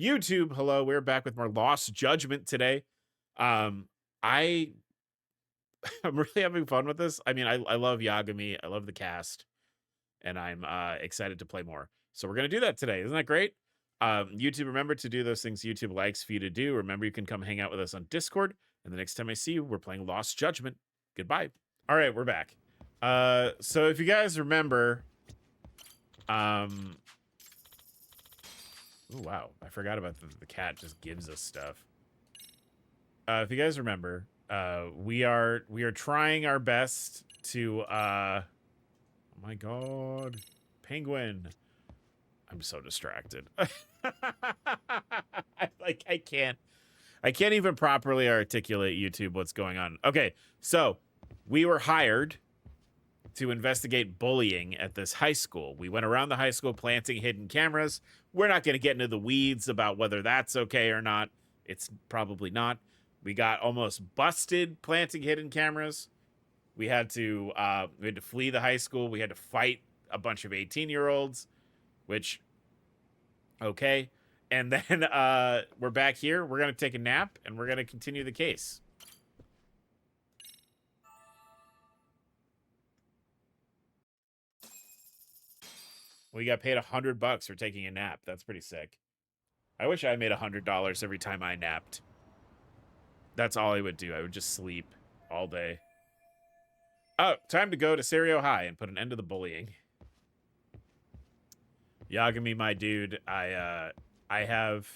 YouTube, hello. We're back with more Lost Judgment today. Um, I I'm really having fun with this. I mean, I love Yagami. I love the cast, and I'm excited to play more. So we're gonna do that today. Isn't that great? YouTube, remember to do those things YouTube likes for you to do. Remember, you can come hang out with us on Discord. And the next time I see you, we're playing Lost Judgment. Goodbye. All right, we're back. So if you guys remember, um, oh wow, I forgot about the cat just gives us stuff. If you guys remember, we are trying our best to oh my god, penguin. I'm so distracted. I can't even properly articulate YouTube what's going on. Okay, so we were hired to investigate bullying at this high school. We went around the high school planting hidden cameras. We're not going to get into the weeds about whether that's okay or not. It's probably not. We got almost busted planting hidden cameras. We had to flee the high school. We had to fight a bunch of 18-year-olds, which, okay. And then we're back here. We're going to take a nap, and we're going to continue the case. We got paid $100 for taking a nap. That's pretty sick. I wish I made $100 every time I napped. That's all I would do. I would just sleep all day. Oh, time to go to Serio High and put an end to the bullying. Yagami, my dude, I have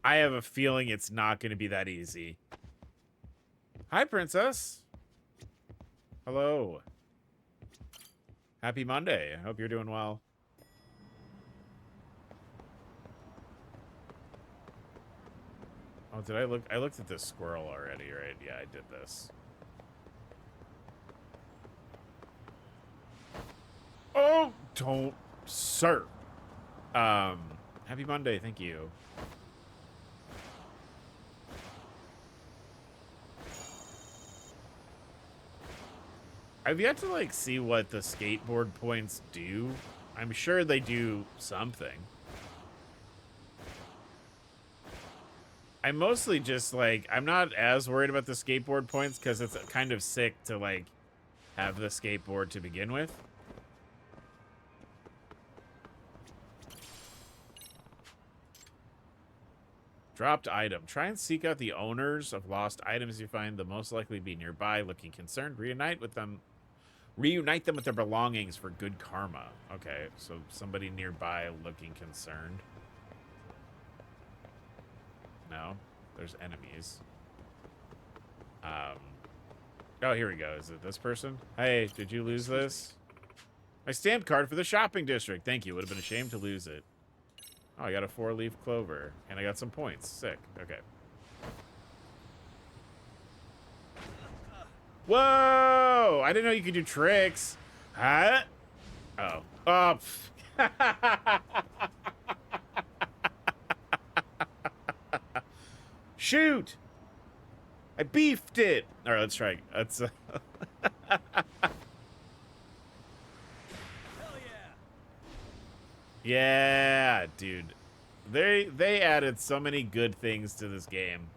a feeling it's not going to be that easy. Hi, Princess. Hello. Happy Monday. I hope you're doing well. Oh, did I look? I looked at this squirrel already, right? Yeah, I did this. Oh, don't, sir. Happy Monday. Thank you. I've yet to, like, see what the skateboard points do. I'm sure they do something. I'm mostly just, like, I'm not as worried about the skateboard points because it's kind of sick to, like, have the skateboard to begin with. Dropped item. Try and seek out the owners of lost items you find. The most likely be nearby, looking concerned. Reunite with them with their belongings for good karma. Okay, so somebody nearby looking concerned. No, there's enemies. Oh, here we go. Is it this person? Hey, did you lose this? My stamp card for the shopping district. Thank you. Would have been a shame to lose it. Oh, I got a 4-leaf clover. And I got some points. Sick. Okay. Whoa! I didn't know you could do tricks. Huh? Oh. Oh. Shoot! I beefed it. All right, let's try. Let's. Hell yeah! Yeah, dude. They added so many good things to this game.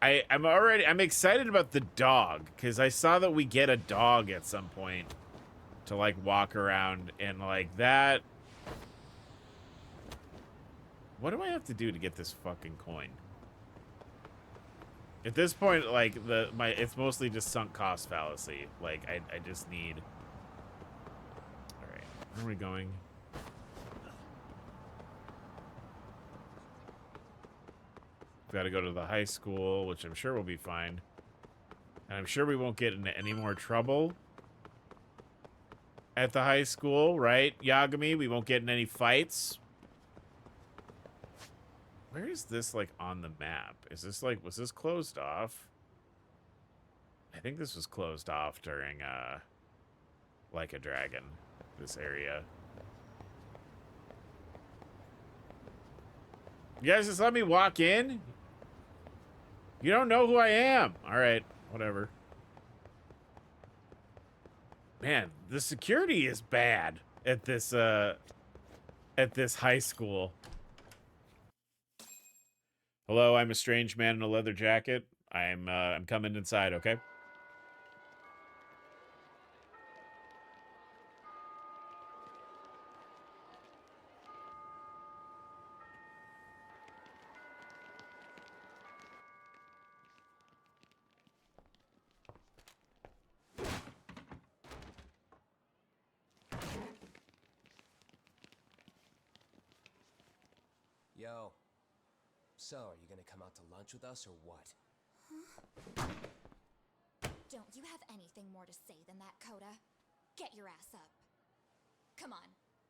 I'm excited about the dog because I saw that we get a dog at some point to, like, walk around and, like, that. What do I have to do to get this fucking coin? At this point, like, it's mostly just sunk cost fallacy. Like, I just need. All right, where are we going? Got to go to the high school, which I'm sure will be fine. And I'm sure we won't get into any more trouble at the high school, right, Yagami? We won't get in any fights. Where is this, like, on the map? Is this, like, was this closed off? I think this was closed off during, Like a Dragon, this area. You guys just let me walk in? You don't know who I am. All right, whatever. Man, the security is bad at this at this high school. Hello, I'm a strange man in a leather jacket. I'm coming inside, okay? Yo. So, are you gonna come out to lunch with us or what? Don't you have anything more to say than that, Coda? Get your ass up. Come on.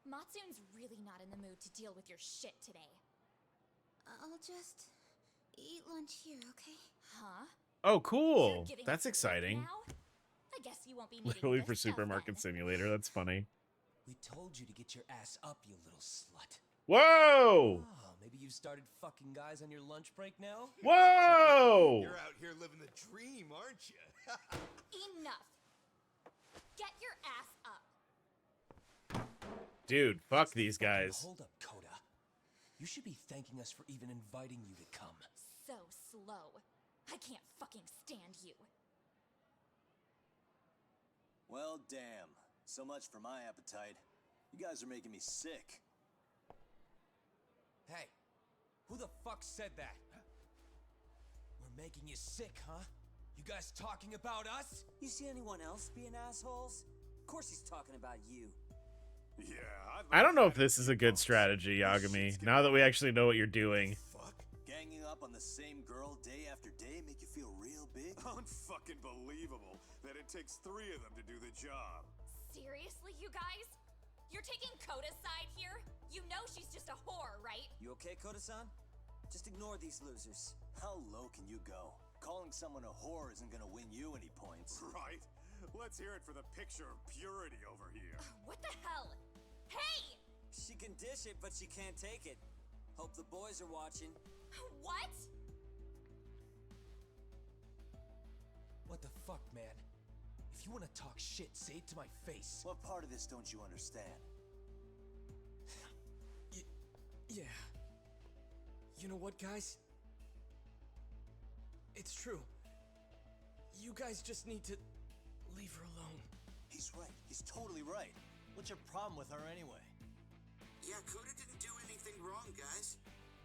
Matsune's really not in the mood to deal with your shit today. I'll just eat lunch here, okay? Huh? Oh, cool. You're giving That's us a lick exciting. now? I guess you won't be needing Literally this for stuff Supermarket then. Simulator. That's funny. We told you to get your ass up, you little slut. Whoa! Oh, maybe you started fucking guys on your lunch break now? Whoa! You're out here living the dream, aren't you? Enough. Get your ass up. Dude, fuck Just these fucking guys. Hold up, Coda. You should be thanking us for even inviting you to come. So slow. I can't fucking stand you. Well, damn. So much for my appetite. You guys are making me sick. Hey, who the fuck said that? We're making you sick, huh? You guys talking about us? You see anyone else being assholes? Of course he's talking about you. Yeah, I don't know if this is a good strategy, Yagami, now that we actually know what you're doing. Fuck. Ganging up on the same girl day after day make you feel real big? Unfucking believable that it takes 3 of them to do the job. Seriously, you guys? You're taking Coda's side here? You know she's just a whore, right? You okay, Koda-san? Just ignore these losers. How low can you go? Calling someone a whore isn't gonna win you any points. Right? Let's hear it for the picture of purity over here. What the hell? Hey! She can dish it, but she can't take it. Hope the boys are watching. What? What the fuck, man? If you want to talk shit, say it to my face. What part of this don't you understand? Yeah. You know what, guys? It's true. You guys just need to leave her alone. He's right. He's totally right. What's your problem with her anyway? Yeah, Coda didn't do anything wrong, guys.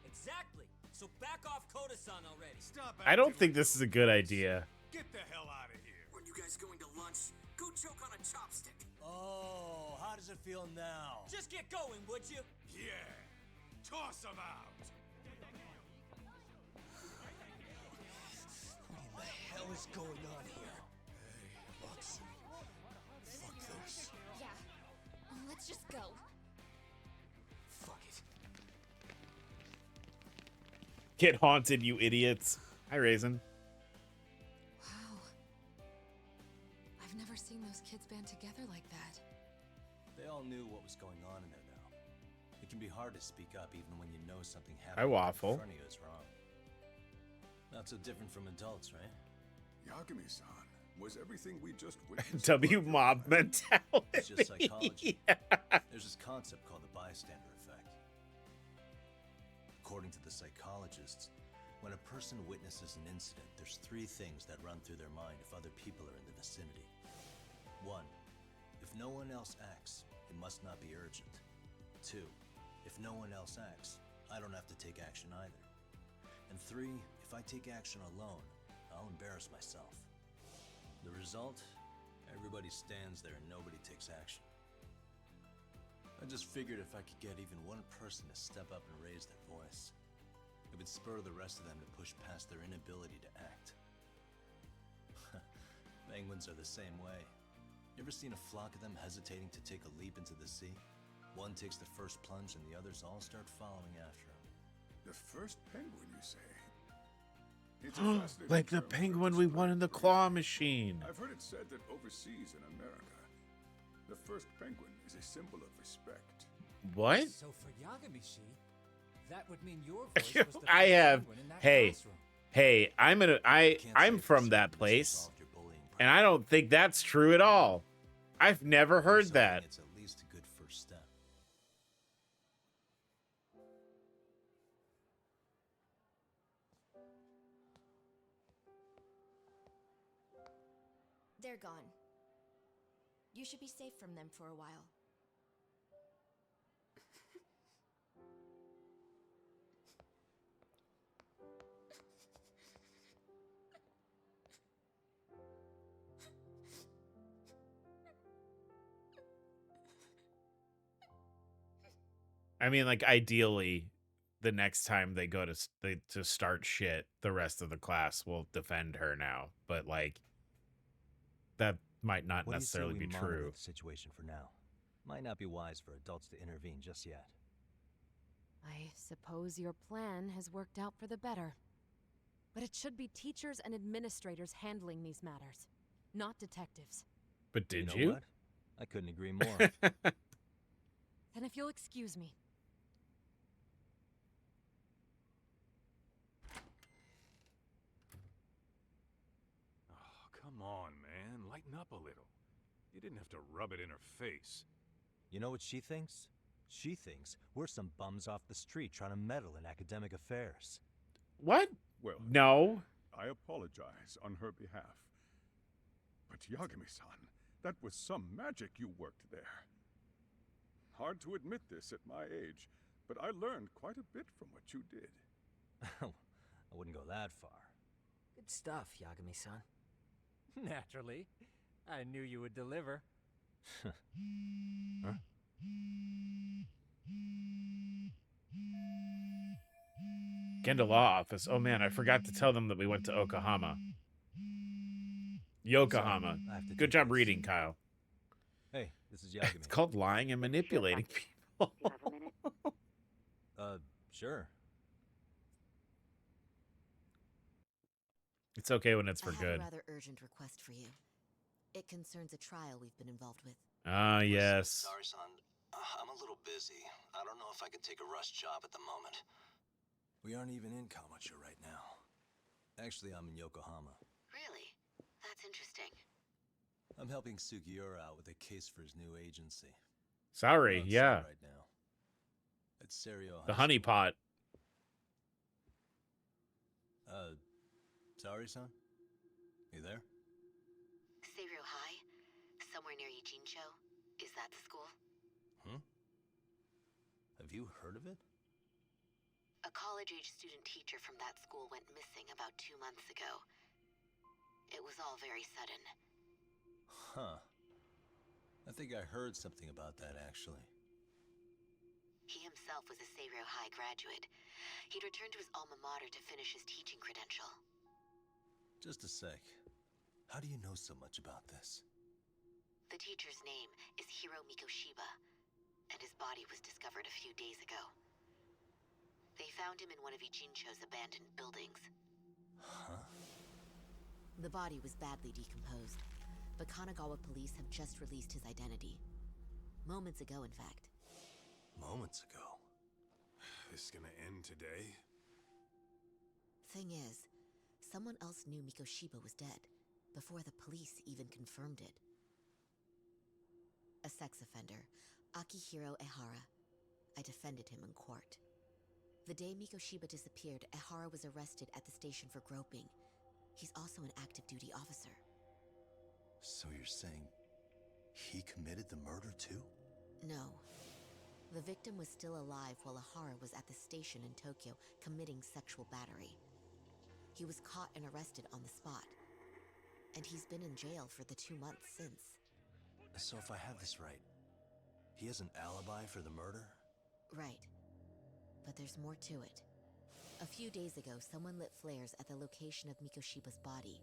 Exactly. So back off Koda-san already. Stop. I don't acting think like this is a little good kids. idea. Get the hell out of here. Weren't you guys going to lunch? Go choke on a chopstick. Oh, how does it feel now? Just get going, would you? Yeah. Toss them out. What in the hell is going on here? Hey, Watson. Fuck this. Yeah. Let's just go. Fuck it. Get haunted, you idiots. Hi, Raisin. Wow. I've never seen those kids band together like that. They all knew what was going on in there, though. It can be hard to speak up even when you know something I happening waffle. in front of you is wrong. Not so different from adults, right? Yagami-san, was everything we just witnessed... W mob mentality. It's just psychology. There's this concept called the bystander effect. According to the psychologists, when a person witnesses an incident, there's 3 things that run through their mind if other people are in the vicinity. 1. If no one else acts, it must not be urgent. 2. If no one else acts, I don't have to take action either. And 3. If I take action alone, I'll embarrass myself. The result? Everybody stands there and nobody takes action. I just figured if I could get even one person to step up and raise their voice, it would spur the rest of them to push past their inability to act. Penguins are the same way. You ever seen a flock of them hesitating to take a leap into the sea? One takes the first plunge and the others all start following after him. The first penguin, you say? It's a fascinating Like the term for penguin we won in the describing claw it. machine. I've heard it said that overseas in America, the first penguin is a symbol of respect. What? So for Yagami-shi, that would mean your voice was the I first have. penguin in that Hey, classroom. hey, Can't say I'm for from certain that this place, resolved your bullying and I don't think that's true at all. I've never heard Something that. It's at least a good first step. You should be safe from them for a while. I mean, like, ideally, the next time they go to start shit, the rest of the class will defend her now. But, like, that might not What do you say necessarily we be monitor true. the situation for now? Might not be wise for adults to intervene just yet. I suppose your plan has worked out for the better. But it should be teachers and administrators handling these matters, not detectives. But did You know what? I couldn't agree more. Then if you'll excuse me. Oh, come on, man. Lighten up a little. You didn't have to rub it in her face. You know what she thinks? She thinks we're some bums off the street trying to meddle in academic affairs. What? Well, No. I apologize on her behalf. But Yagami-san, that was some magic you worked there. Hard to admit this at my age, but I learned quite a bit from what you did. I wouldn't go that far. Good stuff, Yagami-san. Naturally. I knew you would deliver. Huh? Genda Law Office. Oh man, I forgot to tell them that we went to Yokohama. Yokohama. Sorry, I have to Good take job this. reading, Kyle. Hey, this is Yagami. It's called lying and manipulating people. You have a minute? Sure. It's okay when it's for I have good. a rather urgent request for you. It concerns a trial we've been involved with. Ah, yes. Sorry, son. I'm a little busy. I don't know if I could take a rush job at the moment. We aren't even in Kawacha right now. Actually, I'm in Yokohama. Really? That's interesting. I'm helping Sugiura out with a case for his new agency. Sorry, I'm outside yeah. Right now. At Serio The High honey School. pot. Sorry, son? You there? Seiryo High? Somewhere near Yijincho? Is that the school? Have you heard of it? A college-age student teacher from that school went missing about 2 months ago. It was all very sudden. Huh. I think I heard something about that, actually. He himself was a Seiryo High graduate. He'd returned to his alma mater to finish his teaching credential. Just a sec. How do you know so much about this? The teacher's name is Hiro Mikoshiba, and his body was discovered a few days ago. They found him in one of Ijincho's abandoned buildings. Huh? The body was badly decomposed, but Kanagawa police have just released his identity. Moments ago, in fact. Moments ago. This is gonna end today? Thing is, someone else knew Mikoshiba was dead, before the police even confirmed it. A sex offender, Akihiro Ehara. I defended him in court. The day Mikoshiba disappeared, Ehara was arrested at the station for groping. He's also an active duty officer. So you're saying he committed the murder too? No. The victim was still alive while Ehara was at the station in Tokyo committing sexual battery. He was caught and arrested on the spot. And he's been in jail for the 2 months since. So if I have this right, he has an alibi for the murder? Right. But there's more to it. A few days ago, someone lit flares at the location of Mikoshiba's body.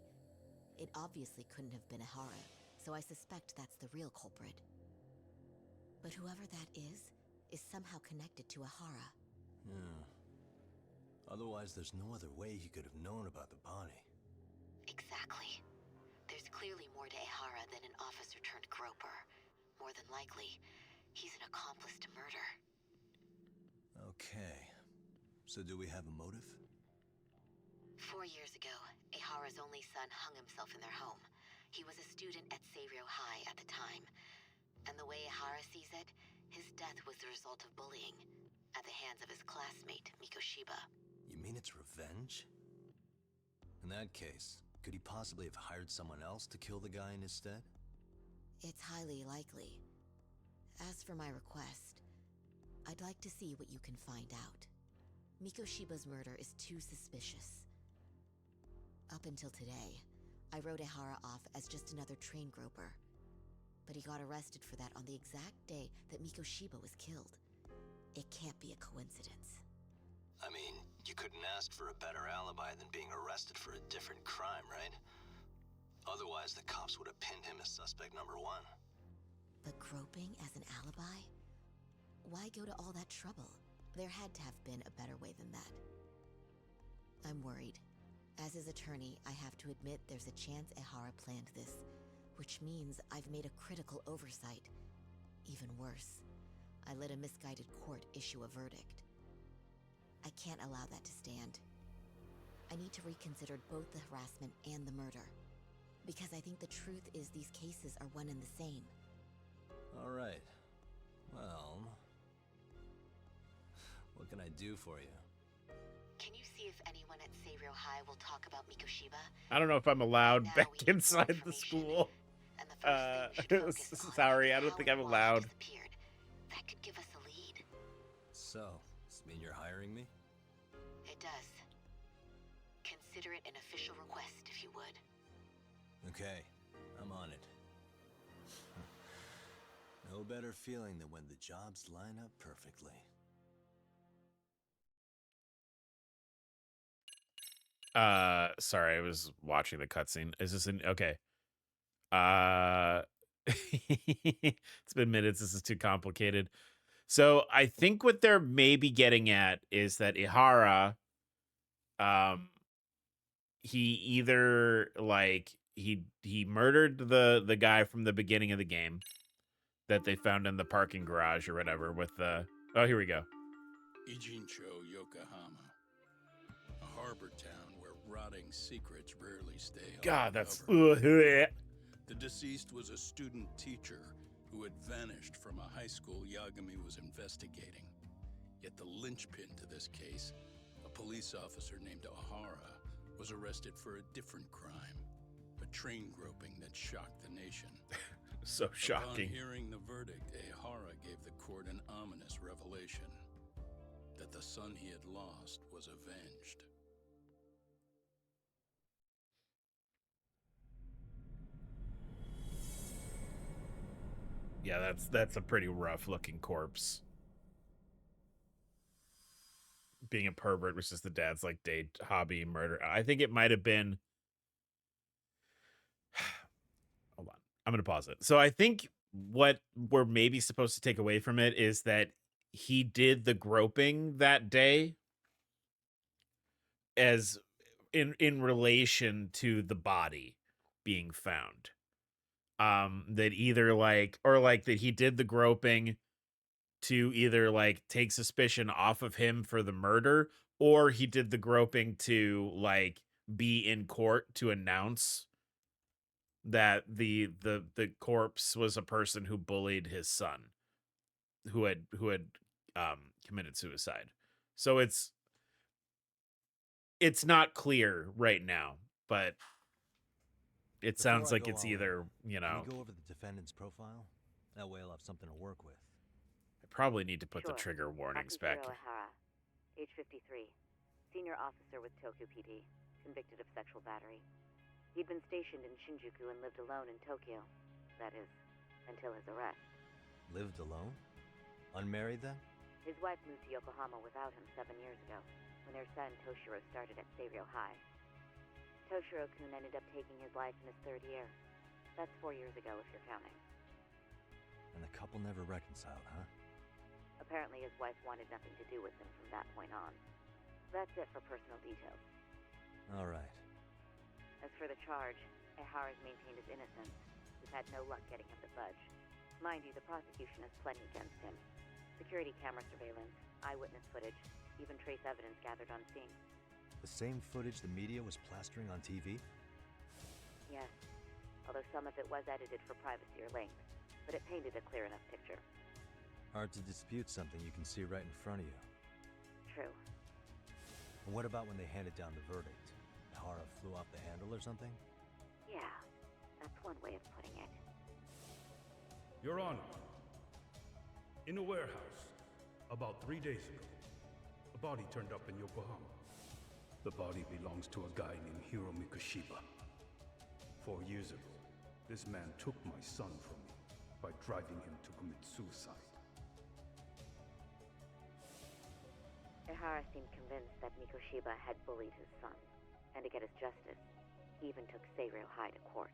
It obviously couldn't have been Ehara, so I suspect that's the real culprit. But whoever that is somehow connected to Ehara. Yeah. Otherwise, there's no other way he could have known about the body. Exactly. There's clearly more to Ehara than an officer-turned-groper. More than likely, he's an accomplice to murder. Okay. So do we have a motive? 4 years ago, Ehara's only son hung himself in their home. He was a student at Seiryo High at the time. And the way Ehara sees it, his death was the result of bullying at the hands of his classmate, Mikoshiba. You mean it's revenge? In that case, could he possibly have hired someone else to kill the guy in his stead? It's highly likely. As for my request, I'd like to see what you can find out. Mikoshiba's murder is too suspicious. Up until today, I wrote Ehara off as just another train groper. But he got arrested for that on the exact day that Mikoshiba was killed. It can't be a coincidence. I mean, you couldn't ask for a better alibi than being arrested for a different crime, right? Otherwise, the cops would have pinned him as suspect number 1. But groping as an alibi? Why go to all that trouble? There had to have been a better way than that. I'm worried. As his attorney, I have to admit there's a chance Ehara planned this, which means I've made a critical oversight. Even worse, I let a misguided court issue a verdict. I can't allow that to stand. I need to reconsider both the harassment and the murder, because I think the truth is these cases are one and the same. All right. Well, what can I do for you? Can you see if anyone at Sayrio High will talk about Mikoshiba? I don't know if I'm allowed Now back we need more inside the information. school. And the first thing we should focus on Sorry, is I don't how think and I'm why he allowed. disappeared. That could give us a lead. So, does this mean you're hiring me? It does. Consider it an official request, if you would. Okay, I'm on it. No better feeling than when the jobs line up perfectly. Sorry, I was watching the cutscene. Is this an okay? It's been minutes. This is too complicated. So I think what they're maybe getting at is that Ehara, he either like he murdered the guy from the beginning of the game that they found in the parking garage or whatever with the here we go. Ijincho, Yokohama. A harbor town where rotting secrets rarely stay God, that's uncovered. The deceased was a student teacher who had vanished from a high school Yagami was investigating. Yet the linchpin to this case, a police officer named Ehara, was arrested for a different crime, a train groping that shocked the nation. So shocking. Upon hearing the verdict, Ehara gave the court an ominous revelation, that the son he had lost was avenged. Yeah, that's a pretty rough looking corpse. Being a pervert was just the dad's like day hobby murder. I think it might have been. Hold on, I'm gonna pause it. So I think what we're maybe supposed to take away from it is that he did the groping that day as in relation to the body being found. That either like or like that he did the groping to either like take suspicion off of him for the murder, or he did the groping to like be in court to announce that the corpse was a person who bullied his son who had committed suicide. So it's not clear right now, but it sounds like it's either, you know, Can we go over the defendant's profile? That way I'll have something to work with. I probably need to put the trigger warnings back. Ehara, age 53, senior officer with Tokyo PD, convicted of sexual battery. He'd been stationed in Shinjuku and lived alone in Tokyo. That is, until his arrest. Lived alone? Unmarried then? His wife moved to Yokohama without him 7 years ago, when their son Toshiro started at Sayrio High. Toshiro-kun ended up taking his life in his 3rd year. That's 4 years ago, if you're counting. And the couple never reconciled, huh? Apparently his wife wanted nothing to do with him from that point on. That's it for personal details. All right. As for the charge, Ehara's maintained his innocence. We've had no luck getting him to budge. Mind you, the prosecution has plenty against him. Security camera surveillance, eyewitness footage, even trace evidence gathered on scene. The same footage the media was plastering on TV? Yes, although some of it was edited for privacy or length, but it painted a clear enough picture. Hard to dispute something you can see right in front of you. True. And what about when they handed down the verdict? Ehara flew off the handle or something? Yeah, that's one way of putting it. Your Honor, in a warehouse, about 3 days ago, a body turned up in Yokohama. The body belongs to a guy named Hiro Mikoshiba. 4 years ago, this man took my son from me by driving him to commit suicide. Ihara seemed convinced that Mikoshiba had bullied his son, and to get his justice, he even took Seiryō High to court.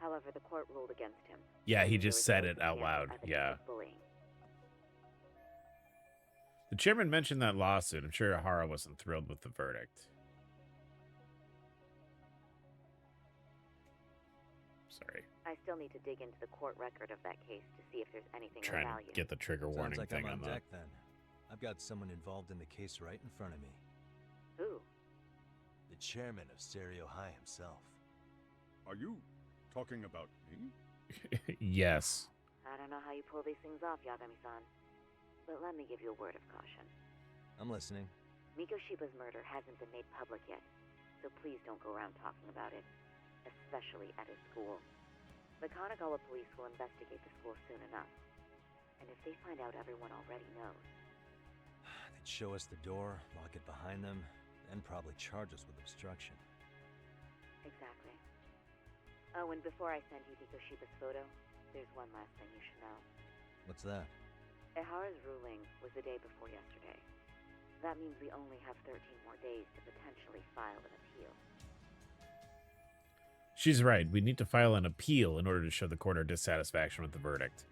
However, the court ruled against him. Yeah, he There just was said no it out substantial loud. evidence Yeah. of bullying. The chairman mentioned that lawsuit. I'm sure Ihara wasn't thrilled with the verdict. Sorry. I still need to dig into the court record of that case to see if there's anything of Trying value. to get the trigger warning Sounds like thing I'm on on that. deck then. I've got someone involved in the case right in front of me. Who? The chairman of Seiryō High himself. Are you talking about me? Yes. I don't know how you pull these things off, Yagami-san. But let me give you a word of caution. I'm listening. Mikoshiba's murder hasn't been made public yet, so please don't go around talking about it, especially at his school. The Kanagawa police will investigate the school soon enough, and if they find out everyone already knows... They'd show us the door, lock it behind them, and probably charge us with obstruction. Exactly. Oh, and before I send you Mikoshiba's photo, there's one last thing you should know. What's that? Ihara's ruling was the day before yesterday. That means we only have 13 more days to potentially file an appeal. She's right. We need to file an appeal in order to show the court our dissatisfaction with the verdict.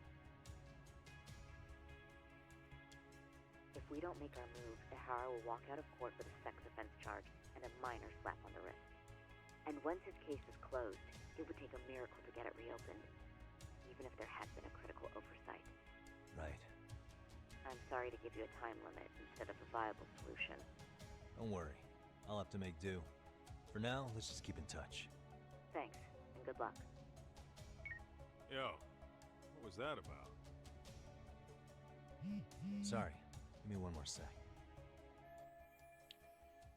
If we don't make our move, Ihara will walk out of court with a sex offense charge and a minor slap on the wrist. And once his case is closed, it would take a miracle to get it reopened, even if there had been a critical oversight. Right. I'm sorry to give you a time limit instead of a viable solution. Don't worry. I'll have to make do. For now, let's just keep in touch. Thanks, and good luck. Yo, what was that about? Sorry. Give me one more sec.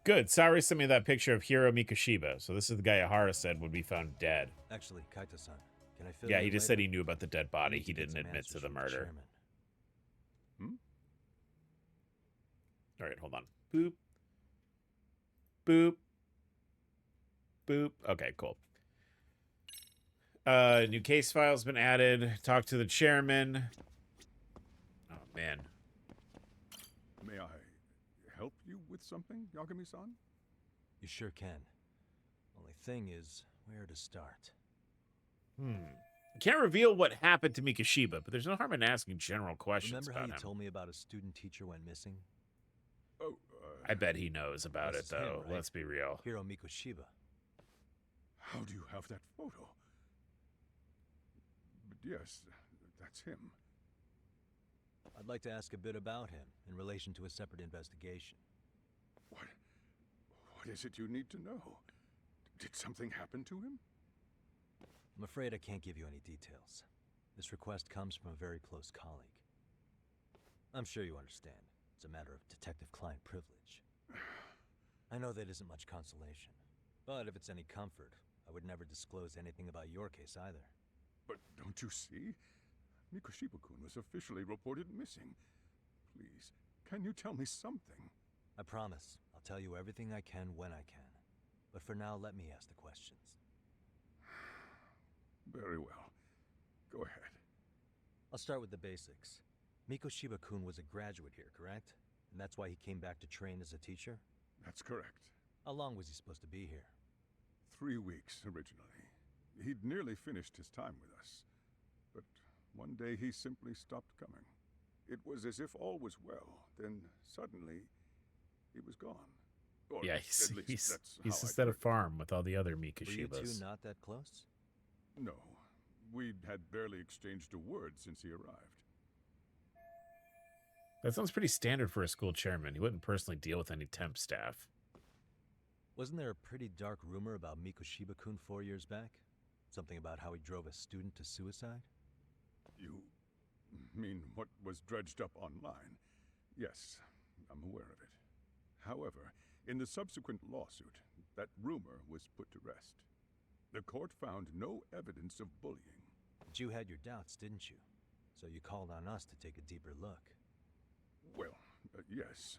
Good. Saori sent me that picture of Hiro Mikoshiba. So this is the guy Ihara said would be found dead. Actually, Kaito-san, can I fill Yeah, you he in just later? said he knew about the dead body. I need He to get didn't some admit answers to the from murder. chairman. All right, hold on. Boop. Boop. Boop. Okay, cool. New case file's been added. Talk to the chairman. Oh, man. May I help you with something, Yagami-san? You sure can. Only thing is, where to start? Can't reveal what happened to Mikoshiba, but there's no harm in asking general questions Remember how about you him. told me about a student teacher went missing? Oh, I bet he knows about This it, is him, though. right? Let's be real. Hiro Mikoshiba. how do you have that photo? But yes, that's him. I'd like to ask a bit about him in relation to a separate investigation. What is it you need to know? Did something happen to him? I'm afraid I can't give you any details. This request comes from a very close colleague. I'm sure you understand. It's a matter of detective-client privilege. I know that isn't much consolation, but if it's any comfort, I would never disclose anything about your case either. But don't you see? Mikoshiba-kun was officially reported missing. Please, can you tell me something? I promise. I'll tell you everything I can when I can. But for now, let me ask the questions. Very well. Go ahead. I'll start with the basics. Mikoshiba-kun was a graduate here, correct? And that's why he came back to train as a teacher? That's correct. How long was he supposed to be here? 3 weeks originally. He'd nearly finished his time with us. But one day he simply stopped coming. It was as if all was well. Then suddenly, he was gone. Or Yeah, at he's least that's he's how just I'd at a heard it. farm with all the other Were you two Mikoshibas. not that close? No. We'd had barely exchanged a word since he arrived. That sounds pretty standard for a school chairman. He wouldn't personally deal with any temp staff. Wasn't there a pretty dark rumor about Mikoshiba-kun 4 years back? Something about how he drove a student to suicide? You mean what was dredged up online? Yes, I'm aware of it. However, in the subsequent lawsuit, that rumor was put to rest. The court found no evidence of bullying. But you had your doubts, didn't you? So you called on us to take a deeper look. Well, yes.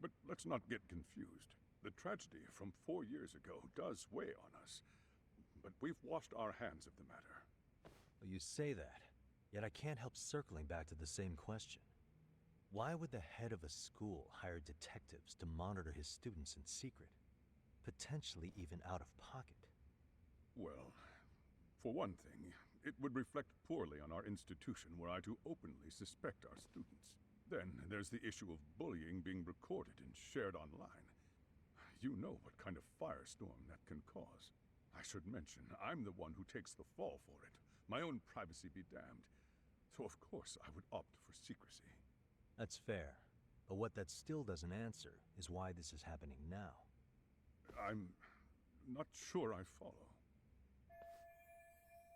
But let's not get confused. The tragedy from 4 years ago does weigh on us. But we've washed our hands of the matter. Well, you say that, yet I can't help circling back to the same question. Why would the head of a school hire detectives to monitor his students in secret? Potentially even out of pocket. Well, for one thing, it would reflect poorly on our institution were I to openly suspect our students. Then there's the issue of bullying being recorded and shared online. You know what kind of firestorm that can cause. I should mention, I'm the one who takes the fall for it. My own privacy be damned. So of course I would opt for secrecy. That's fair. But what that still doesn't answer is why this is happening now. I'm not sure I follow.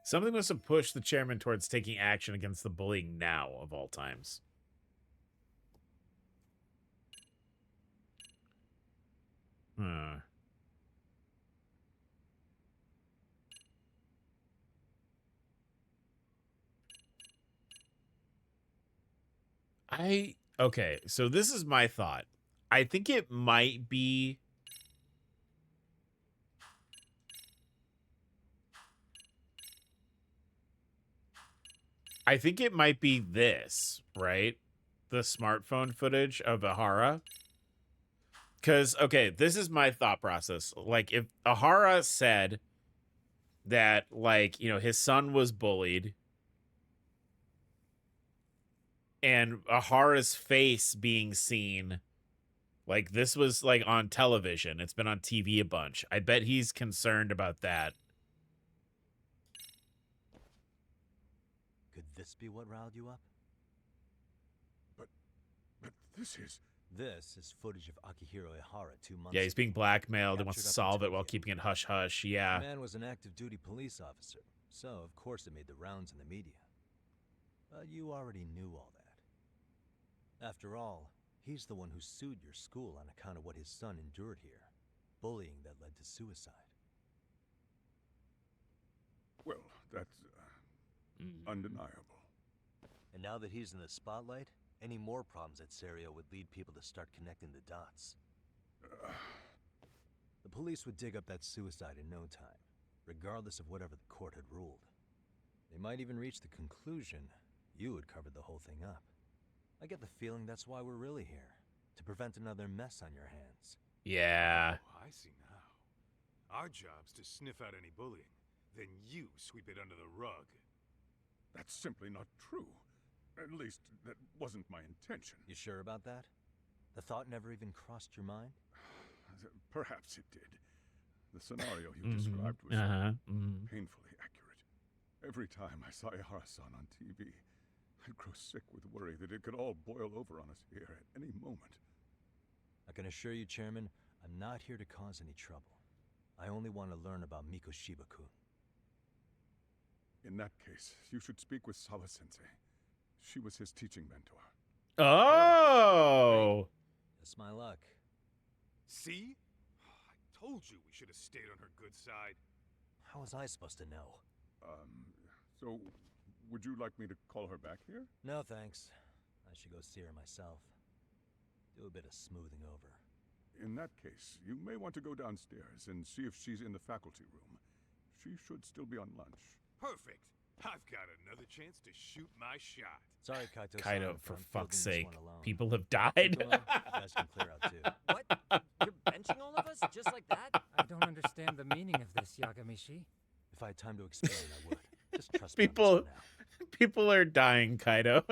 Something must have pushed the chairman towards taking action against the bullying now, of all times. Okay, so this is my thought. I think it might be... I think it might be this, right? The smartphone footage of Ahara. Because, okay, this is my thought process. Like, if Ahara said that, like, you know, his son was bullied, and Ahara's face being seen, like, this was, like, on television. It's been on TV a bunch. I bet he's concerned about that. Could this be what riled you up? But this is... This is footage of Akihiro Ihara 2 months Yeah, he's being ago. blackmailed. He wants to Captured up in solve it while Tokyo. keeping it hush-hush. Yeah. The man was an active duty police officer, so of course it made the rounds in the media. But you already knew all that. After all, he's the one who sued your school on account of what his son endured here. Bullying that led to suicide. Well, that's undeniable. And now that he's in the spotlight, any more problems at Serio would lead people to start connecting the dots. The police would dig up that suicide in no time, regardless of whatever the court had ruled. They might even reach the conclusion you had covered the whole thing up. I get the feeling that's why we're really here, to prevent another mess on your hands. Yeah. Oh, I see now. Our job's to sniff out any bullying, then you sweep it under the rug. That's simply not true. At least, that wasn't my intention. You sure about that? The thought never even crossed your mind? Perhaps it did. The scenario you described was painfully accurate. Every time I saw Ihara-san on TV, I'd grow sick with worry that it could all boil over on us here at any moment. I can assure you, Chairman, I'm not here to cause any trouble. I only want to learn about Mikoshiba-kun. In that case, you should speak with Sawa-sensei. She was his teaching mentor. Oh! That's my luck. See? I told you we should have stayed on her good side. How was I supposed to know? So, would you like me to call her back here? No, thanks. I should go see her myself. Do a bit of smoothing over. In that case, you may want to go downstairs and see if she's in the faculty room. She should still be on lunch. Perfect. I've got another chance to shoot my shot. Sorry, Kaito. Kaito, for fuck's sake. People have died. You guys can clear out too. What? You're benching all of us just like that? I don't understand the meaning of this, Yagami-shi. If I had time to explain, I would. Just trust me on this one now. People are dying, Kaito.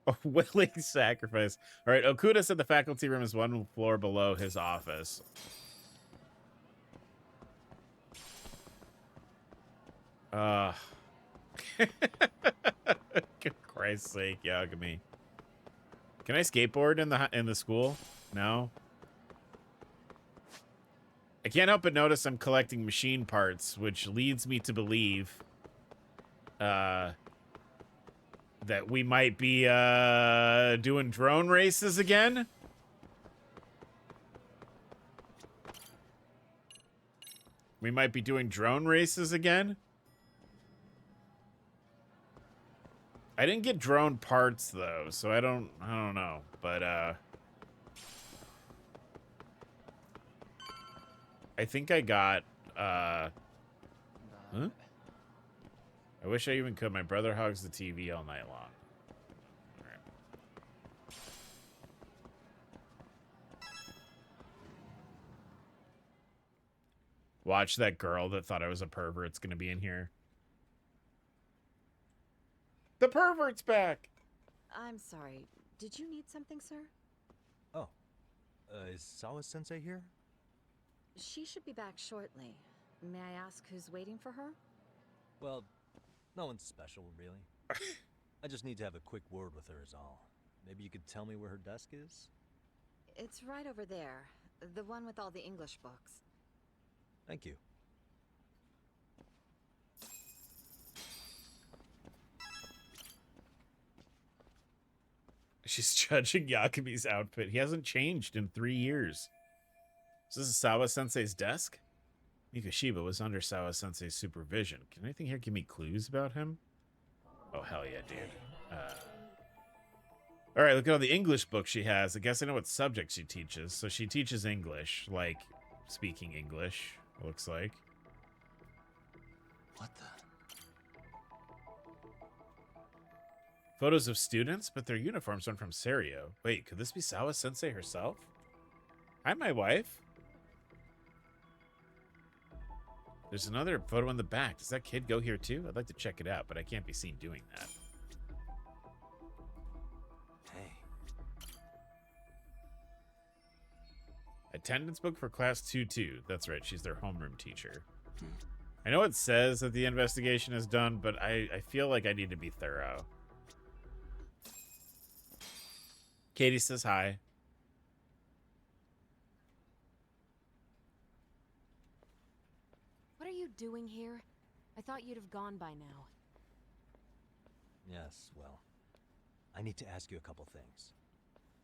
A willing sacrifice. All right, Okuda said the faculty room is one floor below his office. Good Christ's sake, Yagami. Can I skateboard in the school? No. I can't help but notice I'm collecting machine parts, which leads me to believe that we might be doing drone races again. We might be doing drone races again. I didn't get drone parts though, so I don't know. But I think I got huh? I wish I even could. My brother hogs the TV all night long. All right. Watch that girl that thought I was a pervert's gonna be in here. The pervert's back. I'm sorry. Did you need something, sir? Oh, is Sawa-sensei here? She should be back shortly. May I ask who's waiting for her? Well, no one's special, really. I just need to have a quick word with her is all. Maybe you could tell me where her desk is? It's right over there. The one with all the English books. Thank you. She's judging Yagami's outfit. He hasn't changed in 3 years. Is this Sawa-sensei's desk? Mikoshiba was under Sawa-sensei's supervision. Can anything here give me clues about him? Oh, hell yeah, dude. All right, look at all the English books she has. I guess I know what subject she teaches. So she teaches English, like speaking English, it looks like. What the? Photos of students, but their uniforms aren't from Serio. Wait, could this be Sawa-sensei herself? Hi, my wife. There's another photo in the back. Does that kid go here too? I'd like to check it out, but I can't be seen doing that. Hey. Attendance book for class 2-2. That's right, she's their homeroom teacher. I know it says that the investigation is done, but I feel like I need to be thorough. Katie says hi. What are you doing here? I thought you'd have gone by now. Yes, well, I need to ask you a couple things.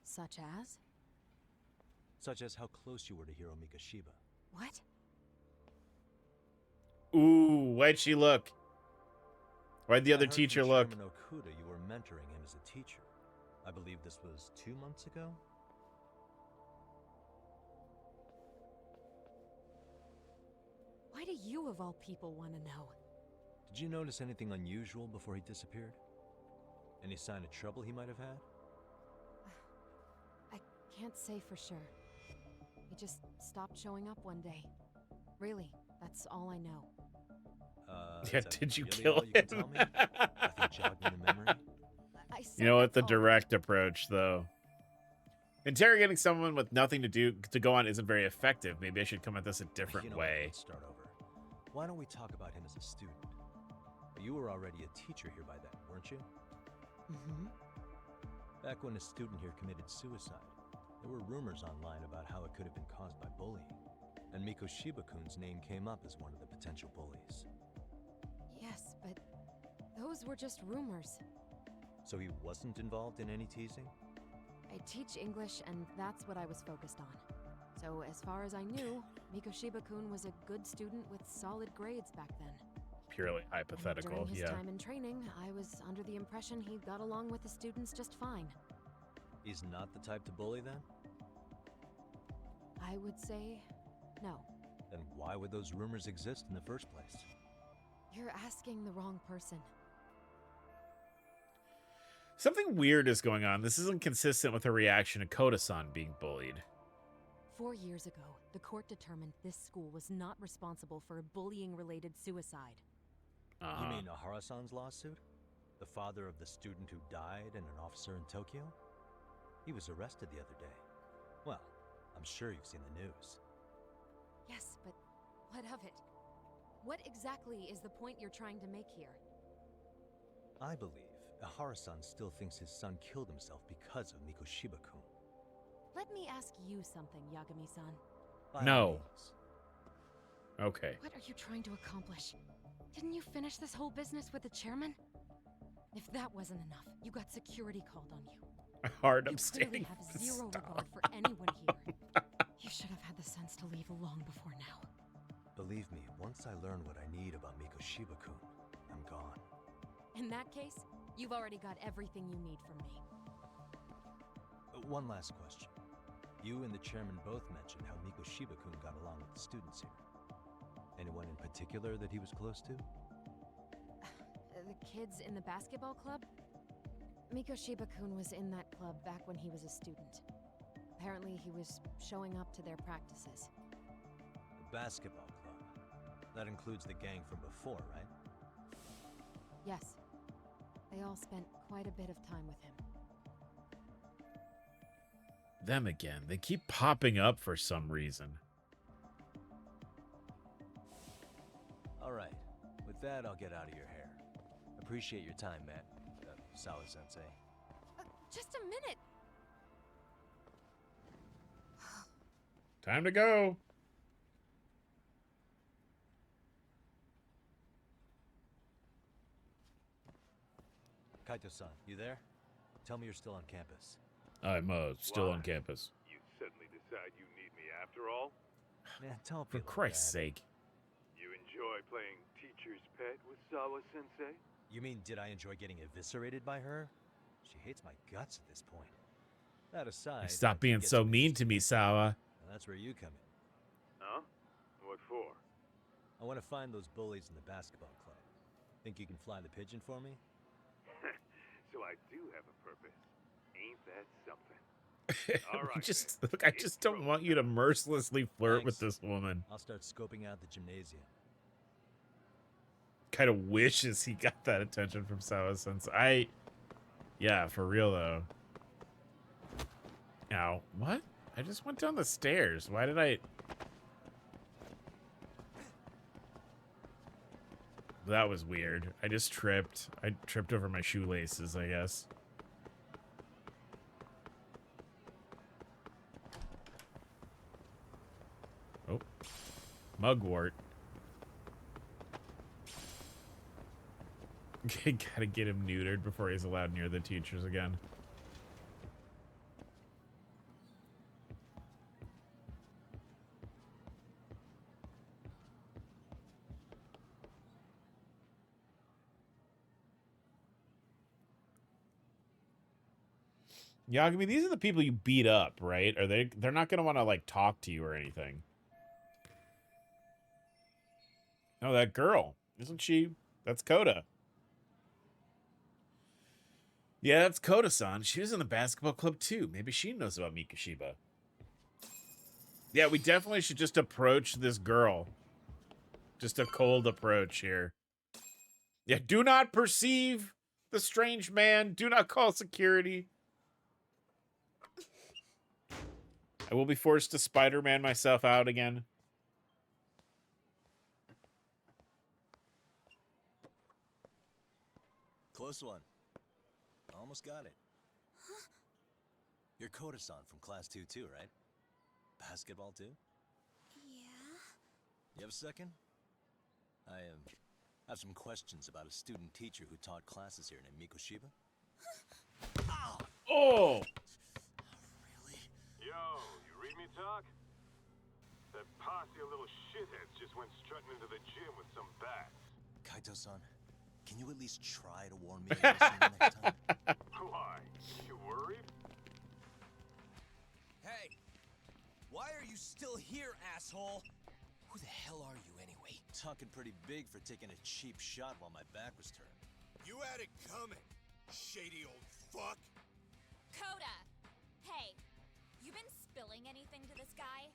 Such as? Such as how close you were to Hiro Mikoshiba. What? Ooh, why'd she look? Why'd the other teacher look? Chairman Okuda, you were mentoring him as a teacher. I believe this was 2 months ago? Why do you, of all people, want to know? Did you notice anything unusual before he disappeared? Any sign of trouble he might have had? I can't say for sure. He just stopped showing up one day. Really, that's all I know. Yeah, did you kill him? Nothing jogged in the memory? You know what? The direct approach, though. Interrogating someone with nothing to go on isn't very effective. Maybe I should come at this a different way. Let's start over. Why don't we talk about him as a student? You were already a teacher here by then, weren't you? Mm-hmm. Back when a student here committed suicide, there were rumors online about how it could have been caused by bullying. And Mikoshiba-kun's name came up as one of the potential bullies. Yes, but those were just rumors. So he wasn't involved in any teasing? I teach English, and that's what I was focused on. So as far as I knew, Mikoshiba-kun was a good student with solid grades back then. Purely hypothetical, During his yeah. time in training, I was under the impression he got along with the students just fine. He's not the type to bully then? I would say no. Then why would those rumors exist in the first place? You're asking the wrong person. Something weird is going on. This isn't consistent with her reaction to Koda-san being bullied. 4 years ago, the court determined this school was not responsible for a bullying-related suicide. You mean Ahara-san's lawsuit? The father of the student who died and an officer in Tokyo? He was arrested the other day. Well, I'm sure you've seen the news. Yes, but what of it? What exactly is the point you're trying to make here? I believe Ahara-san still thinks his son killed himself because of Mikoshiba-kun. Let me ask you something, Yagami-san. No. Okay. What are you trying to accomplish? Didn't you finish this whole business with the chairman? If that wasn't enough, you got security called on you. Hard You abstaining. clearly have zero regard for anyone here. You should have had the sense to leave long before now. Believe me, once I learn what I need about Mikoshiba-kun, I'm gone. In that case, you've already got everything you need from me. One last question. You and the chairman both mentioned how Mikoshiba-kun got along with the students here. Anyone in particular that he was close to? The kids in the basketball club? Mikoshiba-kun was in that club back when he was a student. Apparently, he was showing up to their practices. The basketball club. That includes the gang from before, right? Yes. They all spent quite a bit of time with him. Them again. They keep popping up for some reason. All right. With that, I'll get out of your hair. Appreciate your time, Matt. Sawa-sensei. Just a minute. Time to go. Kaito-san, you there? Tell me you're still on campus. I'm still on campus. You suddenly decide you need me after all? Man, don't For Christ's sake. You enjoy playing teacher's pet with Sawa-sensei? You mean, did I enjoy getting eviscerated by her? She hates my guts at this point. That aside... Stop being so mean to me, Sawa. And that's where you come in. Huh? What for? I want to find those bullies in the basketball club. Think you can fly the pigeon for me? So I do have a purpose. Ain't that something? All right, Look, I just don't want you to mercilessly flirt with this woman. I'll start scoping out the gymnasium. Kind of wishes he got that attention from Sawa-sensei. Yeah, for real though. Ow, what? I just went down the stairs. Why did I? That was weird. I just tripped. I tripped over my shoelaces, I guess. Oh. Mugwort. Gotta get him neutered before he's allowed near the teachers again. Yagami, these are the people you beat up, right? They're not gonna want to like talk to you or anything. Oh, that girl. Isn't she? That's Koda. Yeah, that's Koda-san. She was in the basketball club too. Maybe she knows about Mikoshiba. Yeah, we definitely should just approach this girl. Just a cold approach here. Yeah, do not perceive the strange man. Do not call security. I will be forced to Spider-Man myself out again. Close one. Almost got it. Huh? You're Koda-san from class 2 too, right? Basketball too? Yeah? You have a second? I have some questions about a student teacher who taught classes here named Mikoshiba. Ow! Oh! Yo, you read me talk? That posse of little shitheads just went strutting into the gym with some bats. Kaito-san, can you at least try to warn me against them next time? Why? You worried? Hey! Why are you still here, asshole? Who the hell are you anyway? Talking pretty big for taking a cheap shot while my back was turned. You had it coming, shady old fuck. Koda! Hey, you been spilling anything to this guy?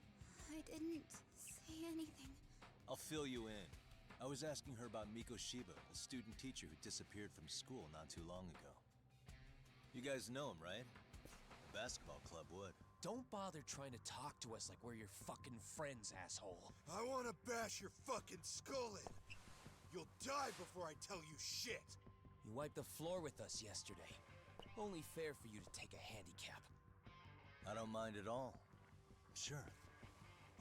I didn't say anything. I'll fill you in. I was asking her about Mikoshiba, a student teacher who disappeared from school not too long ago. You guys know him, right? The basketball club would. Don't bother trying to talk to us like we're your fucking friends, asshole. I want to bash your fucking skull in. You'll die before I tell you shit. You wiped the floor with us yesterday. Only fair for you to take a handicap. I don't mind at all. Sure.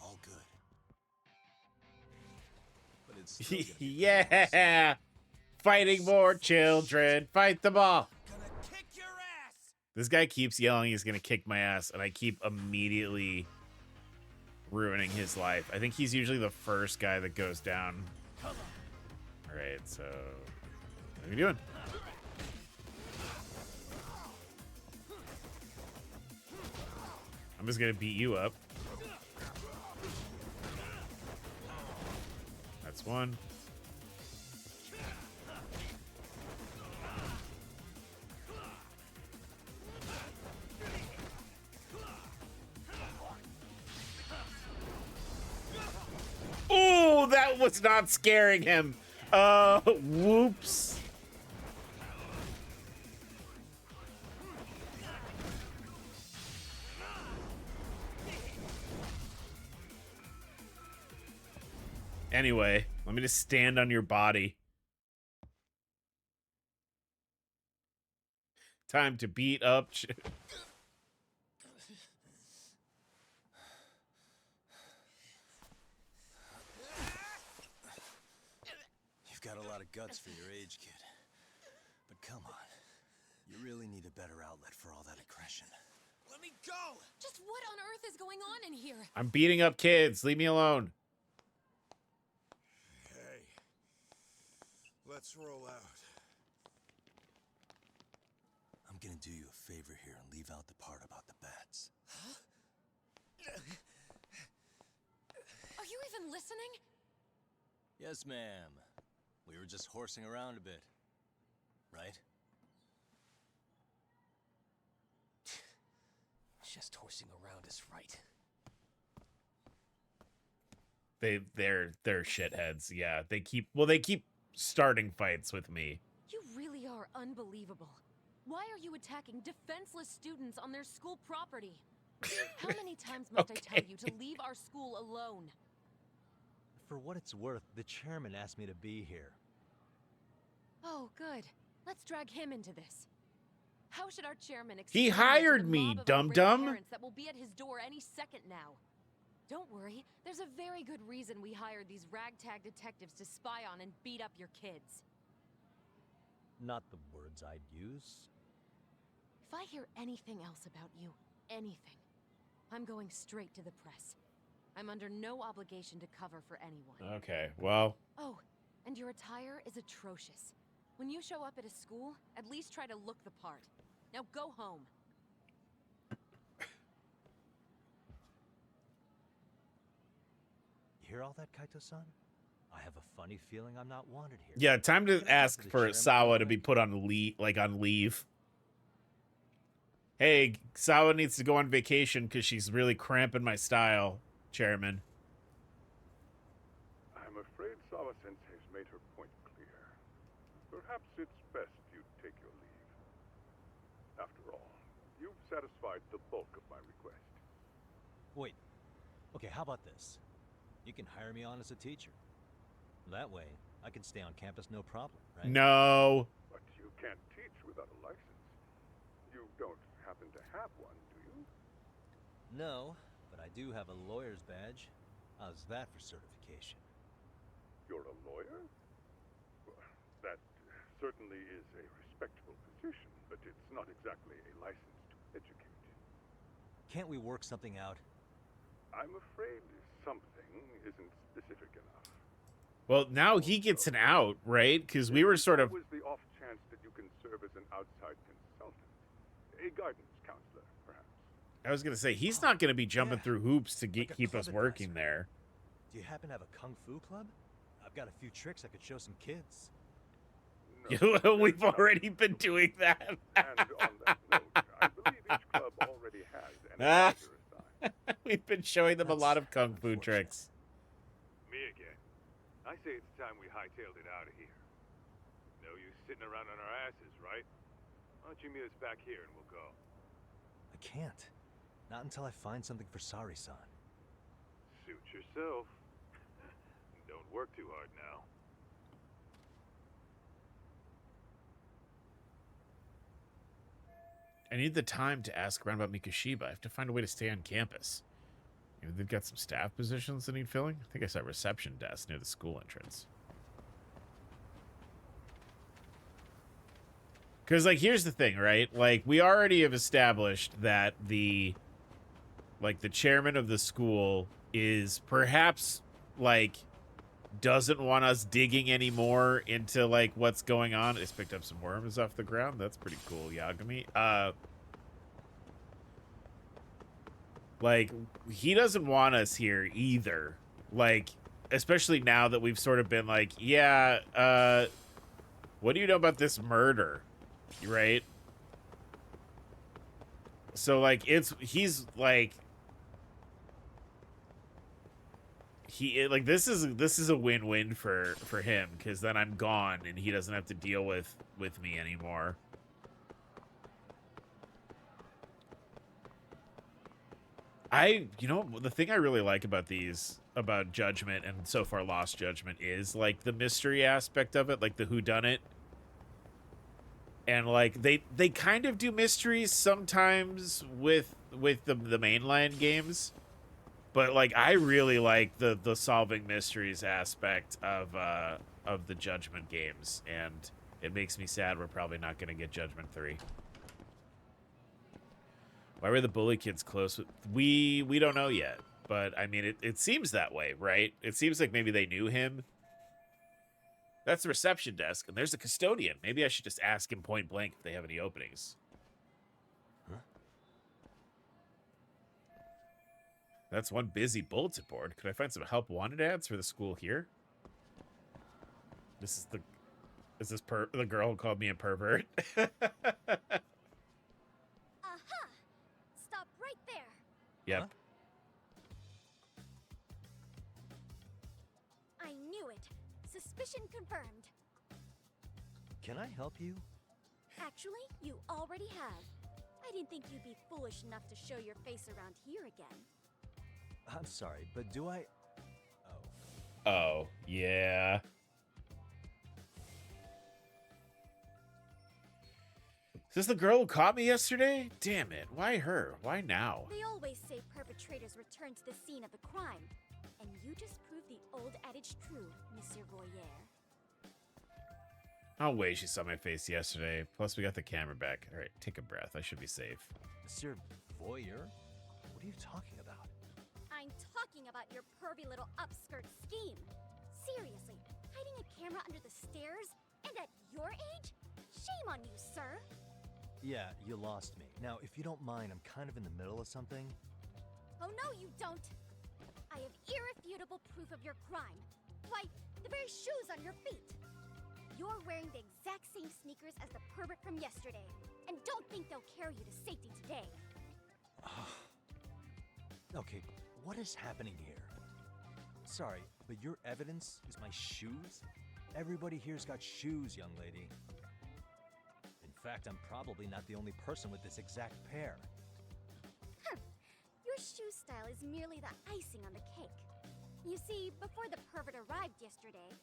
All good. But it's still gonna be Yeah! Fighting more children. Fight them all. Gonna kick your ass! This guy keeps yelling he's gonna kick my ass, and I keep immediately ruining his life. I think he's usually the first guy that goes down. All right, so what are you doing? I'm just gonna beat you up. That's one. Oh, that was not scaring him. Whoops. Anyway, let me just stand on your body. Time to beat up. You've got a lot of guts for your age, kid. But come on. You really need a better outlet for all that aggression. Let me go! Just what on earth is going on in here? I'm beating up kids. Leave me alone. Hey, let's roll out. I'm gonna do you a favor here and leave out the part about the bats. Are you even listening? Yes, ma'am. We were just horsing around a bit. Right? Just horsing around is right. They're shitheads. Yeah, they keep starting fights with me. You really are unbelievable. Why are you attacking defenseless students on their school property? How many times must I tell you to leave our school alone? For what it's worth, the chairman asked me to be here. Oh, good. Let's drag him into this. How should our chairman He explain hired to the me, mob of dum-dum. irate parents that will be at his door any second now? Don't worry, there's a very good reason we hired these ragtag detectives to spy on and beat up your kids. Not the words I'd use. If I hear anything else about you, anything, I'm going straight to the press. I'm under no obligation to cover for anyone. Okay, well. Oh, and your attire is atrocious. When you show up at a school, at least try to look the part. Now go home. You hear all that, Kaito-san? I have a funny feeling I'm not wanted here. Yeah, time to Can I ask talk to the for chairman Sawa to real be quick? put on leave. Hey, Sawa needs to go on vacation because she's really cramping my style, Chairman. I'm afraid Sawa-sensei's made her point clear. Perhaps it's best you take your leave. After all, you've satisfied the bulk of my request. Wait. Okay, how about this? You can hire me on as a teacher. That way, I can stay on campus no problem, right? No. But you can't teach without a license. You don't happen to have one, do you? No, but I do have a lawyer's badge. How's that for certification? You're a lawyer? Well, that certainly is a respectable position, but it's not exactly a license to educate. Can't we work something out? I'm afraid something isn't specific enough. Well, now he gets an out, right? Because we were sort of... What was the off chance that you can serve as an outside consultant? A guidance counselor, perhaps? I was going to say, he's not going to be jumping through hoops to keep us working there. Do you happen to have a kung fu club? I've got a few tricks I could show some kids. No, We've already been doing that. and on that note, I believe each club already has an advisor assigned. We've been showing them a lot of kung fu tricks. Me again. I say it's time we hightailed it out of here. No use sitting around on our asses, right? Why don't you meet us back here and we'll go? I can't. Not until I find something for Sari-san. Suit yourself. Don't work too hard now. I need the time to ask around about Mikoshiba. I have to find a way to stay on campus. Maybe they've got some staff positions that need filling. I think I saw a reception desk near the school entrance. Because, like, here's the thing, right? Like, we already have established that the chairman of the school is perhaps like doesn't want us digging anymore into like what's going on. It's picked up some worms off the ground. That's pretty cool, Yagami. Like he doesn't want us here either. Like, especially now that we've sort of been like, yeah, what do you know about this murder? Right? So like he's like this is a win-win for him, because then I'm gone and he doesn't have to deal with me anymore. You know, the thing I really like about about Judgment and so far Lost Judgment is like the mystery aspect of it, like the whodunit. And like they kind of do mysteries sometimes with the mainline games, but like I really like the solving mysteries aspect of the Judgment games, and it makes me sad we're probably not going to get Judgment 3. Why were the bully kids close with... We don't know yet, but I mean it seems that way, right? It seems like maybe they knew him. That's the reception desk, and there's a custodian. Maybe I should just ask him point blank if they have any openings. Huh? That's one busy bulletin board. Could I find some help wanted ads for the school here? Is this the girl who called me a pervert? Stop right there. Yep. Huh? I knew it. Suspicion confirmed. Can I help you? Actually, you already have. I didn't think you'd be foolish enough to show your face around here again. I'm sorry, but do I... Oh, yeah. Is this the girl who caught me yesterday? Damn it. Why her? Why now? They always say perpetrators return to the scene of the crime. And you just proved the old adage true, Monsieur Voyeur. No way she saw my face yesterday. Plus, we got the camera back. All right, take a breath. I should be safe. Monsieur Voyeur? What are you talking about? I'm talking about your pervy little upskirt scheme. Seriously, hiding a camera under the stairs? And at your age? Shame on you, sir. Yeah, you lost me. Now, if you don't mind, I'm kind of in the middle of something. Oh, no, you don't. I have irrefutable proof of your crime. Why, the very shoes on your feet. You're wearing the exact same sneakers as the pervert from yesterday. And don't think they'll carry you to safety today. Okay, what is happening here? Sorry, but your evidence is my shoes? Everybody here's got shoes, young lady. In fact, I'm probably not the only person with this exact pair. Your shoe style is merely the icing on the cake. You see, before the pervert arrived yesterday,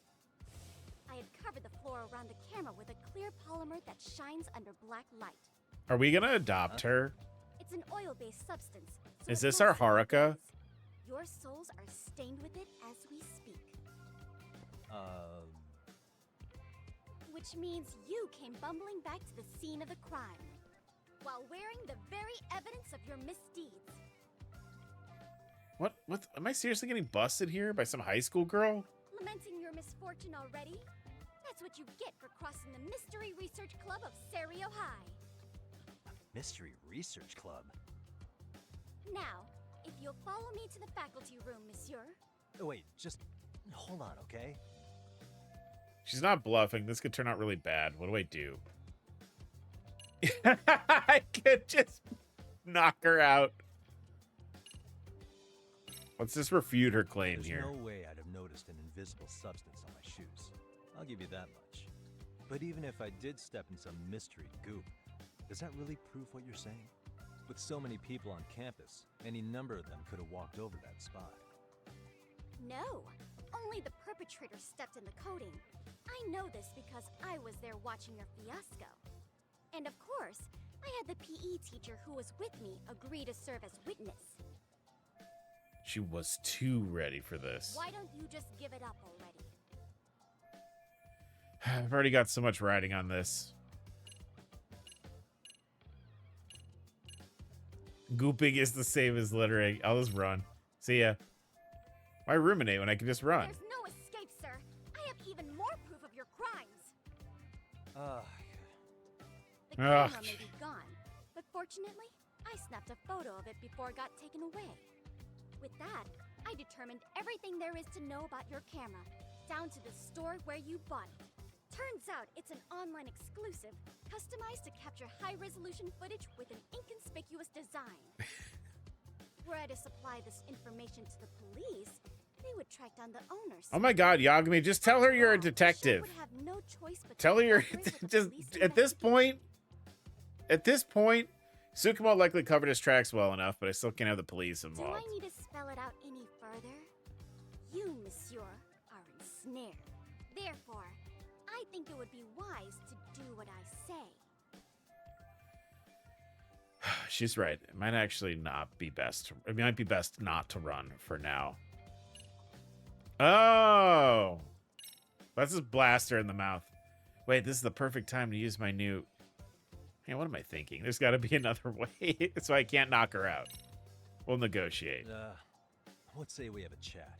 I had covered the floor around the camera with a clear polymer that shines under black light. Are we gonna adopt her? It's an oil-based substance. So Is it this our glows like Haruka? diamonds. Your souls are stained with it as we speak. Which means you came bumbling back to the scene of the crime, while wearing the very evidence of your misdeeds. What? Am I seriously getting busted here by some high school girl? Lamenting your misfortune already? That's what you get for crossing the Mystery Research Club of Serio High. Mystery Research Club? Now, if you'll follow me to the faculty room, monsieur. Oh, wait, just hold on, okay? She's not bluffing. This could turn out really bad. What do I do? I could just knock her out. Let's just refute her claim There's here. no way I'd have noticed an invisible substance on my shoes. I'll give you that much. But even if I did step in some mystery goop, does that really prove what you're saying? With so many people on campus, any number of them could have walked over that spot. No, only the perpetrator stepped in the coating. I know this because I was there watching your fiasco. And of course, I had the PE teacher who was with me agree to serve as witness. She was too ready for this. Why don't you just give it up already? I've already got so much riding on this. Gooping is the same as littering. I'll just run. See ya. Why ruminate when I can just run? There's no escape, sir. I have even more proof of your crimes. The camera may be gone, but fortunately, I snapped a photo of it before it got taken away. With that, I determined everything there is to know about your camera, down to the store where you bought it. Turns out it's an online exclusive, customized to capture high-resolution footage with an inconspicuous design. Were I to supply this information to the police, they would track down the owners. Oh my God, Yagami, just tell her you're a detective. Would have no choice but Tell her you're just at this point. Tsukumo likely covered his tracks well enough, but I still can't have the police involved. Do I need to spell it out any further? You, monsieur, are ensnared. Therefore, I think it would be wise to do what I say. She's right. It might actually not be best. It might be best not to run for now. Oh, that's his blaster in the mouth. Wait, this is the perfect time to use my new. Hey, what am I thinking? There's got to be another way, so I can't knock her out. We'll negotiate. Let's say we have a chat.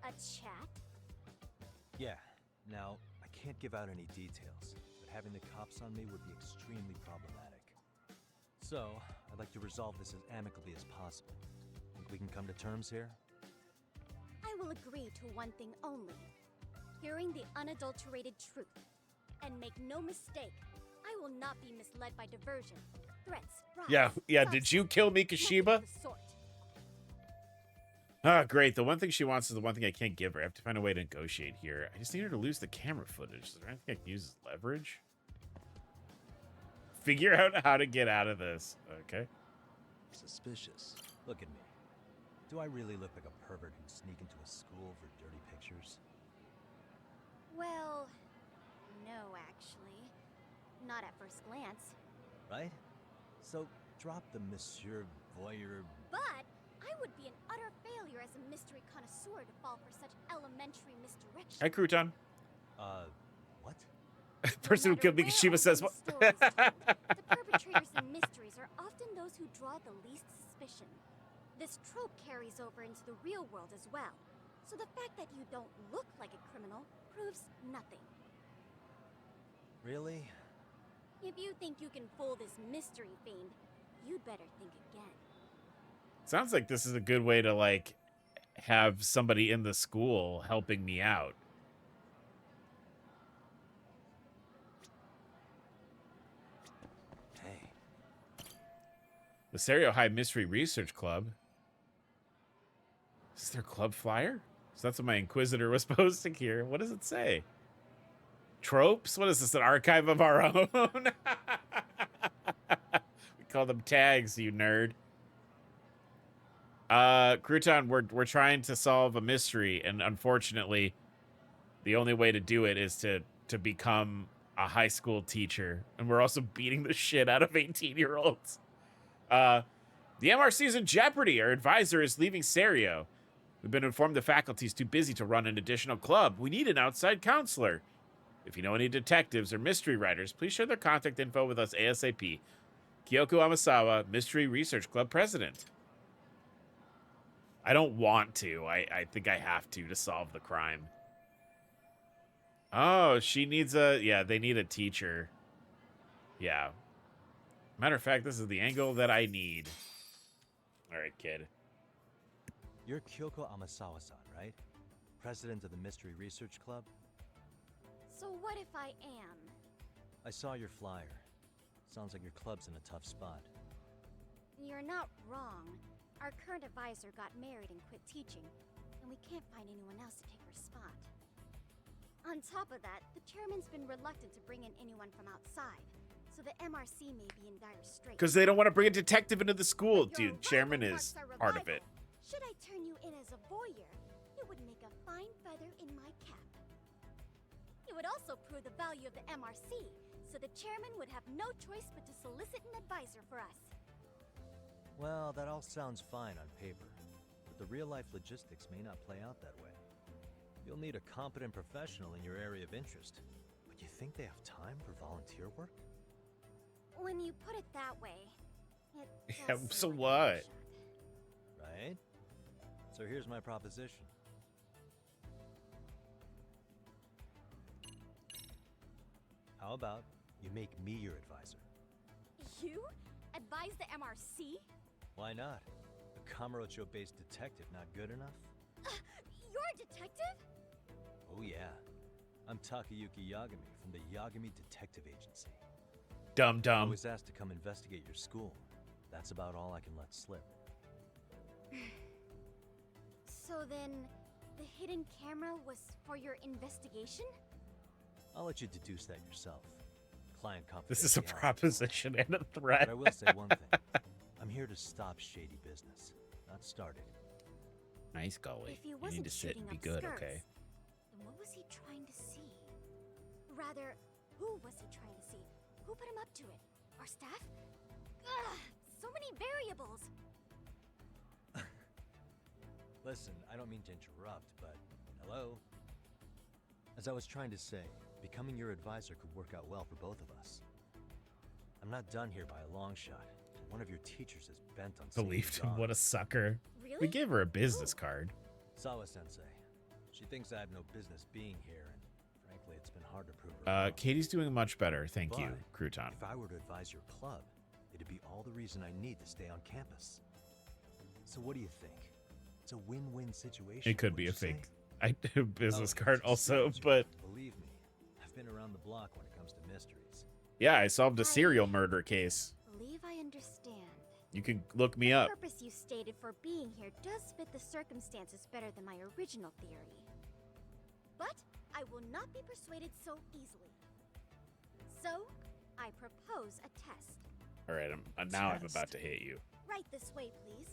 A chat? Yeah. Now, I can't give out any details, but having the cops on me would be extremely problematic. So, I'd like to resolve this as amicably as possible. Think we can come to terms here? I will agree to one thing only. Hearing the unadulterated truth. And make no mistake, I will not be misled by diversion, threats, bribes, Yeah. Did you kill Mikashiba? Ah, great. The one thing she wants is the one thing I can't give her. I have to find a way to negotiate here. I just need her to lose the camera footage. Is there anything I can use as leverage? Figure out how to get out of this. Okay. Suspicious. Look at me. Do I really look like a pervert who'd sneak into a school for dirty pictures? Well, no, actually. Not at first glance. Right? So, drop the Monsieur Voyeur. But I would be an utter failure as a mystery connoisseur to fall for such elementary misdirection. Hi, Crouton. What? Person who killed Mikashiba says what? The perpetrators in mysteries are often those who draw the least suspicion. This trope carries over into the real world as well. So the fact that you don't look like a criminal proves nothing. Really? If you think you can fool this mystery fiend, you'd better think again. Sounds like this is a good way to, like, have somebody in the school helping me out. Hey. The Serio High Mystery Research Club. Is this their club flyer? So that's what my Inquisitor was posting here. What does it say? Tropes? What is this, an archive of our own? We call them tags, you nerd. Crouton, we're trying to solve a mystery, and unfortunately, the only way to do it is to become a high school teacher. And we're also beating the shit out of 18-year-olds. The MRC is in jeopardy. Our advisor is leaving Serio. We've been informed the faculty is too busy to run an additional club. We need an outside counselor. If you know any detectives or mystery writers, please share their contact info with us ASAP. Kyoko Amasawa, Mystery Research Club President. I don't want to. I think I have to solve the crime. Oh, she needs a... Yeah, they need a teacher. Yeah. Matter of fact, this is the angle that I need. All right, kid. You're Kyoko Amasawa-san, right? President of the Mystery Research Club? So what if I am? I saw your flyer. Sounds like your club's in a tough spot. You're not wrong. Our current advisor got married and quit teaching, and we can't find anyone else to take her spot. On top of that, the chairman's been reluctant to bring in anyone from outside, so the MRC may be in dire straits. Because they don't want to bring a detective into the school, dude. Chairman is part of it. Should I turn you in as a voyeur, it would make a fine feather in my cap. It would also prove the value of the MRC, so the chairman would have no choice but to solicit an advisor for us. Well, that all sounds fine on paper, but the real-life logistics may not play out that way. You'll need a competent professional in your area of interest, but you think they have time for volunteer work? When you put it that way, it Yeah, so what? Right? So here's my proposition. How about you make me your advisor? You? Advise the MRC? Why not? A Kamurocho-based detective not good enough? You're a detective? Oh yeah. I'm Takayuki Yagami from the Yagami Detective Agency. Dumb I dumb. was asked to come investigate your school. That's about all I can let slip. So then, the hidden camera was for your investigation? I'll let you deduce that yourself. Client confidentiality. This is a proposition and a threat. But I will say one thing. I'm here to stop shady business, not start it. Nice, Gully. If he You wasn't need to sit and be shooting up good, skirts, okay? then what was he trying to see? Rather, who was he trying to see? Who put him up to it? Our staff? Ugh, so many variables. Listen, I don't mean to interrupt, but hello? As I was trying to say, becoming your advisor could work out well for both of us. I'm not done here by a long shot. One of your teachers is bent on seeing Believed you him. gone. What a sucker. Really? We gave her a business card. Sawa-sensei. She thinks I have no business being here, and frankly, it's been hard to prove her wrong. Katie's doing much better. Thank you, But Crouton. If I were to advise your club, it'd be all the reason I need to stay on campus. So what do you think? It's a win-win situation. It could be a wouldn't fake you say? business Oh, card it's a also, strategy. but Believe me, I've been around the block when it comes to mysteries. yeah, I solved a serial murder case. Believe I understand. You can look me The up. purpose you stated for being here does fit the circumstances better than my original theory. But I will not be persuaded so easily. So, I propose a test. All right, now I'm about to hit you. Right this way, please.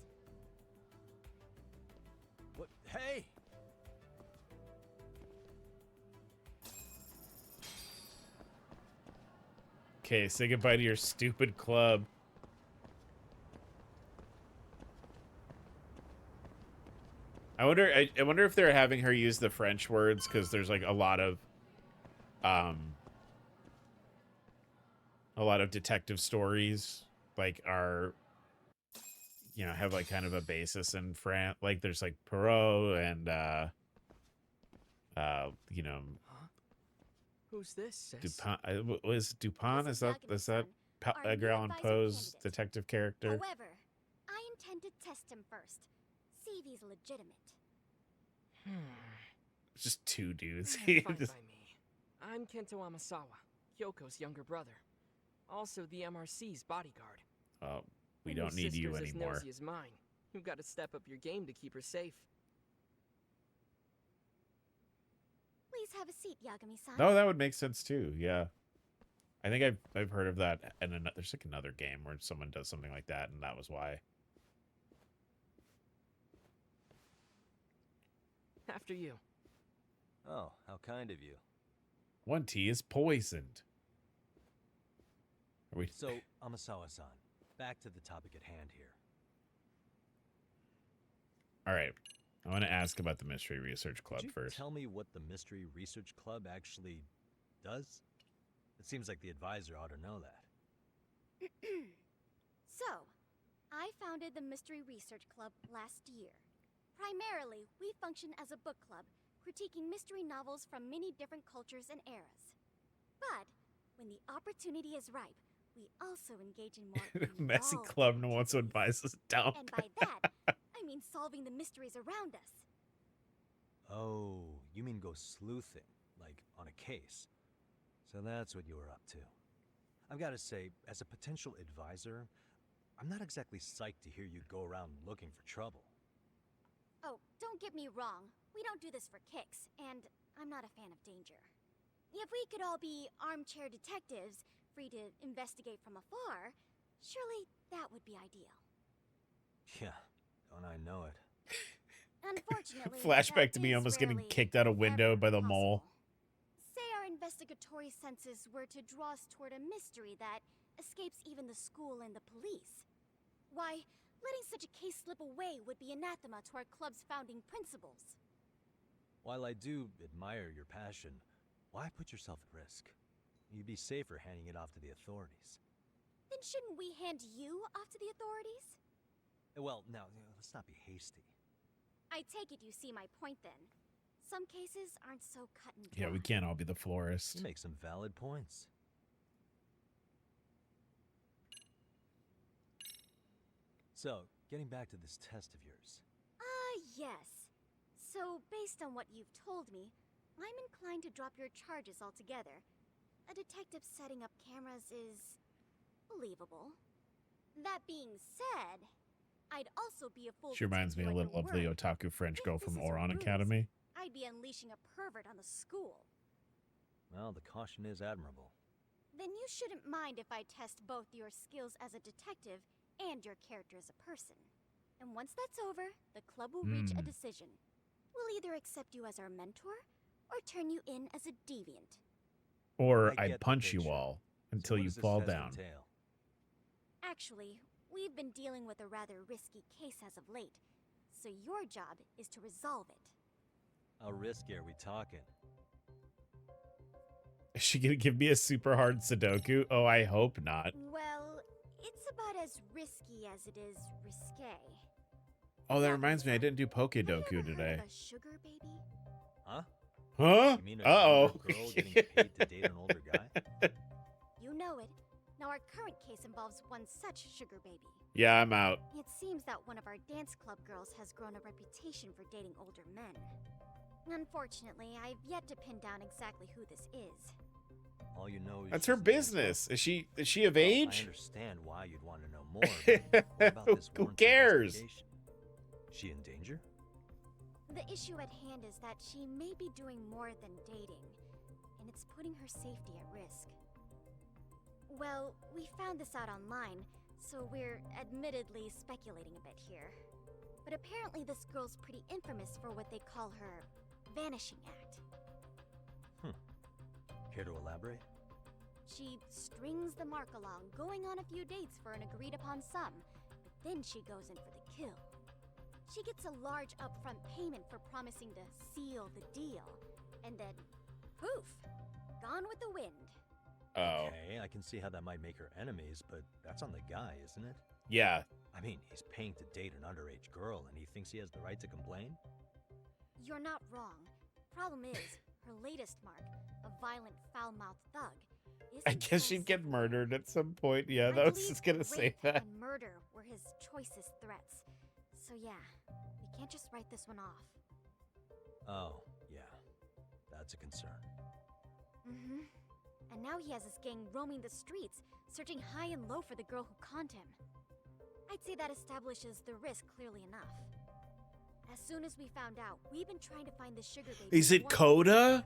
What? Hey! Okay, say goodbye to your stupid club. I wonder if they're having her use the French words because there's like a lot of detective stories like are, you know, have like kind of a basis in France. Like there's like Perot and you know, Who's this, sis? Dupont. Was Dupont? Is that Edgar Allan Poe's detective character? However, I intend to test him first. See if he's legitimate. Just two dudes. Fine by me. I'm Kento Amasawa, Kyoko's younger brother. Also the MRC's bodyguard. Oh, we And don't your need you sister's anymore. as nosy as mine. You've got to step up your game to keep her safe. Please have a seat, Yagami-san. No, that would make sense too. Yeah, I think I've heard of that. And there's like another game where someone does something like that, and that was why. After you. Oh, how kind of you. One tea is poisoned. Are we? So, Amasawa-san, back to the topic at hand here. All right. I want to ask about the Mystery Research Club Could you first. tell me what the Mystery Research Club actually does? It seems like the advisor ought to know that. So, I founded the Mystery Research Club last year. Primarily, we function as a book club, critiquing mystery novels from many different cultures and eras. But, when the opportunity is ripe, we also engage in more Messy involved club no one to advise us down. And by that, I mean solving the mysteries around us. Oh, you mean go sleuthing, like on a case. So that's what you were up to. I've got to say, as a potential advisor, I'm not exactly psyched to hear you go around looking for trouble. Oh, don't get me wrong. We don't do this for kicks, and I'm not a fan of danger. If we could all be armchair detectives, free to investigate from afar, surely that would be ideal. Yeah, don't I know it. Unfortunately, Flashback that to me is almost getting rarely, kicked out a if window ever, by the possible. mole. Say our investigatory senses were to draw us toward a mystery that escapes even the school and the police. Why, letting such a case slip away would be anathema to our club's founding principles. While I do admire your passion, why put yourself at risk? You'd be safer handing it off to the authorities. Then shouldn't we hand you off to the authorities? Well, now, let's not be hasty. I take it you see my point then. Some cases aren't so cut and dry. Yeah, we can't all be the florist. You make some valid points. So, getting back to this test of yours. Yes. So, based on what you've told me, I'm inclined to drop your charges altogether. A detective setting up cameras is believable. That being said, I'd also be a fool. She reminds me a little of the otaku French girl from Oran Academy. I'd be unleashing a pervert on the school. Well, the caution is admirable. Then you shouldn't mind if I test both your skills as a detective and your character as a person. And once that's over, the club will reach a decision. We'll either accept you as our mentor, or turn you in as a deviant. Or I'd punch you all until you fall down. Actually, we've been dealing with a rather risky case as of late, so your job is to resolve it. How risky are we talking? Is she gonna give me a super hard Sudoku? Oh, I hope not. Well, it's about as risky as it is risque. Oh, that reminds me, I didn't do Pokedoku today. A sugar baby? Huh? Huh? You mean a Uh-oh. girl getting paid to date an older guy? You know it. Now our current case involves one such sugar baby. Yeah, I'm out. It seems that one of our dance club girls has grown a reputation for dating older men. Unfortunately, I've yet to pin down exactly who this is. All you know is That's her business. Is she of age? I understand why you'd want to know more. But what about this Who warrant cares? investigation? She in danger? The issue at hand is that she may be doing more than dating, and it's putting her safety at risk. Well, we found this out online, so we're admittedly speculating a bit here. But apparently this girl's pretty infamous for what they call her vanishing act. Care to elaborate? She strings the mark along, going on a few dates for an agreed upon sum, but then she goes in for the kill. She gets a large upfront payment for promising to seal the deal, and then, poof, gone with the wind. Oh. Okay, I can see how that might make her enemies, but that's on the guy, isn't it? Yeah. I mean, he's paying to date an underage girl, and he thinks he has the right to complain? You're not wrong. Problem is, her latest mark, a violent, foul-mouthed thug, I guess she'd get murdered at some point. Yeah, I was just gonna say that. And murder were his choicest threats. So yeah, we can't just write this one off. Oh, yeah. That's a concern. Mm-hmm. And now he has his gang roaming the streets, searching high and low for the girl who conned him. I'd say that establishes the risk clearly enough. As soon as we found out, we've been trying to find the sugar baby. Is it Coda?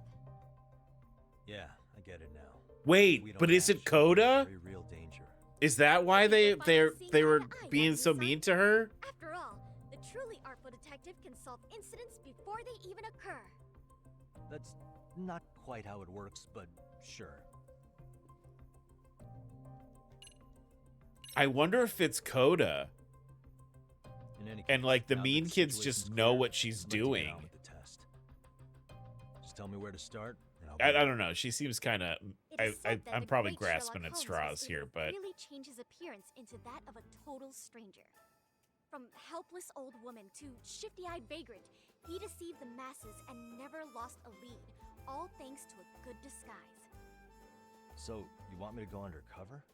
Yeah, I get it now. Wait, but is it Coda? Very real danger. Is that why they were being so mean to her? After all, the truly artful detective can solve incidents before they even occur. That's not quite how it works, but sure. I wonder if it's Coda. In any case, And like the now mean that the kids just situation's know clear, what she's I'd like to get doing. on with the test. Just tell me where to start, and I'll I be don't know. She seems kind of. I'm probably grasping at straws here, but really change his appearance into that of a total stranger. From helpless old woman to shifty-eyed vagrant, he deceived the masses and never lost a lead, all thanks to a good disguise. So, you want me to go undercover?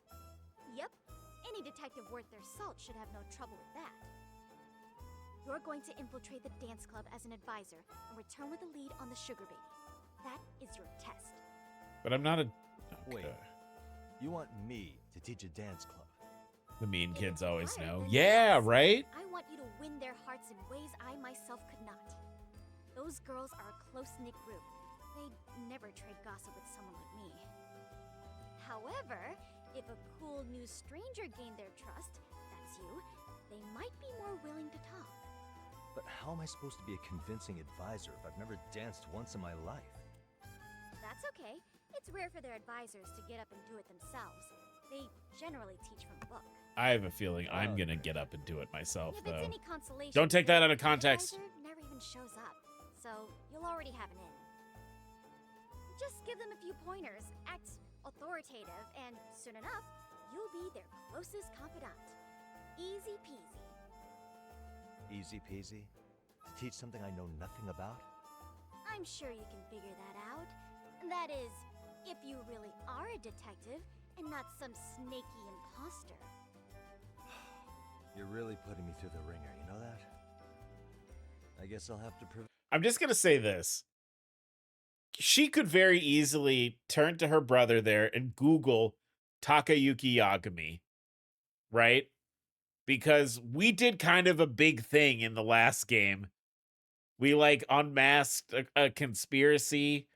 Yep, any detective worth their salt should have no trouble with that. You're going to infiltrate the dance club as an advisor and return with a lead on the sugar baby. That is your test. but I'm not a. Wait, you want me to teach a dance club? The mean kids always know. Yeah, right. I want you to win their hearts in ways I myself could not. Those girls are a close-knit group. They'd never trade gossip with someone like me. However, if a cool new stranger gained their trust, that's you, they might be more willing to talk. But how am I supposed to be a convincing advisor if I've never danced once in my life? That's okay. It's rare for their advisors to get up and do it themselves. They generally teach from a book. I have a feeling I'm gonna get up and do it myself, If though. it's any consolation, Don't take that out of the context. advisor never even shows up, so you'll already have an in. Just give them a few pointers, act authoritative, and soon enough, you'll be their closest confidant. Easy peasy. Easy peasy? To teach something I know nothing about? I'm sure you can figure that out. That is, if you really are a detective and not some snaky imposter. You're really putting me through the ringer, you know that? I guess I'll have to prove. I'm just gonna say this. She could very easily turn to her brother there and Google Takayuki Yagami, right? Because we did kind of a big thing in the last game. We like unmasked a conspiracy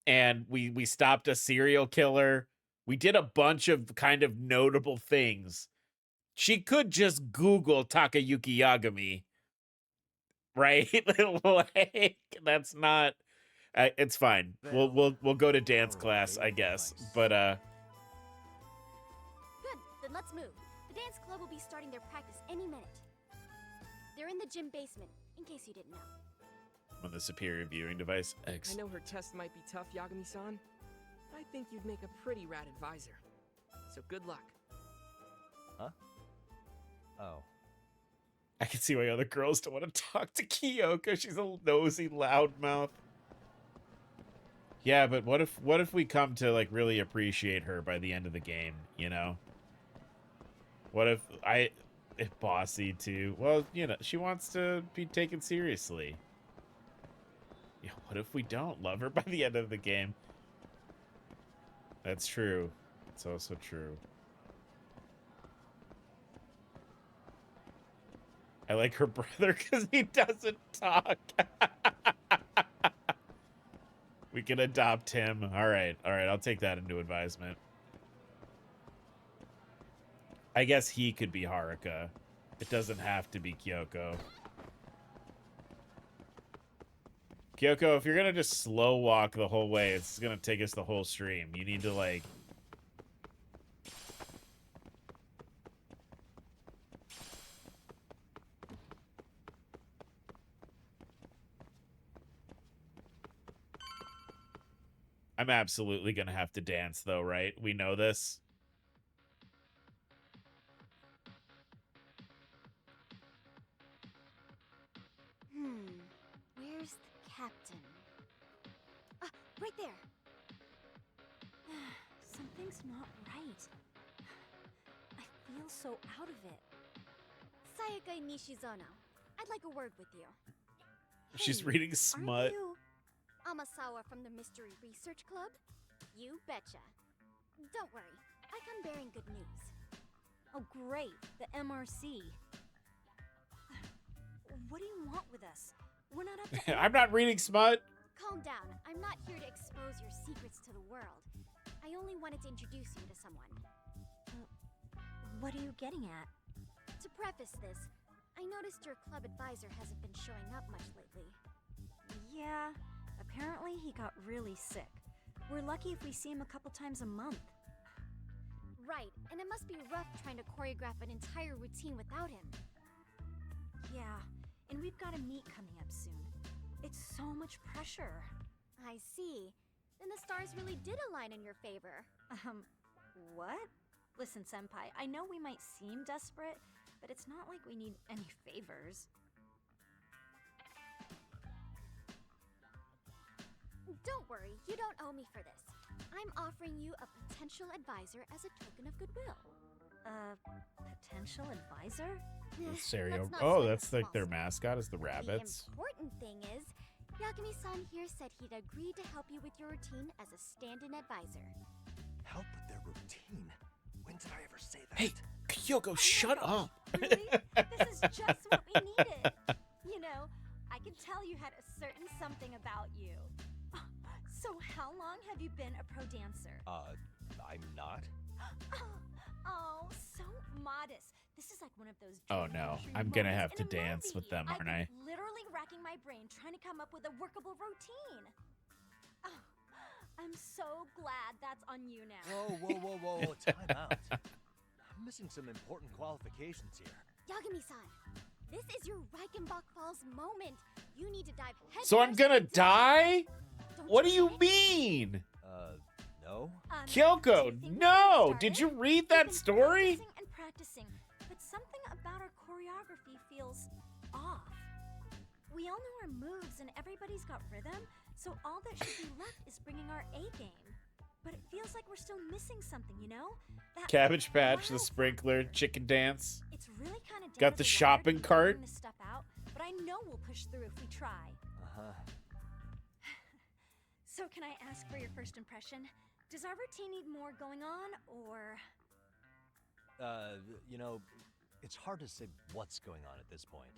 and we stopped a serial killer. We did a bunch of kind of notable things. She could just Google Takayuki Yagami, right? Like, that's not. It's fine. We'll go to dance class, I guess. But Good. Then let's move. The dance club will be starting their practice any minute. They're in the gym basement, in case you didn't know. On the superior viewing device, X. I know her test might be tough, Yagami-san. I think you'd make a pretty rad advisor. So good luck. Huh? Oh. I can see why other girls don't want to talk to Kyoko. She's a nosy loudmouth. Yeah, but what if we come to like really appreciate her by the end of the game, you know? What if Bossy too? Well, you know, she wants to be taken seriously. Yeah, what if we don't love her by the end of the game? That's true. It's also true. I like her brother because he doesn't talk. We can adopt him. All right. I'll take that into advisement. I guess he could be Haruka. It doesn't have to be Kyoko. Kyoko, if you're going to just slow walk the whole way, it's going to take us the whole stream. You need to, like... I'm absolutely going to have to dance, though, right? We know this. Where's the captain? Right there. Something's not right. I feel so out of it. Sayaka Nishizono, I'd like a word with you. She's reading smut. Aren't you Amasawa from the Mystery Research Club? You betcha. Don't worry, I come bearing good news. Oh great, the MRC. What do you want with us? We're not up to I'm not reading smut. Calm down. I'm not here to expose your secrets to the world. I only wanted to introduce you to someone. What are you getting at? To preface this, I noticed your club advisor hasn't been showing up much lately. Yeah, apparently he got really sick. We're lucky if we see him a couple times a month. Right, and it must be rough trying to choreograph an entire routine without him. Yeah, and we've got a meet coming up soon. It's so much pressure. I see. Then the stars really did align in your favor. What? Listen, Senpai, I know we might seem desperate, but it's not like we need any favors. Don't worry, you don't owe me for this. I'm offering you a potential advisor as a token of goodwill. Potential advisor? Serio. Oh, that's like their mascot is the rabbits. The important thing is, Yagami-san here said he'd agreed to help you with your routine as a stand-in advisor. Help with their routine? When did I ever say that? Hey, Kyoko, shut up. Really? This is just what we needed. You know, I could tell you had a certain something about you. So how long have you been a pro dancer? I'm not. Oh, so modest. This is like one of those. Oh no, I'm gonna have to dance with them, aren't I? Literally racking my brain trying to come up with a workable routine. Oh, I'm so glad that's on you now. Whoa, time out. I'm missing some important qualifications here. Yagami-san, this is your Reichenbach Falls moment. You need to dive head So I'm gonna die? Don't What do you you mean? No. Kyoko, no! Did you read that story? Practicing, but something about our choreography feels off. We all know our moves and everybody's got rhythm, so all that should be left is bringing our A game. But it feels like we're still missing something, you know? That Cabbage Patch, the wow sprinkler, factor. chicken dance. It's really kind of Got the shopping cart. This stuff out, but I know we'll push through if we try. So can I ask for your first impression? Does our routine need more going on, or? You know, it's hard to say what's going on at this point.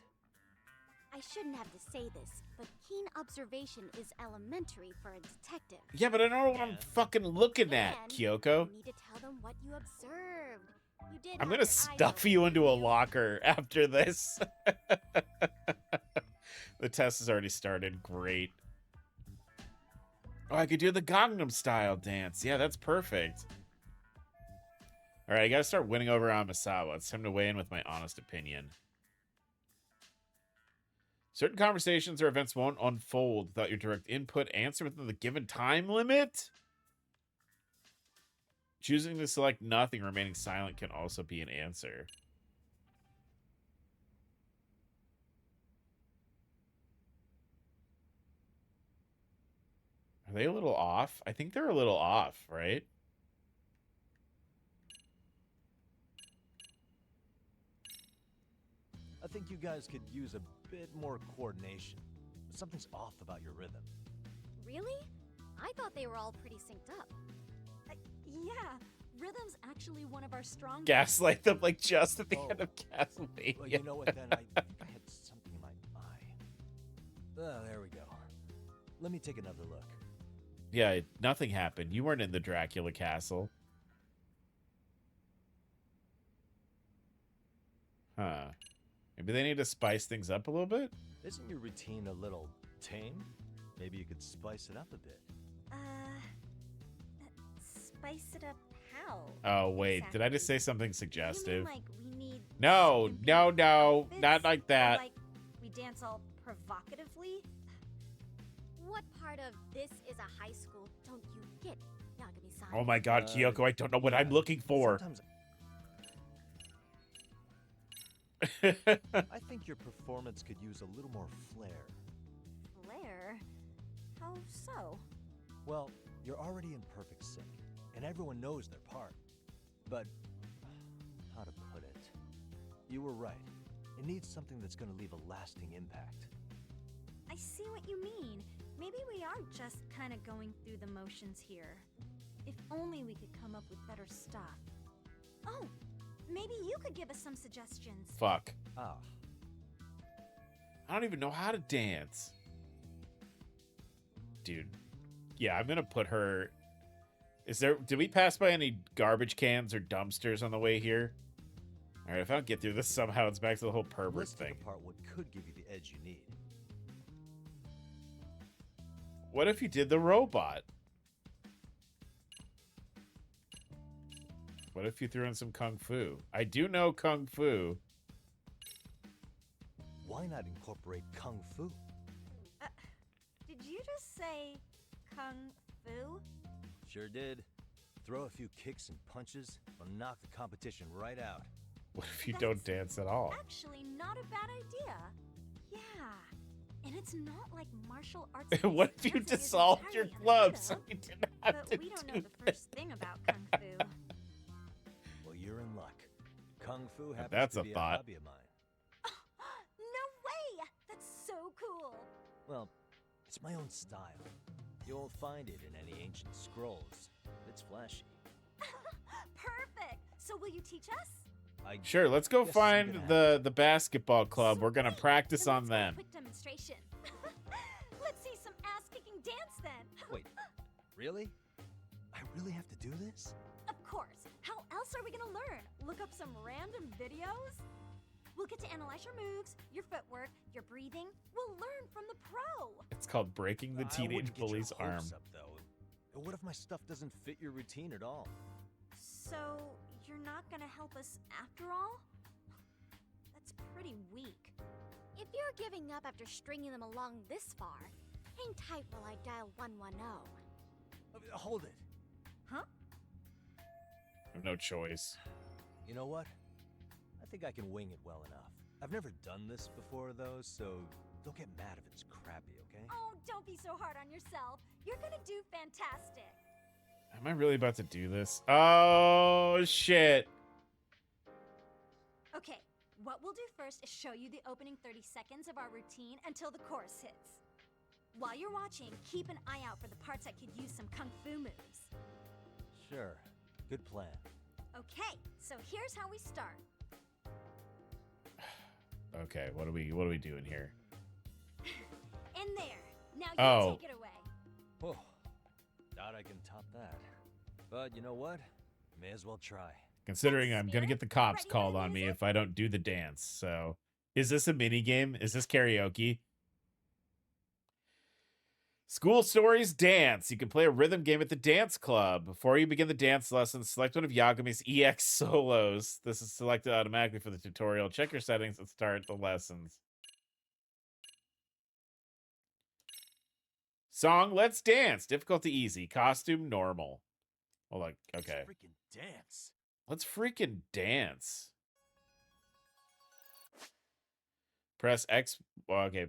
I shouldn't have to say this, but keen observation is elementary for a detective. Yeah, but I don't know what I'm fucking looking at, And Kyoko. you need to tell them what you observed. You did. I'm have gonna your eyes stuff open, you into a didn't you? locker after this. The test has already started. Great. Oh, I could do the Gangnam Style dance. Yeah, that's perfect. All right, I gotta start winning over Amasawa. It's time to weigh in with my honest opinion. Certain conversations or events won't unfold without your direct input answer within the given time limit. Choosing to select nothing, remaining silent can also be an answer. Are they a little off? I think they're a little off, right? I think you guys could use a bit more coordination. Something's off about your rhythm. Really? I thought they were all pretty synced up. Yeah, rhythm's actually one of our strong. Gaslight them like just at the end of Castlevania. Well, you know what, then? I think I had something in my eye. There we go. Let me take another look. Yeah, nothing happened. You weren't in the Dracula castle. Huh. Maybe they need to spice things up a little bit? Isn't your routine a little tame? Maybe you could spice it up a bit. Spice it up how? Oh, wait. Exactly. Did I just say something You mean, suggestive? like we need No, no, no. outfits? Not like Or, that. like we dance all provocatively? What part of this is a high school don't you get, Yagami-san? Oh my god, Kyoko, I don't know what I'm looking for. I think your performance could use a little more flair. Flair? How so? Well, you're already in perfect sync, and everyone knows their part. But, how to put it? You were right. It needs something that's going to leave a lasting impact. I see what you mean. Maybe we are just kind of going through the motions here. If only we could come up with better stuff. Oh, maybe you could give us some suggestions. Fuck. Ah. I don't even know how to dance. Dude. Yeah, I'm gonna put her... Did we pass by any garbage cans or dumpsters on the way here? Alright, if I don't get through this somehow, it's back to the whole pervert Let's thing. take apart what could give you the edge you need. What if you did the robot? What if you threw in some kung fu? I do know kung fu. Why not incorporate kung fu? Did you just say kung fu? Sure did. Throw a few kicks and punches, will knock the competition right out. What if you don't dance at all? Actually, not a bad idea. Yeah. And it's not like martial arts. What if you dancing is dissolved your entirely clubs so unheard you didn't have But to we don't do know the first thing about kung fu. Well, you're in luck. Kung fu happens That's to a be thought. a hobby of mine. No way! That's so cool. Well, it's my own style. You won't find it in any ancient scrolls. It's flashy. Perfect. So will you teach us? Sure, let's go Yes, find I'm gonna the basketball club. We're gonna practice on them. Quick demonstration. Let's see some ass-kicking dance then. Wait, really? I really have to do this? Of course. How else are we gonna learn? Look up some random videos? We'll get to analyze your moves, your footwork, your breathing. We'll learn from the pro. It's called Breaking the I Teenage wouldn't get your Bully's arm. hopes up, though. And what if my stuff doesn't fit your routine at all? So, you're not gonna help us after all? That's pretty weak. If you're giving up after stringing them along this far, hang tight while I dial 110. Hold it. Huh? I have no choice. You know what? I think I can wing it well enough. I've never done this before, though, so Don't get mad if it's crappy, okay? Oh, don't be so hard on yourself. You're gonna do fantastic. Am I really about to do this? Oh, shit. Okay, what we'll do first is show you the opening 30 seconds of our routine until the chorus hits. While you're watching, keep an eye out for the parts that could use some kung fu moves. Sure. Good plan. Okay, so here's how we start. Okay, what are we doing here? In there. Now you take it away. Whoa. Doubt I can top that. But you know what? May as well try. Considering I'm gonna get the cops called on me if I don't do the dance. So, is this a mini game? Is this karaoke? School Stories Dance. You can play a rhythm game at the dance club. Before you begin the dance lesson, select one of Yagami's EX solos. This is selected automatically for the tutorial. Check your settings and start the lessons. Song, Let's Dance. Difficulty easy. Costume normal. Hold on. Okay. Let's freaking dance. Let's freaking dance. Press X. Well, okay.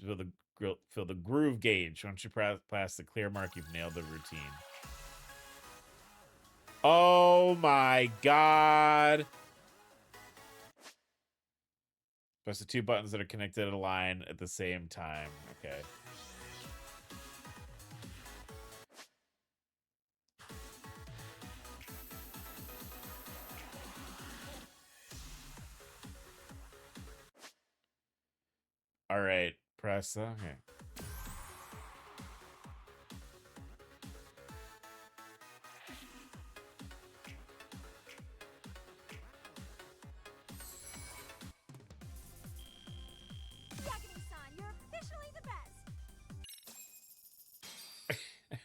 Fill the groove gauge. Once you pass the clear mark, you've nailed the routine. Oh my god. Press the two buttons that are connected in a line at the same time. Okay. All right. Press. Okay. Yagami-san, you're officially the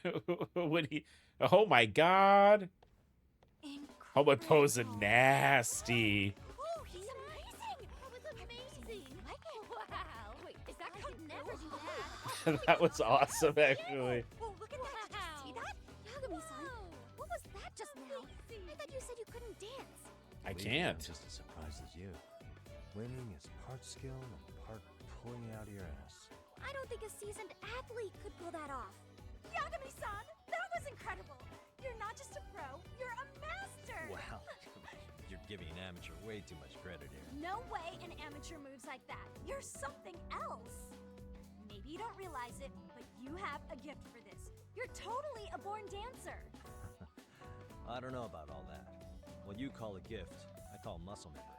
best. When he, oh my god. Oh, my pose is nasty. Oh, he's amazing! That was amazing! Wow! Wait, is that could never do that? That was awesome, actually. Oh, look at that! See that? Yagami-san, what was that just now? I thought you said you couldn't dance. I Believe me, can't. I'm just as surprised as you. Winning is part skill and part pulling out of your ass. I don't think a seasoned athlete could pull that off. Yagami-san, that was incredible! You're not just a pro, you're a master! Wow. You're giving an amateur way too much credit here. No way an amateur moves like that. You're something else. Maybe you don't realize it, but you have a gift for this. You're totally a born dancer. I don't know about all that. What you call a gift, I call muscle memory.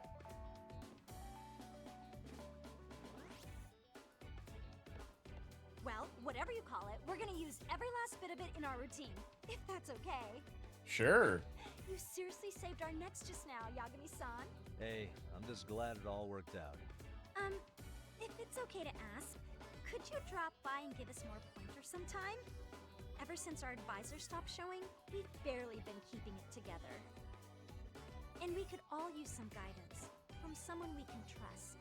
Well, whatever you call it, we're gonna use every last bit of it in our routine, if that's okay. Sure. You seriously saved our necks just now, Yagami-san. Hey, I'm just glad it all worked out. If it's okay to ask, could you drop by and give us more pointers sometime? Ever since our advisor stopped showing, we've barely been keeping it together. And we could all use some guidance from someone we can trust.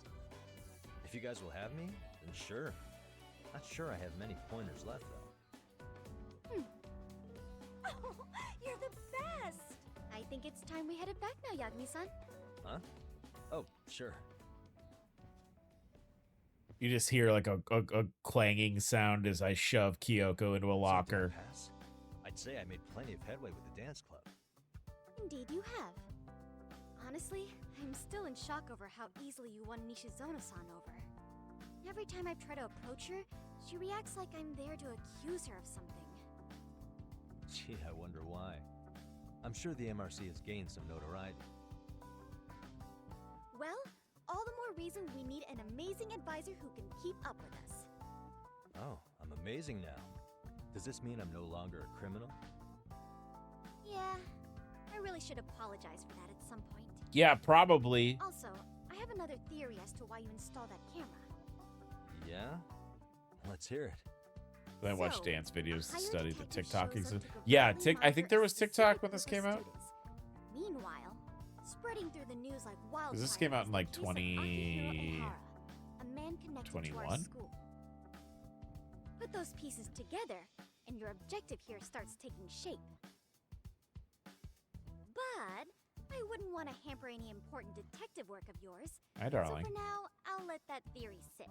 If you guys will have me, then sure. Not sure I have many pointers left, though. Oh, you're the best! I think it's time we headed back now, Yagami-san. Huh? Oh, sure. You just hear like a clanging sound as I shove Kyoko into a locker. Pass? I'd say I made plenty of headway with the dance club. Indeed you have. Honestly, I'm still in shock over how easily you won Nishizono-san over. Every time I try to approach her, she reacts like I'm there to accuse her of something. Gee, I wonder why. I'm sure the MRC has gained some notoriety. Well, all the more reason we need an amazing advisor who can keep up with us. Oh, I'm amazing now. Does this mean I'm no longer a criminal? Yeah, I really should apologize for that at some point. Yeah, probably. Also, I have another theory as to why you installed that camera. Yeah? Let's hear it. I watched So, dance videos to hired study the detective TikTok. shows up to Yeah, properly I think there was monitor TikTok specific when this group came of out. students. Meanwhile, spreading through the news like wildfire. 'Cause this came out in, like, is the case of Akihiro Ehara, a man connected to our 21? school. Put those pieces together, and your objective here starts taking shape. But I wouldn't want to hamper any important detective work of yours. Hi, darling. So for now, I'll let that theory sit.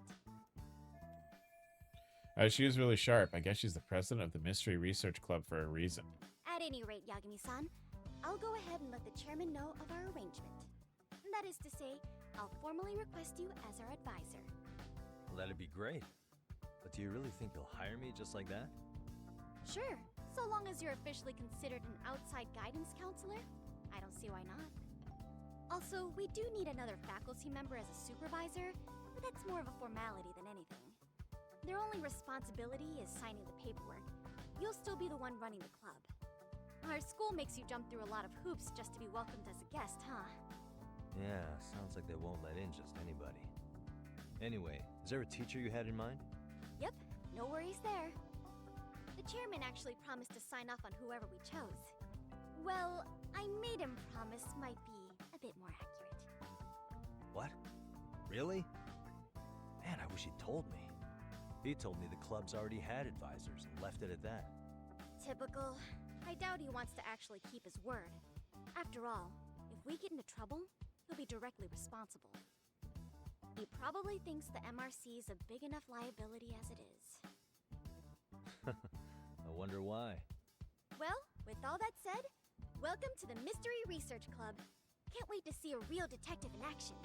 She was really sharp. I guess she's the president of the Mystery Research Club for a reason. At any rate, Yagami-san, I'll go ahead and let the chairman know of our arrangement. That is to say, I'll formally request you as our advisor. Well, that'd be great. But do you really think you'll hire me just like that? Sure, so long as you're officially considered an outside guidance counselor, I don't see why not. Also, we do need another faculty member as a supervisor, but that's more of a formality than anything. Their only responsibility is signing the paperwork. You'll still be the one running the club. Our school makes you jump through a lot of hoops just to be welcomed as a guest, huh? Yeah, sounds like they won't let in just anybody. Anyway, is there a teacher you had in mind? Yep, no worries there. The chairman actually promised to sign off on whoever we chose. Well, I made him promise might be a bit more accurate. What? Really? Man, I wish he'd told me. He told me the club's already had advisors and left it at that. Typical. I doubt he wants to actually keep his word. After all, if we get into trouble, he'll be directly responsible. He probably thinks the MRC's a big enough liability as it is. I wonder why. Well, with all that said, welcome to the Mystery Research Club. Can't wait to see a real detective in action.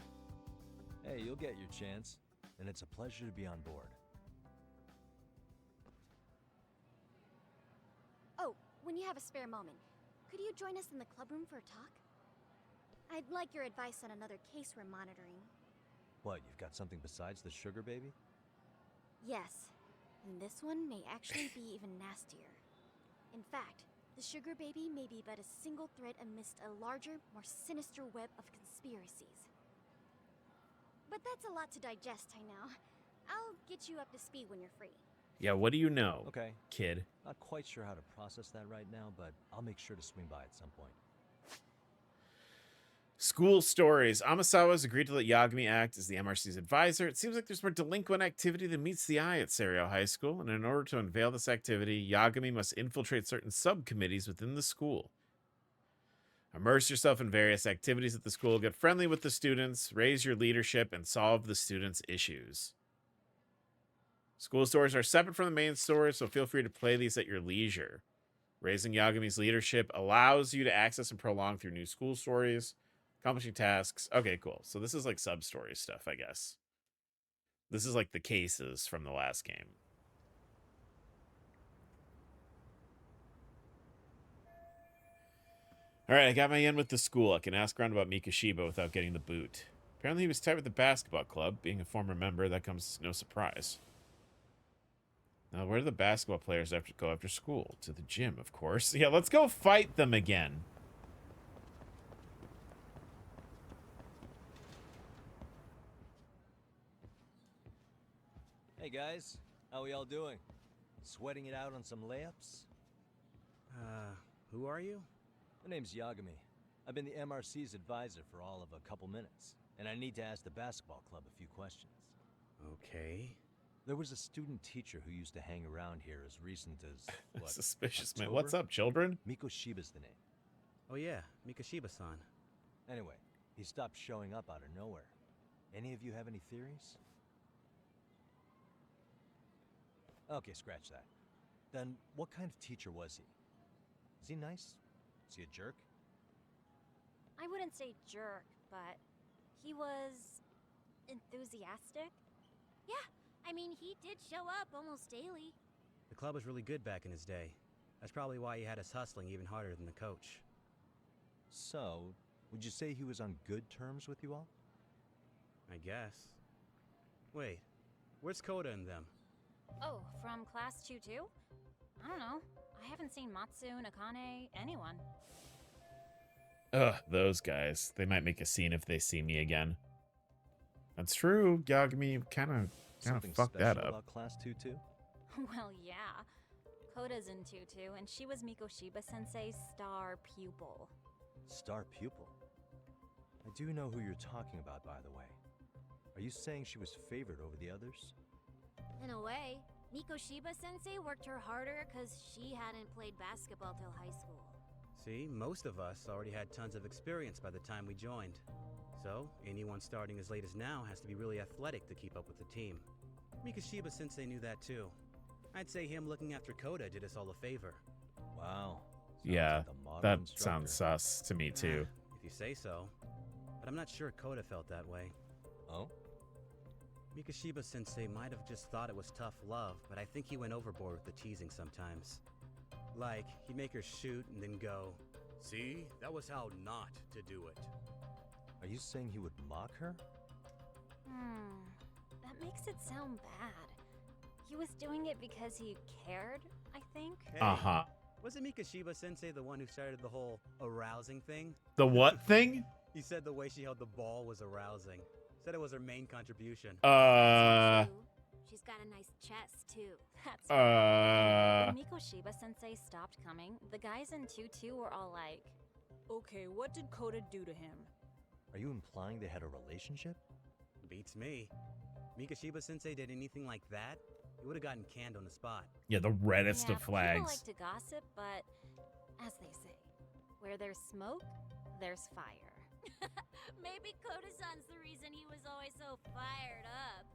Hey, you'll get your chance, and it's a pleasure to be on board. Oh, when you have a spare moment, could you join us in the club room for a talk? I'd like your advice on another case we're monitoring. What, you've got something besides the sugar baby? Yes, and this one may actually be even nastier. In fact, the sugar baby may be but a single thread amidst a larger, more sinister web of conspiracies. But that's a lot to digest, I know. I'll get you up to speed when you're free. Yeah, what do you know, Okay. kid? Not quite sure how to process that right now, but I'll make sure to swing by at some point. School stories. Amasawa's agreed to let Yagami act as the MRC's advisor. It seems like there's more delinquent activity than meets the eye at Serio High School, and in order to unveil this activity, Yagami must infiltrate certain subcommittees within the school. Immerse yourself in various activities at the school, get friendly with the students, raise your leadership, and solve the students' issues. School stories are separate from the main story, so feel free to play these at your leisure. Raising Yagami's leadership allows you to access and prolong through new school stories, accomplishing tasks. Okay, cool. So this is like sub-story stuff, I guess. This is like the cases from the last game. All right, I got my in with the school. I can ask around about Mikoshiba without getting the boot. Apparently he was tight with the basketball club. Being a former member, that comes as no surprise. Now, where do the basketball players have to go after school? To the gym, of course. Yeah, let's go fight them again. Hey guys, how we all doing? Sweating it out on some layups? Who are you? My name's Yagami. I've been the MRC's advisor for all of a couple minutes, and I need to ask the basketball club a few questions. Okay. There was a student teacher who used to hang around here as recent as, what, Suspicious, man. October? What's up, children? Mikoshiba's the name. Oh yeah, Mikoshiba-san. Anyway, he stopped showing up out of nowhere. Any of you have any theories? Okay, scratch that. Then, what kind of teacher was he? Is he nice? Is he a jerk? I wouldn't say jerk, but he was enthusiastic. Yeah, I mean, he did show up almost daily. The club was really good back in his day. That's probably why he had us hustling even harder than the coach. So, would you say he was on good terms with you all? I guess. Wait, where's Koda and them? Oh, from class 2 too? I don't know. I haven't seen Matsu, Nakane, anyone. Ugh, those guys. They might make a scene if they see me again. That's true. Yagami kind of fucked that up. About class 2 too? Well, yeah. Koda's in 2 too, and she was Mikoshiba Sensei's star pupil. Star pupil? I do know who you're talking about, by the way. Are you saying she was favored over the others? In a way, Mikoshiba Sensei worked her harder because she hadn't played basketball till high school. See, most of us already had tons of experience by the time we joined. So, anyone starting as late as now has to be really athletic to keep up with the team. Mikoshiba Sensei knew that too. I'd say him looking after Coda did us all a favor. Wow. Yeah, that sounds sus to me too. If you say so. But I'm not sure Coda felt that way. Oh? Mikoshiba-sensei might have just thought it was tough love, but I think he went overboard with the teasing sometimes. Like, he'd make her shoot and then go, "See, that was how not to do it." Are you saying he would mock her? That makes it sound bad. He was doing it because he cared, I think. Hey, Uh-huh. Wasn't Mikoshiba-sensei the one who started the whole arousing thing? The what thing? He said the way she held the ball was arousing. Said it was her main contribution. She's got a nice chest, too. That's right. When Mikoshiba-sensei stopped coming, the guys in 2-2 were all like, Okay, what did Coda do to him? Are you implying they had a relationship? Beats me. Mikoshiba-sensei did anything like that, he would have gotten canned on the spot. Yeah, the reddest yeah, of flags. People like to gossip, but as they say, where there's smoke, there's fire. Maybe Koda-san's the reason he was always so fired up.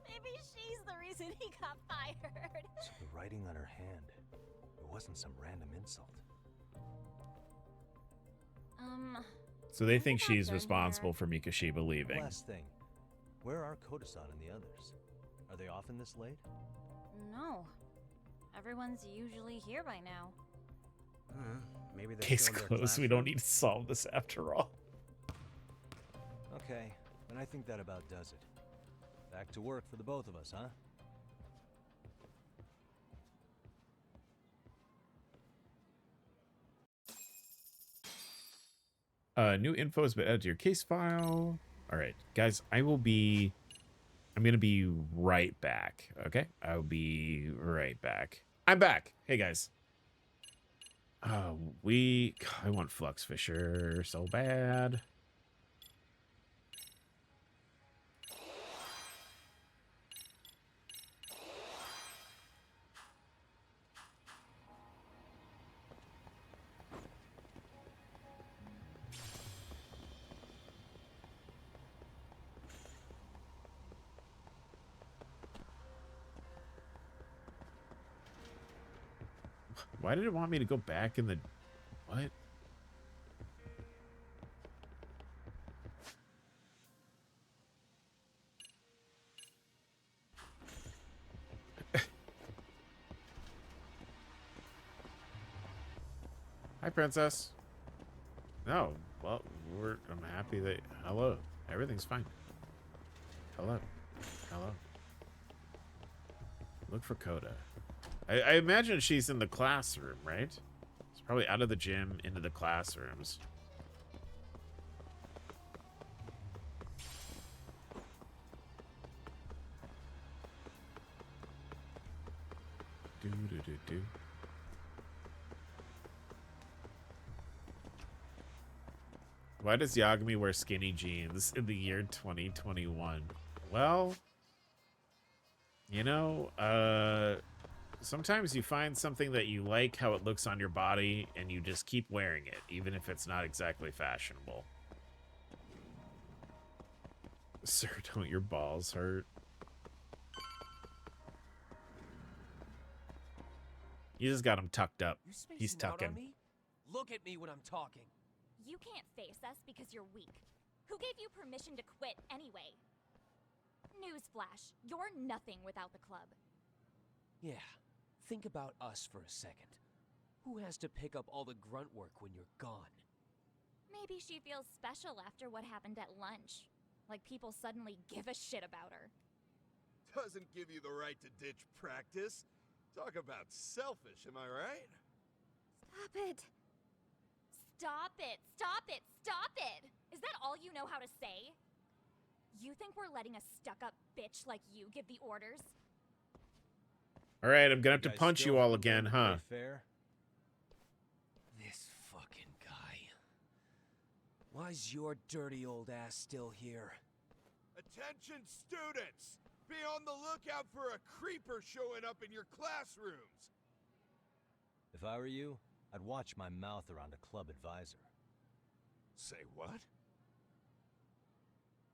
Maybe she's the reason he got fired. So the writing on her hand, it wasn't some random insult. So they think she's responsible for Mikoshiba leaving. Last thing, where are Koda-san and the others? Are they often this late? No. Everyone's usually here by now. Maybe they're Case still in their closed. We don't need to solve this after all. Okay, then I think that about does it. Back to work for the both of us, huh? New info has been added to your case file. All right, guys, I'm going to be right back, okay? I'll be right back. I'm back. Hey, guys. I want Flux Fisher so bad. Why did it want me to go back in the... What? Hi, Princess. No, well, I'm happy that... Hello. Everything's fine. Hello. Hello. Look for Coda. I imagine she's in the classroom, right? It's probably out of the gym into the classrooms. Do. Why does Yagami wear skinny jeans in the year 2021? Well, you know, sometimes you find something that you like how it looks on your body and you just keep wearing it, even if it's not exactly fashionable. Sir, don't your balls hurt? You just got him tucked up. He's tucking. Look at me when I'm talking. You can't face us because you're weak. Who gave you permission to quit anyway? Newsflash, you're nothing without the club. Yeah, think about us for a second. Who has to pick up all the grunt work when you're gone? Maybe she feels special after what happened at lunch. Like people suddenly give a shit about her. Doesn't give you the right to ditch practice. Talk about selfish, am I right? Stop it. Stop it. Stop it. Stop it. Is that all you know how to say? You think we're letting a stuck-up bitch like you give the orders? All right, I'm gonna have to punch you all again, huh? Fair. This fucking guy. Why's your dirty old ass still here? Attention, students! Be on the lookout for a creeper showing up in your classrooms! If I were you, I'd watch my mouth around a club advisor. Say what?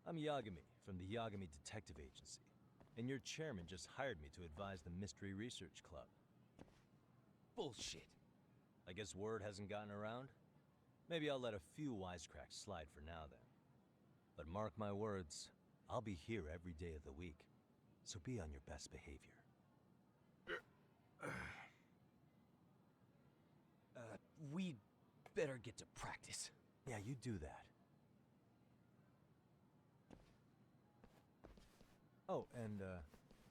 I'm Yagami, from the Yagami Detective Agency. And your chairman just hired me to advise the Mystery Research Club. Bullshit. I guess word hasn't gotten around? Maybe I'll let a few wisecracks slide for now then. But mark my words, I'll be here every day of the week. So be on your best behavior. We'd better get to practice. Yeah, you do that. Oh, and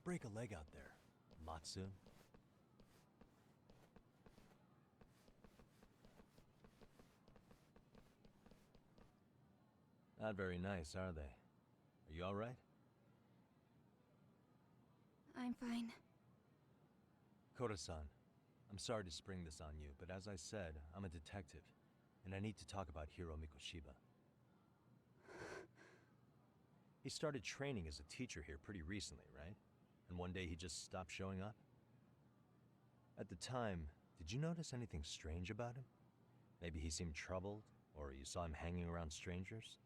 break a leg out there, Matsu. Not very nice, are they? Are you all right? I'm fine. Koda-san, I'm sorry to spring this on you, but as I said, I'm a detective, and I need to talk about Hiro Mikoshiba. He started training as a teacher here pretty recently, right? And one day he just stopped showing up? At the time, did you notice anything strange about him? Maybe he seemed troubled, or you saw him hanging around strangers?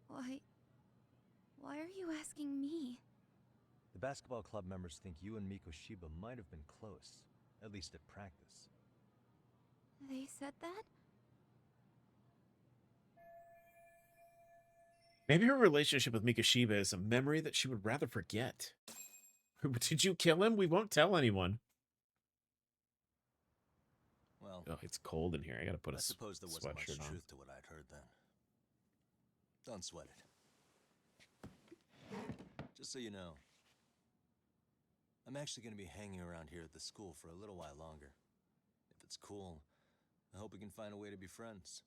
Why are you asking me? The basketball club members think you and Mikoshiba might have been close, at least at practice. They said that? Maybe her relationship with Mikoshiba is a memory that she would rather forget. Did you kill him? We won't tell anyone. Well, oh, it's cold in here. I gotta put a suppose there wasn't much sweatshirt on. truth to what I'd heard then. Don't sweat it. Just so you know, I'm actually going to be hanging around here at the school for a little while longer. If it's cool, I hope we can find a way to be friends.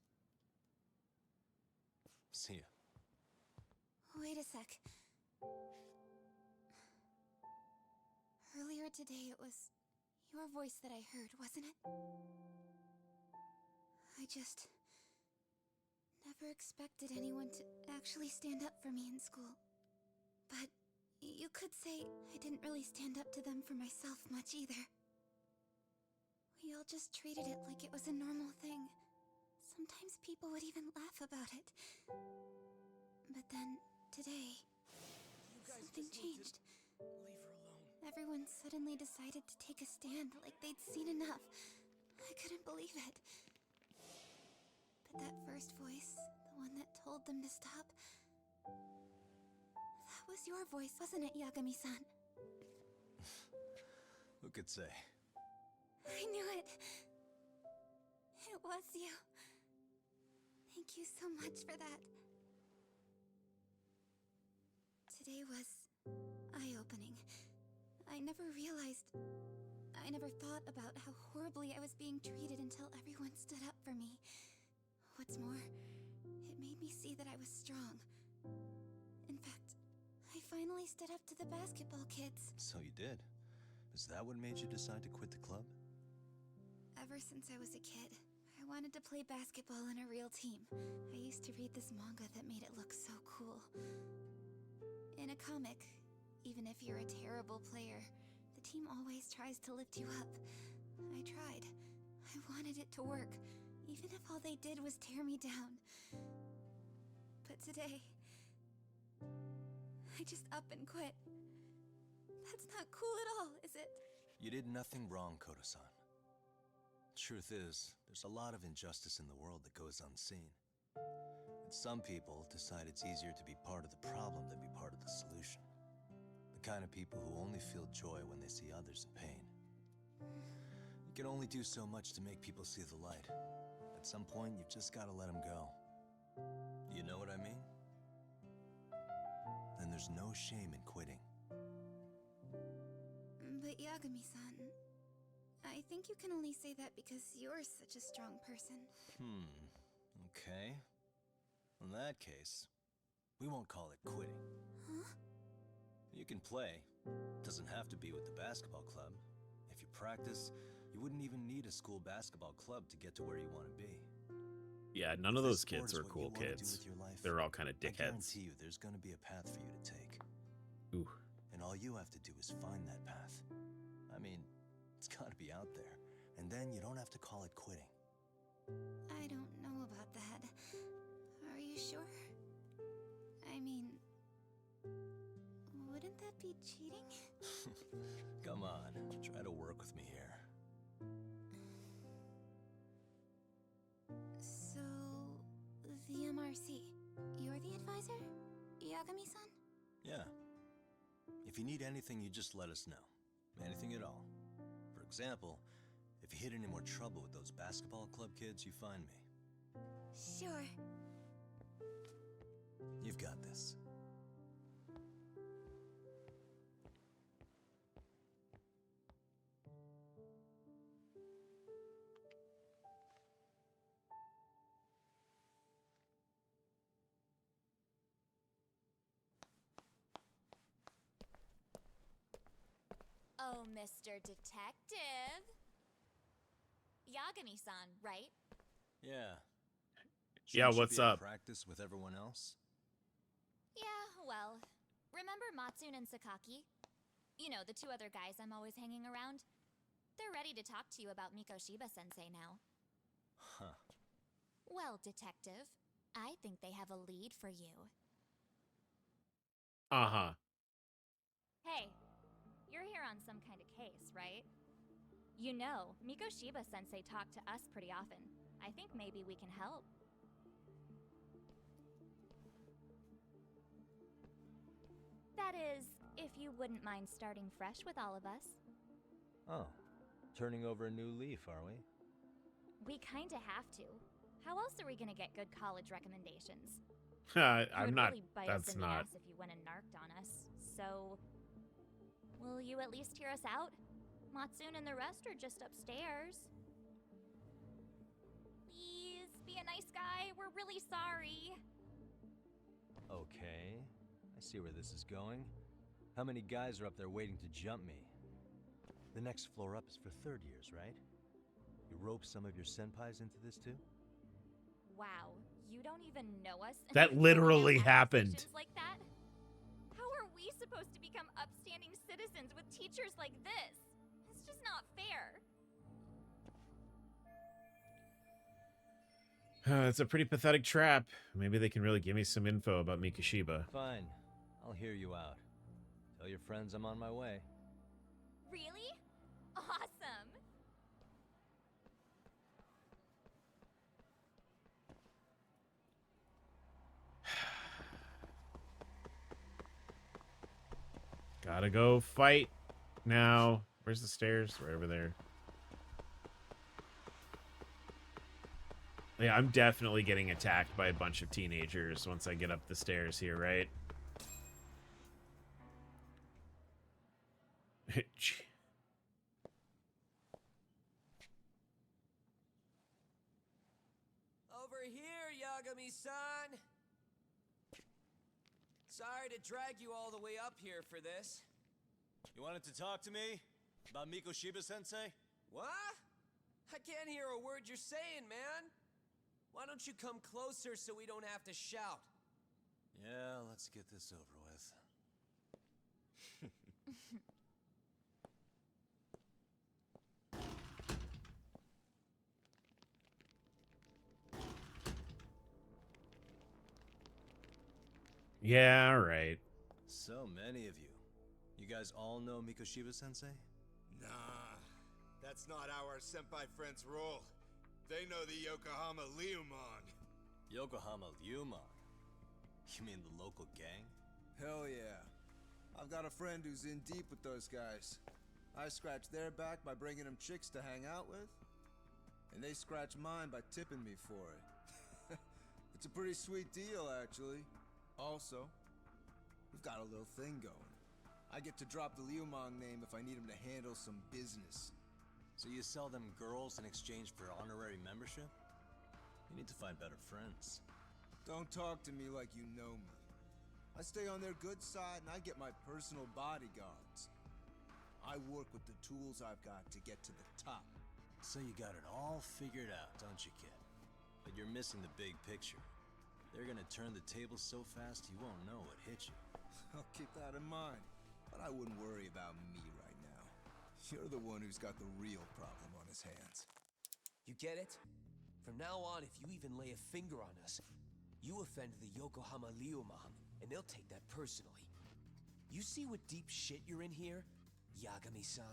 See ya. Wait a sec. Earlier today, it was your voice that I heard, wasn't it? I just never expected anyone to actually stand up for me in school. But you could say I didn't really stand up to them for myself much either. We all just treated it like it was a normal thing. Sometimes people would even laugh about it. But then, today, something changed. Leave her alone. Everyone suddenly decided to take a stand like they'd seen enough. I couldn't believe it. But that first voice, the one that told them to stop, that was your voice, wasn't it, Yagami-san? Who could say? I knew it. It was you. Thank you so much for that. Today was eye-opening. I never thought about how horribly I was being treated until everyone stood up for me. What's more, it made me see that I was strong. In fact, I finally stood up to the basketball kids. So you did? Is that what made you decide to quit the club? Ever since I was a kid, I wanted to play basketball on a real team. I used to read this manga that made it look so cool. In a comic, even if you're a terrible player, the team always tries to lift you up. I tried. I wanted it to work, even if all they did was tear me down. But today, I just up and quit. That's not cool at all, is it? You did nothing wrong, Koda-san. Truth is, there's a lot of injustice in the world that goes unseen. And some people decide it's easier to be part of the problem than be part of the solution. The kind of people who only feel joy when they see others in pain. You can only do so much to make people see the light. At some point, you've just got to let them go. You know what I mean? Then there's no shame in quitting. But Yagami-san, I think you can only say that because you're such a strong person. Okay. In that case, we won't call it quitting. Huh? You can play. Doesn't have to be with the basketball club. If you practice, you wouldn't even need a school basketball club to get to where you want to be. Yeah, none of those kids are cool kids. They're all kind of I dickheads. guarantee you there's going to be a path for you to take. Ooh. And all you have to do is find that path. I mean, it's got to be out there. And then you don't have to call it quitting. I don't know about that. Are you sure? I mean, wouldn't that be cheating? Come on, try to work with me here. So, the MRC, you're the advisor? Yagami-san? Yeah. If you need anything, you just let us know. Anything at all. For example, if you hit any more trouble with those basketball club kids, you find me. Sure. You've got this. Oh, Mr. Detective. Yagami-san, right? Yeah. Yeah, Shouldn't you what's be at up? Practice with everyone else? Yeah, well, remember Matsune and Sakaki? You know, the two other guys I'm always hanging around? They're ready to talk to you about Mikoshiba-sensei now. Huh. Well, Detective, I think they have a lead for you. Uh-huh. Hey, you're here on some kind of case, right? You know, Mikoshiba-sensei talked to us pretty often. I think maybe we can help. That is, if you wouldn't mind starting fresh with all of us. Oh, turning over a new leaf, are we? We kinda have to. How else are we gonna get good college recommendations? I'm It would not. really bite That's us in the not. ass if you went and narked on us. So, will you at least hear us out? Matsune and the rest are just upstairs. Please, be a nice guy. We're really sorry. Okay, I see where this is going. How many guys are up there waiting to jump me? The next floor up is for third years, right? You rope some of your senpais into this too? Wow, you don't even know us. and That you're literally throwing out happened. accusations like that? How are we supposed to become upstanding citizens with teachers like this? It's just not fair. It's a pretty pathetic trap. Maybe they can really give me some info about Mikoshiba. Fine, I'll hear you out. Tell your friends I'm on my way. Really? Awesome. Gotta go fight now. Where's the stairs? Right over there. Yeah, I'm definitely getting attacked by a bunch of teenagers once I get up the stairs here, right? Over here, Yagami-san! Sorry to drag you all the way up here for this. You wanted to talk to me? About Mikoshiba-sensei? What? I can't hear a word you're saying, man. Why don't you come closer so we don't have to shout? Yeah, let's get this over with. Yeah, right. So many of you. You guys all know Mikoshiba-sensei? Nah, that's not how our senpai friends roll. They know the Yokohama Liumon. Yokohama Liumon? You mean the local gang? Hell yeah. I've got a friend who's in deep with those guys. I scratch their back by bringing them chicks to hang out with, and they scratch mine by tipping me for it. It's a pretty sweet deal, actually. Also, we've got a little thing going. I get to drop the Liumong name if I need him to handle some business. So you sell them girls in exchange for honorary membership? You need to find better friends. Don't talk to me like you know me. I stay on their good side and I get my personal bodyguards. I work with the tools I've got to get to the top. So you got it all figured out, don't you, kid? But you're missing the big picture. They're gonna turn the tables so fast you won't know what hit you. I'll keep that in mind. But I wouldn't worry about me right now. You're the one who's got the real problem on his hands. You get it? From now on, if you even lay a finger on us, you offend the Yokohama Liumon, and they'll take that personally. You see what deep shit you're in here, Yagami-san?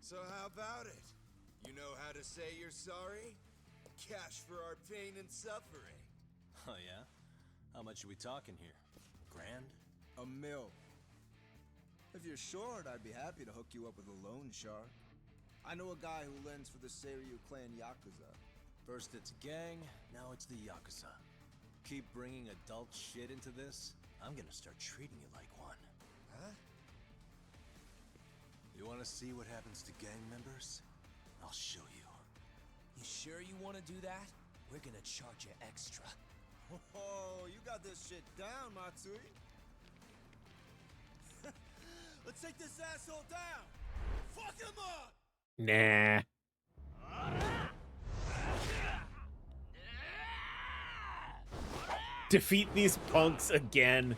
So how about it? You know how to say you're sorry? Cash for our pain and suffering. Oh yeah? How much are we talking here? Grand? $1 million. If you're short, I'd be happy to hook you up with a loan shark. I know a guy who lends for the Seiryu clan Yakuza. First it's a gang, now it's the Yakuza. Keep bringing adult shit into this, I'm gonna start treating you like one. Huh? You wanna see what happens to gang members? I'll show you. You sure you want to do that? We're gonna charge you extra. Oh, you got this shit down, Matsui. Let's take this asshole down! Fuck him up! Nah. Defeat these punks again.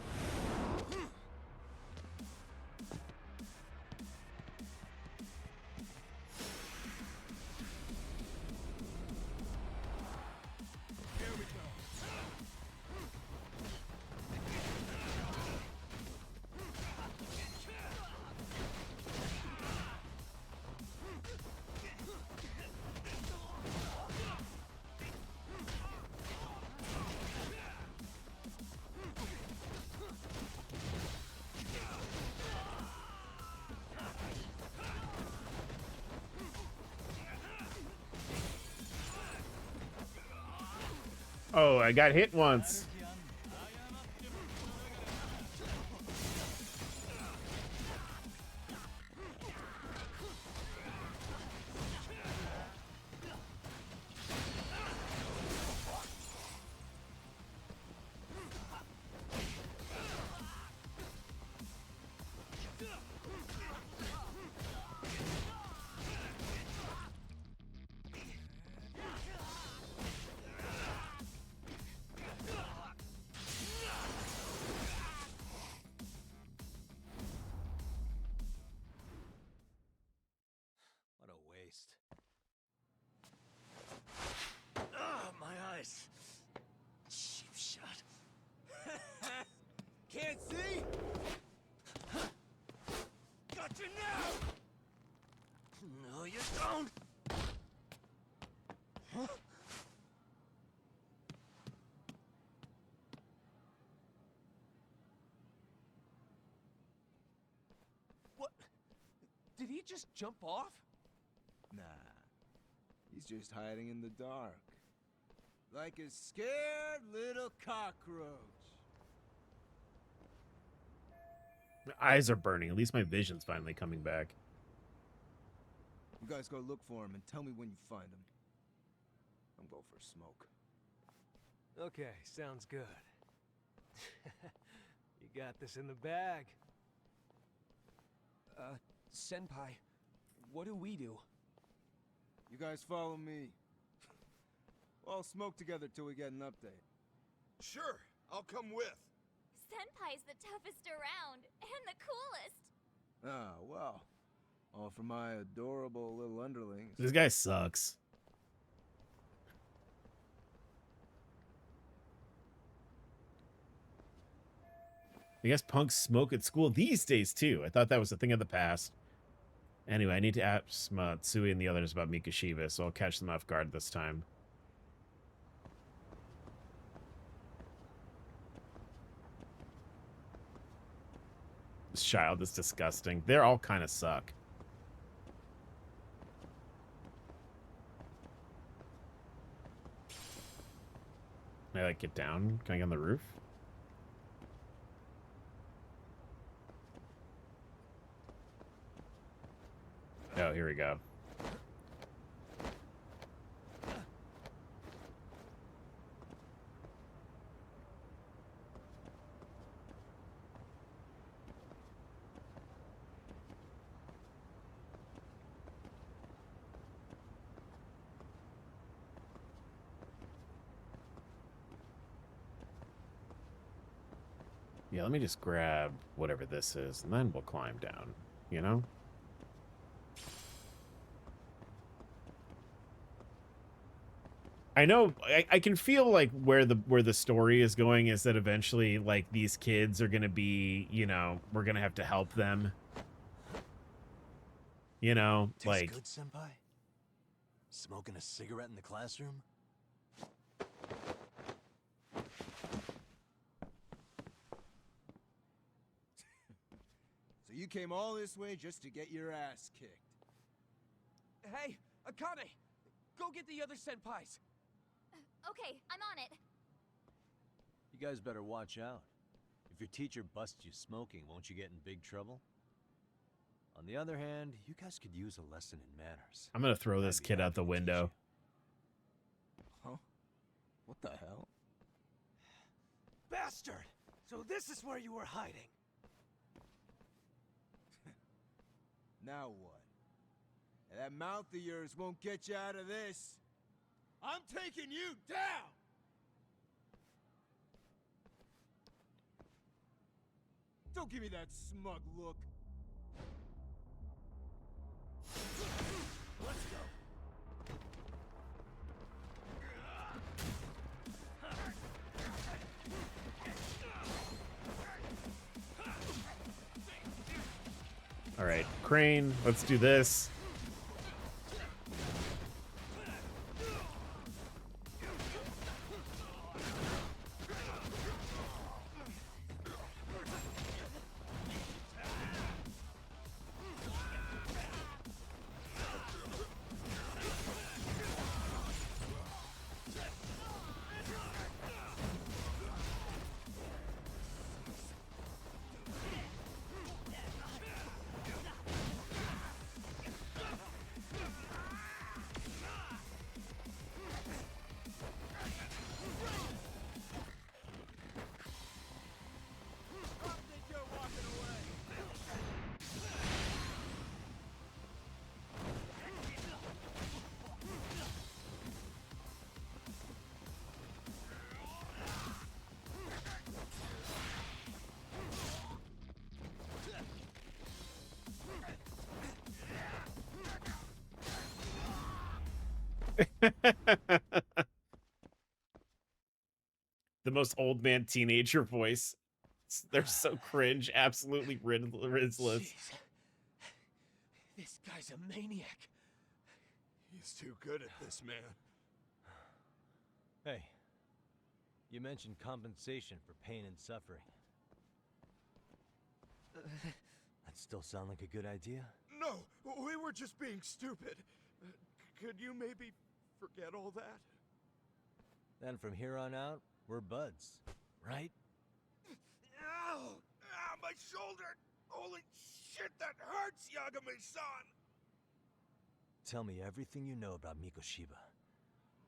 Oh, I got hit once. What a waste. Ah, my eyes. Cheap shot. Can't see? Got you now! No, you don't. Huh? What? Did he just jump off? Nah. He's just hiding in the dark. Like a scared little cockroach. My eyes are burning. At least my vision's finally coming back. You guys go look for him and tell me when you find him. I'm going for a smoke. Okay, sounds good. You got this in the bag. Senpai, what do we do? You guys follow me. We'll all smoke together till we get an update. Sure, I'll come with. Senpai's the toughest around, and the coolest. Ah, well. All for my adorable little underlings. This guy sucks. I guess punks smoke at school these days, too. I thought that was a thing of the past. Anyway, I need to ask Matsui and the others about Mikoshiba, so I'll catch them off guard this time. This child is disgusting. They're all kind of suck. Can I, like, get down? Can I get on the roof? Oh, here we go. Yeah, let me just grab whatever this is, and then we'll climb down, you know? I know I can feel like where the story is going is that eventually like these kids are gonna be, you know, we're gonna have to help them. You know, Tastes like good, senpai? Smoking a cigarette in the classroom? So you came all this way just to get your ass kicked. Hey, Akane! Go get the other senpais! Okay, I'm on it. You guys better watch out. If your teacher busts you smoking, won't you get in big trouble? On the other hand, you guys could use a lesson in manners. I'm gonna throw this kid out the window. Huh? What the hell? Bastard! So this is where you were hiding. Now what? That mouth of yours won't get you out of this. I'm taking you down! Don't give me that smug look. Let's go. All right, Crane, let's do this. The most old man teenager voice. They're so cringe, absolutely rinseless. Jeez. This guy's a maniac. He's too good at this, man. Hey, you mentioned compensation for pain and suffering. That still sound like a good idea? No, we were just being stupid. Could you maybe forget all that? Then from here on out, we're buds, right? Ow! Ah, my shoulder! Holy shit, that hurts, Yagami-san! Tell me everything you know about Mikoshiba.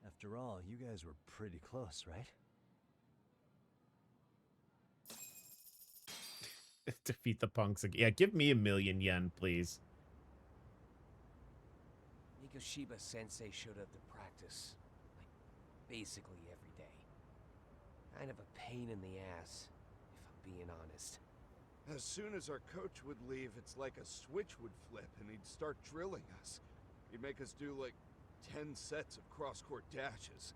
After all, you guys were pretty close, right? Defeat the punks again. Yeah, give me 1,000,000 yen, please. Mikoshiba Sensei showed up to practice, like, basically every day. Kind of a pain in the ass, if I'm being honest. As soon as our coach would leave, it's like a switch would flip and he'd start drilling us. He'd make us do like 10 sets of cross-court dashes.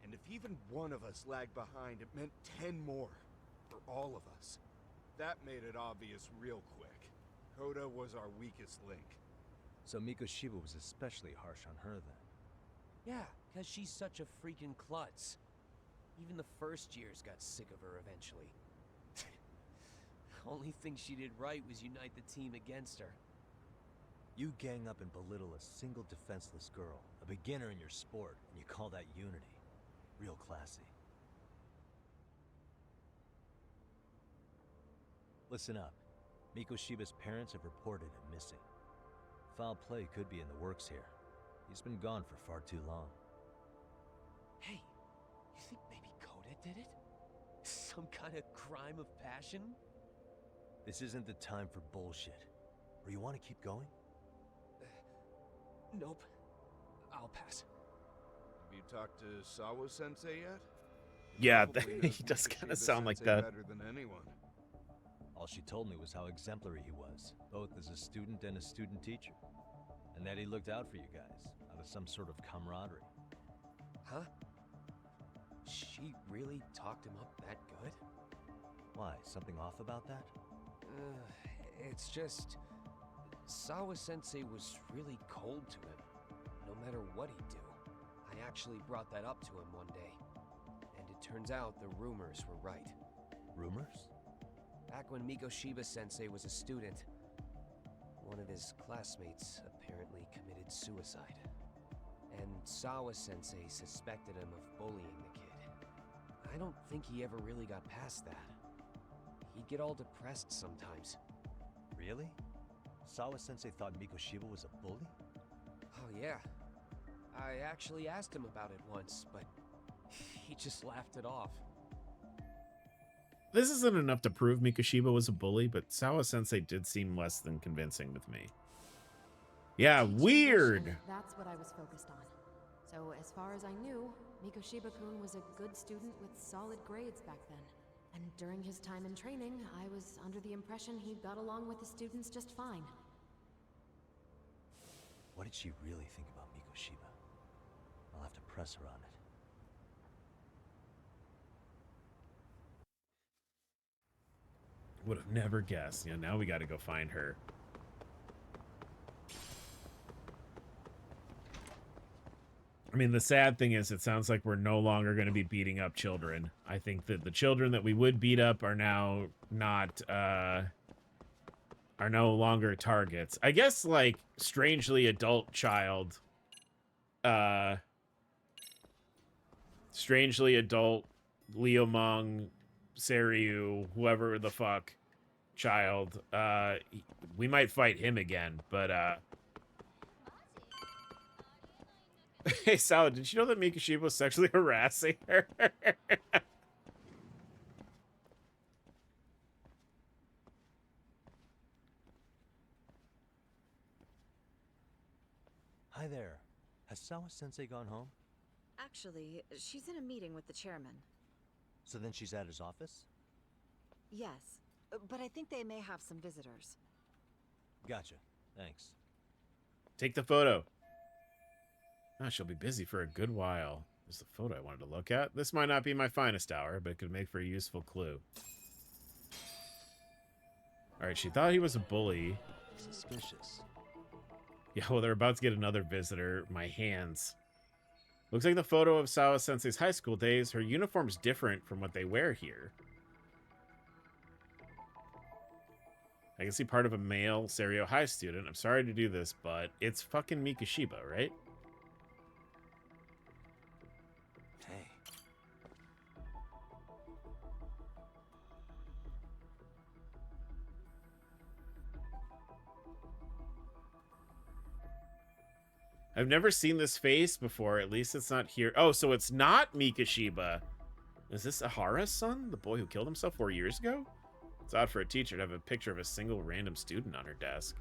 And if even one of us lagged behind, it meant 10 more for all of us. That made it obvious real quick. Koda was our weakest link. So Mikoshiba was especially harsh on her then. Yeah, because she's such a freaking klutz. Even the first years got sick of her eventually. Only thing she did right was unite the team against her. You gang up and belittle a single defenseless girl, a beginner in your sport, and you call that unity. Real classy. Listen up. Mikoshiba's parents have reported him missing. Foul play could be in the works here. He's been gone for far too long. Hey, you think maybe Koda did it? Some kind of crime of passion? This isn't the time for bullshit. Or you want to keep going? Nope. I'll pass. Have you talked to Sawa-sensei yet? Yeah, he does kind of sound like that. Better than anyone. All she told me was how exemplary he was, both as a student and a student teacher. And that he looked out for you guys, out of some sort of camaraderie. Huh? She really talked him up that good? Why? Something off about that? It's just... Sawa-sensei was really cold to him, no matter what he'd do. I actually brought that up to him one day, and it turns out the rumors were right. Rumors? Back when Mikoshiba-sensei was a student, one of his classmates apparently committed suicide. And Sawa-sensei suspected him of bullying the kid. I don't think he ever really got past that. He'd get all depressed sometimes. Really? Sawa-sensei thought Mikoshiba was a bully? Oh yeah. I actually asked him about it once, but he just laughed it off. This isn't enough to prove Mikoshiba was a bully, but Sawa-sensei did seem less than convincing with me. Yeah, weird! That's what I was focused on. So as far as I knew, Mikoshiba-kun was a good student with solid grades back then. And during his time in training, I was under the impression he got along with the students just fine. What did she really think about Mikoshiba? I'll have to press her on it. Would have never guessed. You know, now we got to go find her. I mean, the sad thing is, it sounds like we're no longer going to be beating up children. I think that the children that we would beat up are now not, are no longer targets. I guess, like, strangely adult child, strangely adult Liumang, Seryu, whoever the fuck, child, we might fight him again, but, hey, Salad, did you know that Mikoshiba was sexually harassing her? Hi there. Has Sawa-sensei gone home? Actually, she's in a meeting with the chairman. So then she's at his office? Yes, but I think they may have some visitors. Gotcha. Thanks. Take the photo. Oh, she'll be busy for a good while. There's the photo I wanted to look at. This might not be my finest hour, but it could make for a useful clue. Alright, she thought he was a bully. Suspicious. Yeah, well, they're about to get another visitor. My hands. Looks like the photo of Sawa-sensei's high school days. Her uniform's different from what they wear here. I can see part of a male Serio High student. I'm sorry to do this, but it's fucking Mikoshiba, right? Hey. I've never seen this face before. At least it's not here. Oh, so it's not Mikoshiba. Is this Ahara's son? The boy who killed himself 4 years ago? It's odd for a teacher to have a picture of a single random student on her desk.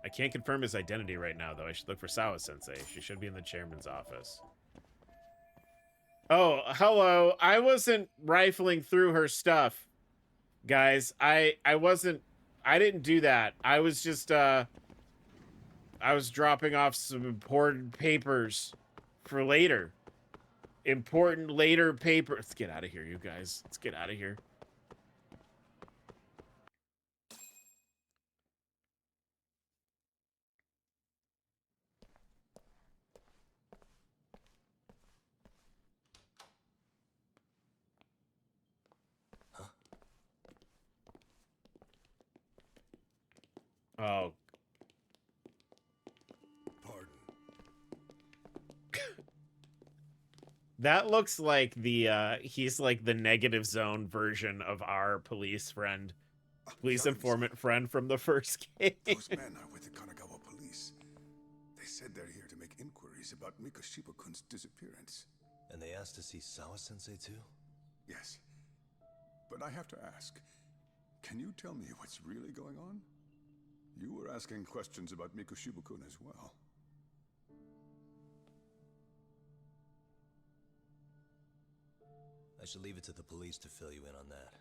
I can't confirm his identity right now, though. I should look for Sawa-sensei. She should be in the chairman's office. Oh, hello. I wasn't rifling through her stuff, guys. I didn't do that. I was just, I was dropping off some important papers for later. Important later paper. Let's get out of here, you guys. Let's get out of here. Oh. Pardon. That looks like the, he's like the negative zone version of our police friend. Police informant friend from the first game. Those men are with the Kanagawa police. They said they're here to make inquiries about Mikoshiba-kun's disappearance. And they asked to see Sawa-sensei too? Yes. But I have to ask, can you tell me what's really going on? You were asking questions about Mikoshiba-kun as well. I should leave it to the police to fill you in on that.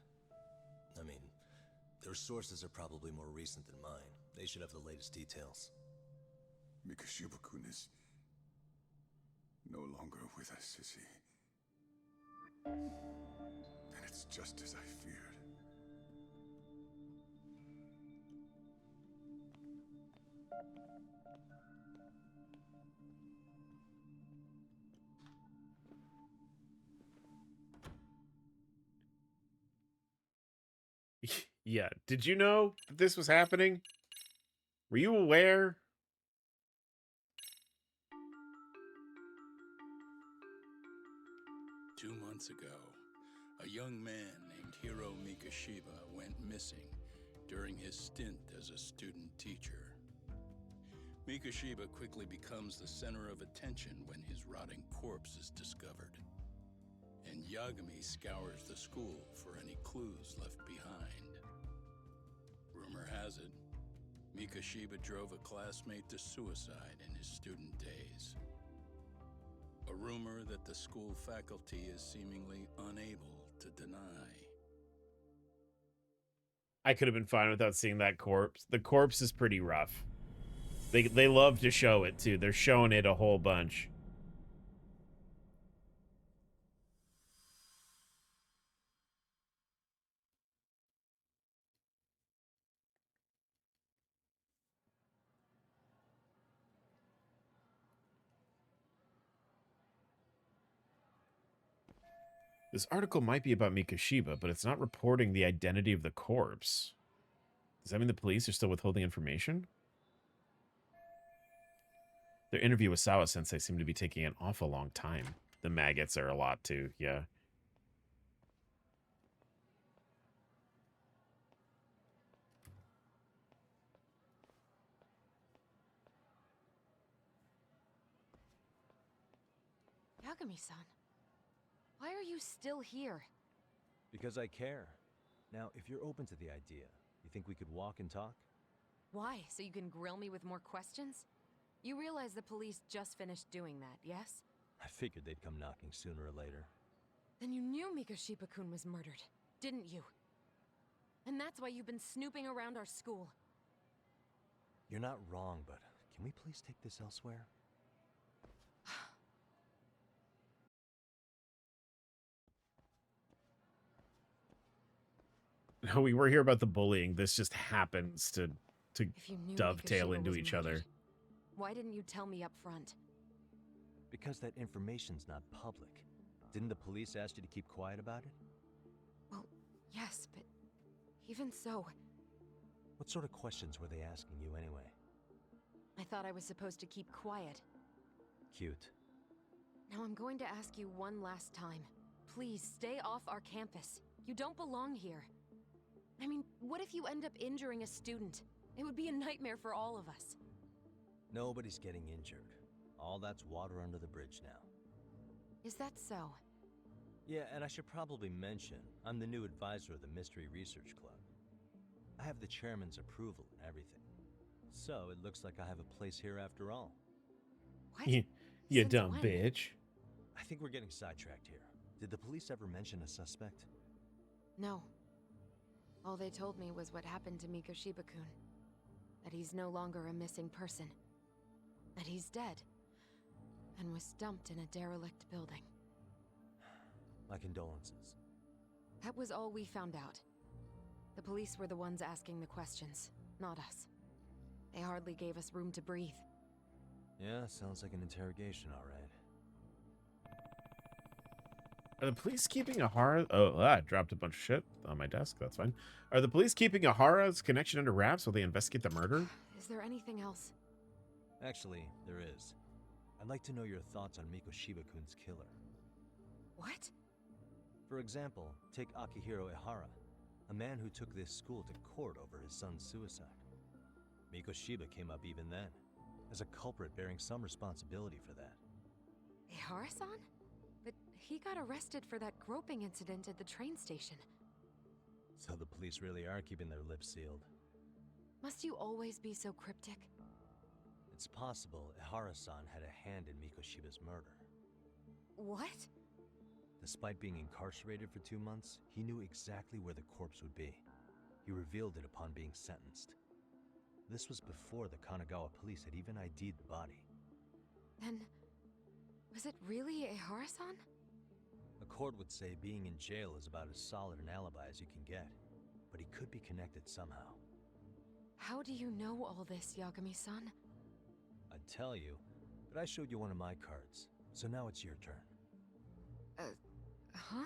I mean, their sources are probably more recent than mine. They should have the latest details. Mikoshiba-kun is no longer with us, is he? And it's just as I feared. Yeah. Did you know that this was happening? Were you aware? Two months ago, a young man named Hiro Mikoshiba went missing during his stint as a student teacher. Mikoshiba quickly becomes the center of attention when his rotting corpse is discovered. And Yagami scours the school for any clues left behind. Rumor has it, Mikoshiba drove a classmate to suicide in his student days. A rumor that the school faculty is seemingly unable to deny. I could have been fine without seeing that corpse. The corpse is pretty rough. They love to show it too. They're showing it a whole bunch. This article might be about Mikoshiba, but it's not reporting the identity of the corpse. Does that mean the police are still withholding information? Their interview with Sawa-sensei seemed to be taking an awful long time. The maggots are a lot too, yeah. Yagami-san, why are you still here? Because I care. Now, if you're open to the idea, you think we could walk and talk? Why? So you can grill me with more questions? You realize the police just finished doing that, yes? I figured they'd come knocking sooner or later. Then you knew Mikoshiba-kun was murdered, didn't you? And that's why you've been snooping around our school. You're not wrong, but can we please take this elsewhere? No, we were here about the bullying. This just happens to If you knew dovetail Mikoshiba into was each murdered, other. why didn't you tell me up front? Because that information's not public. Didn't the police ask you to keep quiet about it? Well, yes, but even so... What sort of questions were they asking you anyway? I thought I was supposed to keep quiet. Cute. Now I'm going to ask you one last time. Please, stay off our campus. You don't belong here. I mean, what if you end up injuring a student? It would be a nightmare for all of us. Nobody's getting injured. All that's water under the bridge now. Is that so? Yeah, and I should probably mention, I'm the new advisor of the Mystery Research Club. I have the chairman's approval and everything. So, it looks like I have a place here after all. What? You dumb bitch. I think we're getting sidetracked here. Did the police ever mention a suspect? No. All they told me was what happened to Mikoshiba-kun. That he's no longer a missing person. That he's dead. And was dumped in a derelict building. My condolences. That was all we found out. The police were the ones asking the questions, not us. They hardly gave us room to breathe. Yeah, sounds like an interrogation, all right. Are the police keeping Ahara... Oh, I dropped a bunch of shit on my desk. That's fine. Are the police keeping Ahara's connection under wraps while they investigate the murder? Is there anything else? Actually, there is. I'd like to know your thoughts on Mikoshiba-kun's killer. What? For example, take Akihiro Ehara, a man who took this school to court over his son's suicide. Mikoshiba came up even then, as a culprit bearing some responsibility for that. Ehara-san? But he got arrested for that groping incident at the train station. So the police really are keeping their lips sealed. Must you always be so cryptic? It's possible Ehara-san had a hand in Mikoshiba's murder. What? Despite being incarcerated for 2 months, he knew exactly where the corpse would be. He revealed it upon being sentenced. This was before the Kanagawa police had even ID'd the body. Then, was it really Ehara-san? A court would say being in jail is about as solid an alibi as you can get, but he could be connected somehow. How do you know all this, Yagami-san? I'd tell you, but I showed you one of my cards, so now it's your turn. Huh?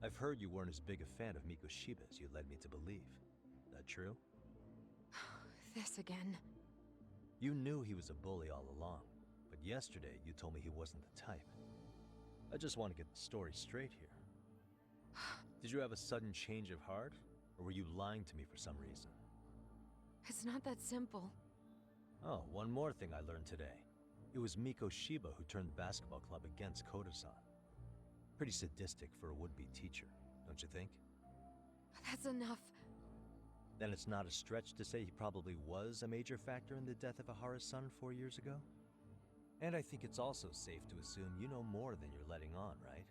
I've heard you weren't as big a fan of Mikoshiba as you led me to believe. That true? This again. You knew he was a bully all along, but yesterday you told me he wasn't the type. I just want to get the story straight here. Did you have a sudden change of heart, or were you lying to me for some reason? It's not that simple. Oh, one more thing I learned today. It was Mikoshiba who turned the basketball club against Koda-san. Pretty sadistic for a would-be teacher, don't you think? That's enough. Then it's not a stretch to say he probably was a major factor in the death of Ehara's son 4 years ago? And I think it's also safe to assume you know more than you're letting on, right?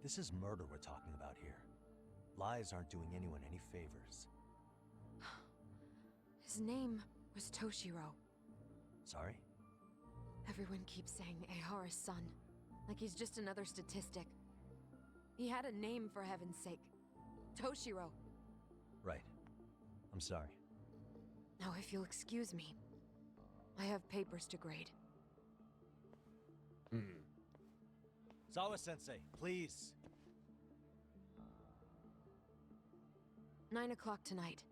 This is murder we're talking about here. Lies aren't doing anyone any favors. His name was Toshiro. Sorry? Everyone keeps saying Ehara's son, like he's just another statistic. He had a name, for heaven's sake. Toshiro. Right. I'm sorry. Now, if you'll excuse me, I have papers to grade. Sawa-sensei, please. 9 o'clock tonight.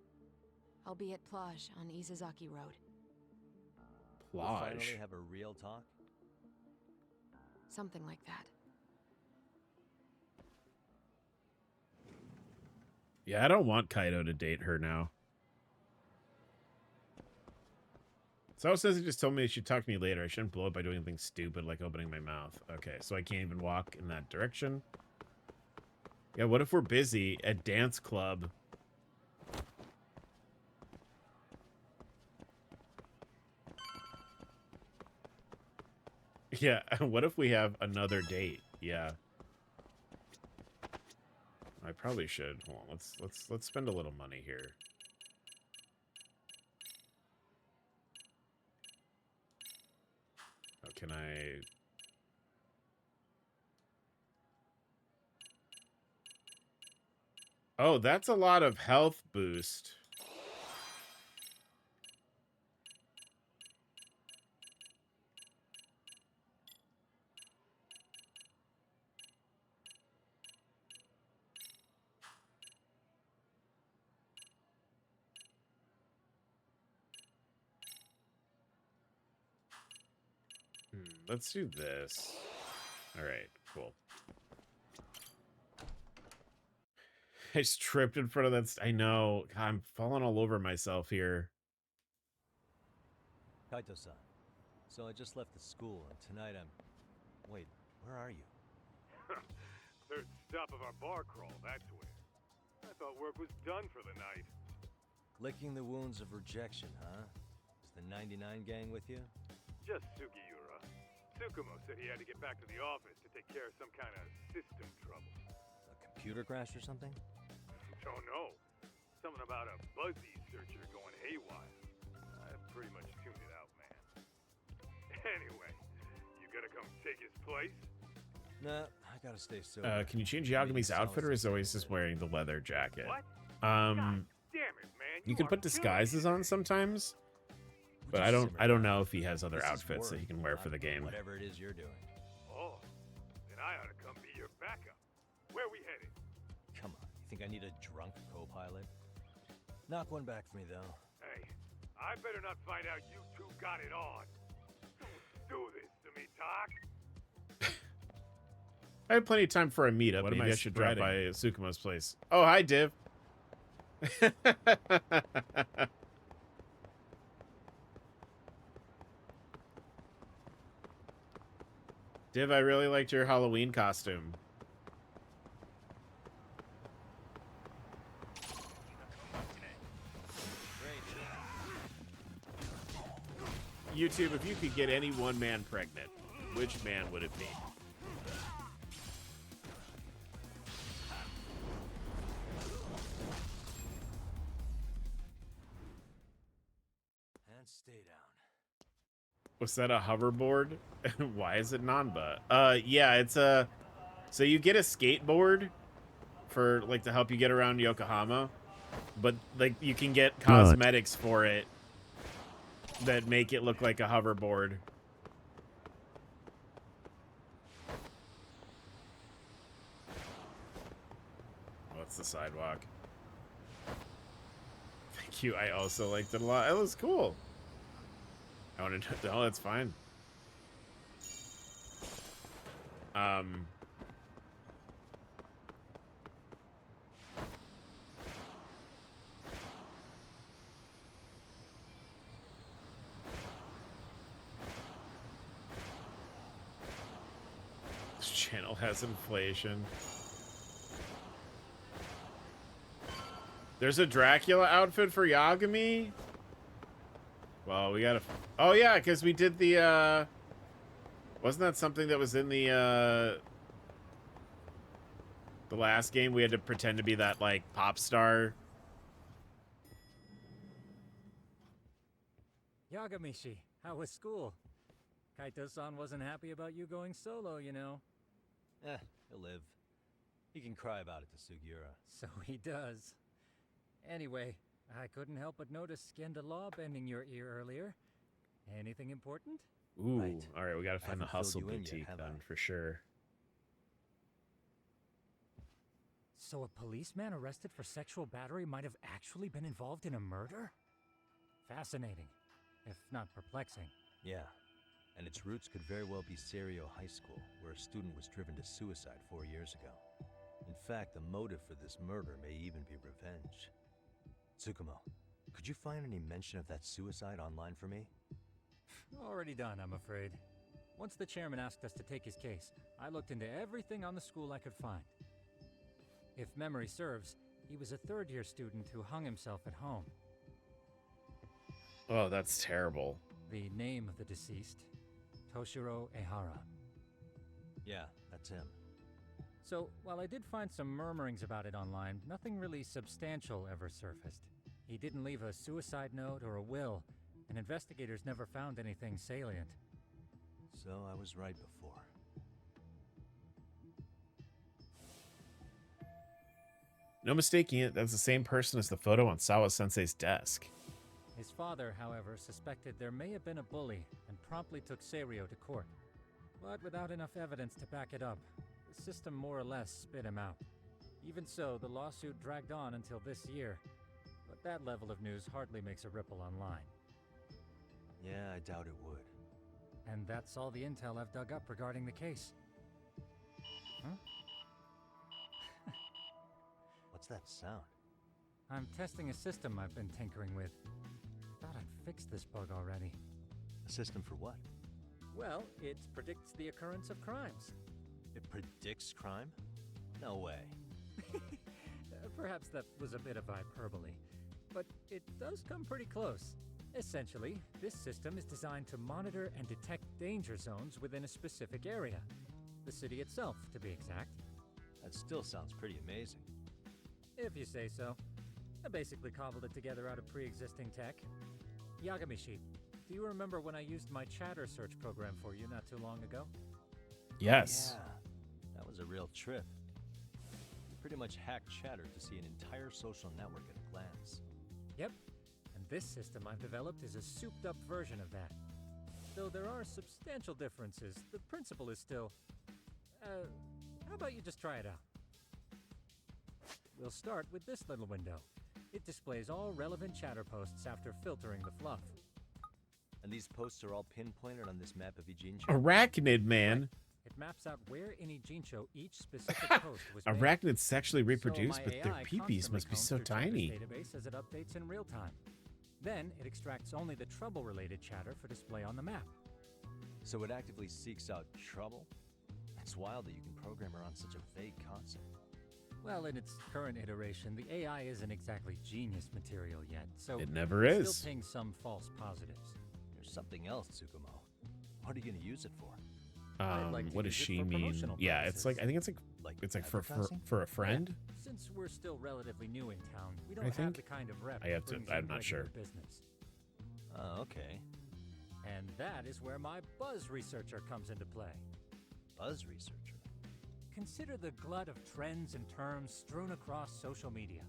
I'll be at Plage on Izazaki Road. We'll finally have a real talk? Something like that. Yeah, I don't want Kaido to date her now. Sawa says he just told me she should talk to me later. I shouldn't blow up by doing anything stupid like opening my mouth. Okay, so I can't even walk in that direction. Yeah, what if we're busy at dance club? Yeah, what if we have another date? Yeah. I probably should. Hold on, let's spend a little money here. Oh, can I? Oh, that's a lot of health boost. Let's do this. All right, cool. I just tripped in front of that. I know. God, I'm falling all over myself here. Kaito-san, so I just left the school, and tonight I'm... Wait, where are you? Third stop of our bar crawl, that's where. I thought work was done for the night. Licking the wounds of rejection, huh? Is the 99 gang with you? Just Sugiura. Tsukumo said he had to get back to the office to take care of some kind of system trouble. A computer crash or something? Don't know. Something about a Buzzy searcher going haywire. I've pretty much tuned it out, man. Anyway, you gotta come take his place? Nah, I gotta stay sober. Can you change Yagami's outfit, or is always just wearing the leather jacket? What? God damn it, man. You can put disguises on sometimes, but I don't know if he has other outfits that he can wear for the game. Whatever it is you're doing. Oh, then I ought to come be your backup. Where we headed? Come on, you think I need a drunk co-pilot? Knock one back for me, though. Hey, I better not find out you two got it on. Don't do this to me, Talk. I have plenty of time for a meetup. Maybe I should drop by Tsukumo's place. Oh, hi, Div. Div, I really liked your Halloween costume. YouTube, if you could get any one man pregnant, which man would it be? Was that a hoverboard? Why is it Nanba? Yeah, it's a... So you get a skateboard for, like, to help you get around Yokohama. But, like, you can get cosmetics for it that make it look like a hoverboard. What's the sidewalk? Thank you. I also liked it a lot. It was cool. I wanted to... Oh, that's fine. This channel has inflation. There's a Dracula outfit for Yagami? Well, we gotta... Oh, yeah, because we did the, Wasn't that something that was in the last game? We had to pretend to be that, like, pop star. Yagami-shi, how was school? Kaito-san wasn't happy about you going solo, you know. He'll live. He can cry about it to Sugiura. So he does. Anyway, I couldn't help but notice Skenda Law bending your ear earlier. Anything important? Ooh, all right, we gotta find the Hustle Boutique then, for sure. So a policeman arrested for sexual battery might have actually been involved in a murder? Fascinating, if not perplexing. Yeah, and its roots could very well be Serio High School, where a student was driven to suicide 4 years ago. In fact, the motive for this murder may even be revenge. Tsukumo, could you find any mention of that suicide online for me? Already done, I'm afraid. Once the chairman asked us to take his case, I looked into everything on the school I could find. If memory serves, he was a third-year student who hung himself at home. Oh, that's terrible. The name of the deceased, Toshiro Ehara. Yeah, that's him. So, while I did find some murmurings about it online, nothing really substantial ever surfaced. He didn't leave a suicide note or a will, and investigators never found anything salient. So I was right before. No mistaking it, that's the same person as the photo on Sawa-sensei's desk. His father, however, suspected there may have been a bully and promptly took Serio to court. But without enough evidence to back it up, the system more or less spit him out. Even so, the lawsuit dragged on until this year. But that level of news hardly makes a ripple online. Yeah, I doubt it would. And that's all the intel I've dug up regarding the case. Huh? What's that sound? I'm testing a system I've been tinkering with. Thought I'd fixed this bug already. A system for what? Well, it predicts the occurrence of crimes. It predicts crime? No way. Perhaps that was a bit of hyperbole, but it does come pretty close. Essentially, this system is designed to monitor and detect danger zones within a specific area. The city itself, to be exact. That still sounds pretty amazing. If you say so. I basically cobbled it together out of pre-existing tech. Yagami-shi, do you remember when I used my chatter search program for you not too long ago? Yes. Yeah, that was a real trip. You pretty much hacked Chatter to see an entire social network at a glance. Yep. And this system I've developed is a souped-up version of that. Though there are substantial differences, the principle is still... how about you just try it out? We'll start with this little window. It displays all relevant chatter posts after filtering the fluff. And these posts are all pinpointed on this map of Ijincho? Arachnid Man. Right. It maps out where in Ijincho each specific post was made. Arachnids sexually reproduce, so but their AI peepees must be constantly so combs through tiny. Chatter's database as it updates in real time. Then it extracts only the trouble-related chatter for display on the map. So it actively seeks out trouble? It's wild that you can program around such a vague concept. Well, in its current iteration, the AI isn't exactly genius material yet, so It never it is. still pings some false positives. There's something else, Tsukumo. What are you going to use it for? What does she mean? Yeah, it's like, I think it's like for a friend. Yeah. Since we're still relatively new in town, we I don't have think? the kind of rep I have that to- brings I'm in not regular sure. business. Oh, okay. And that is where my buzz researcher comes into play. Buzz researcher? Consider the glut of trends and terms strewn across social media.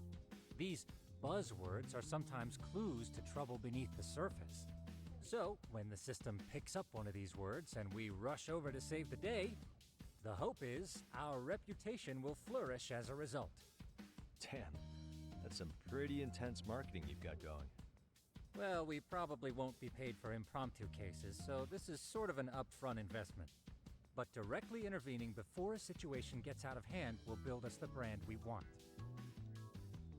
These buzzwords are sometimes clues to trouble beneath the surface. So, when the system picks up one of these words and we rush over to save the day, the hope is our reputation will flourish as a result. Damn, that's some pretty intense marketing you've got going. Well, we probably won't be paid for impromptu cases, so this is sort of an upfront investment. But directly intervening before a situation gets out of hand will build us the brand we want.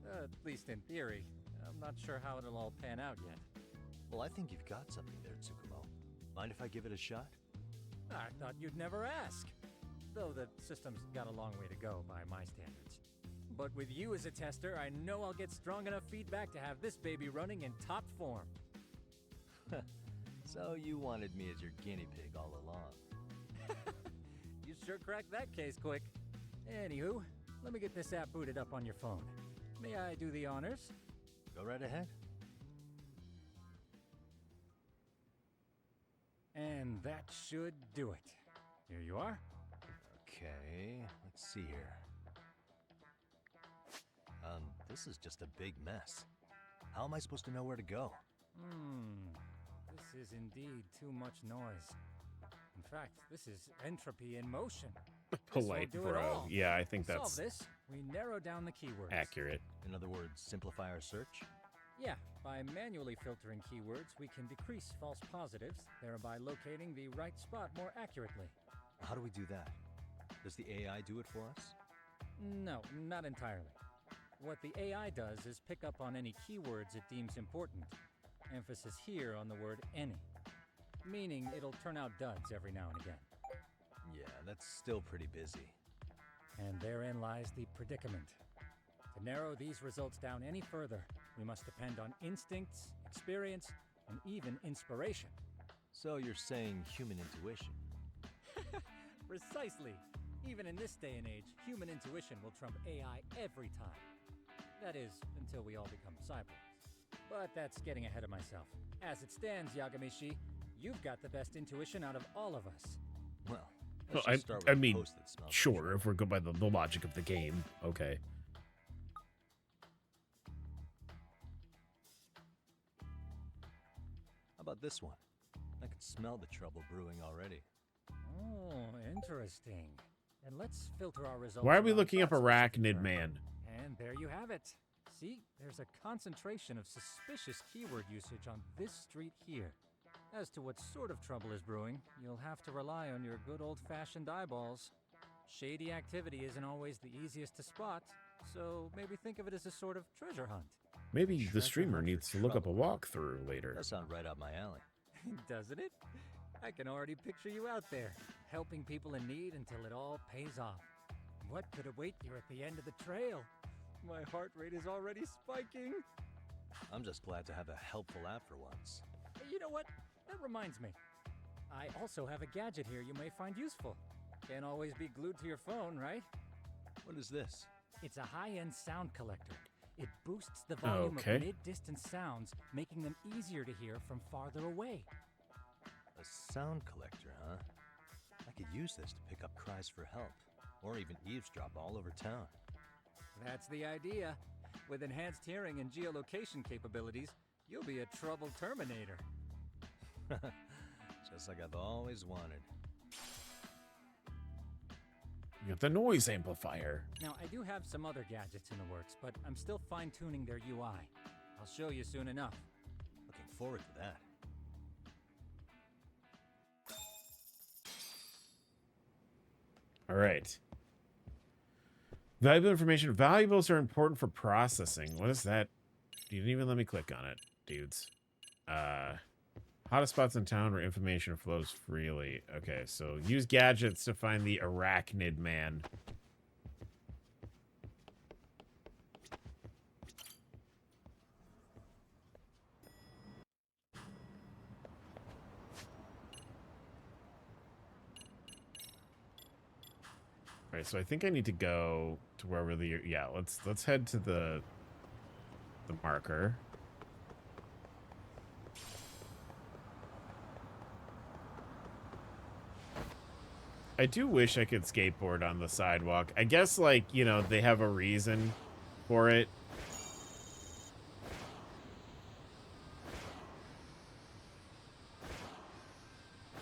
At least in theory. I'm not sure how it'll all pan out yet. Well, I think you've got something there, Tsukumo. Mind if I give it a shot? I thought you'd never ask. Though the system's got a long way to go by my standards. But with you as a tester, I know I'll get strong enough feedback to have this baby running in top form. So you wanted me as your guinea pig all along. You sure cracked that case quick. Anywho, let me get this app booted up on your phone. May I do the honors? Go right ahead. And that should do it. Here you are. Okay, let's see here. This is just a big mess. How am I supposed to know where to go? This is indeed too much noise. In fact, this is entropy in motion. Polite, bro. Yeah, I think To that's solve this, we narrow down the keywords. accurate. In other words, simplify our search? Yeah, by manually filtering keywords, we can decrease false positives, thereby locating the right spot more accurately. How do we do that? Does the AI do it for us? No, not entirely. What the AI does is pick up on any keywords it deems important. Emphasis here on the word any. Meaning it'll turn out duds every now and again. Yeah, that's still pretty busy. And therein lies the predicament. To narrow these results down any further, we must depend on instincts, experience, and even inspiration. So you're saying human intuition? Precisely. Even in this day and age, human intuition will trump AI every time. That is, until we all become cyborgs. But that's getting ahead of myself. As it stands, Yagami-shi, you've got the best intuition out of all of us. Well, Well, let's just start with I a mean, post that smells sure, if we're going by the logic of the game. Okay. How about this one? I can smell the trouble brewing already. Oh, interesting. And let's filter our results. Why are we around looking up that Arachnid specific Man? term. And there you have it. See, there's a concentration of suspicious keyword usage on this street here. As to what sort of trouble is brewing, you'll have to rely on your good old-fashioned eyeballs. Shady activity isn't always the easiest to spot, so maybe think of it as a sort of treasure hunt. Maybe the Treasure streamer hunt for needs to look up a trouble. walkthrough later. That sounds right up my alley. Doesn't it? I can already picture you out there, helping people in need until it all pays off. What could await you at the end of the trail? My heart rate is already spiking. I'm just glad to have a helpful app for once. You know what? That reminds me. I also have a gadget here you may find useful. Can't always be glued to your phone, right? What is this? It's a high-end sound collector. It boosts the volume Okay. of mid-distance sounds, making them easier to hear from farther away. A sound collector, huh? I could use this to pick up cries for help, or even eavesdrop all over town. That's the idea. With enhanced hearing and geolocation capabilities, you'll be a trouble terminator. Just like I've always wanted. You got the noise amplifier. Now, I do have some other gadgets in the works, but I'm still fine-tuning their UI. I'll show you soon enough. Looking forward to that. All right. Valuable information. Valuables are important for processing. What is that? You didn't even let me click on it, dudes. Hottest spots in town where information flows freely. Okay, so use gadgets to find the Arachnid Man. All right, so I think I need to go to wherever the let's head to the I do wish I could skateboard on the sidewalk. I guess, like, you know, they have a reason for it.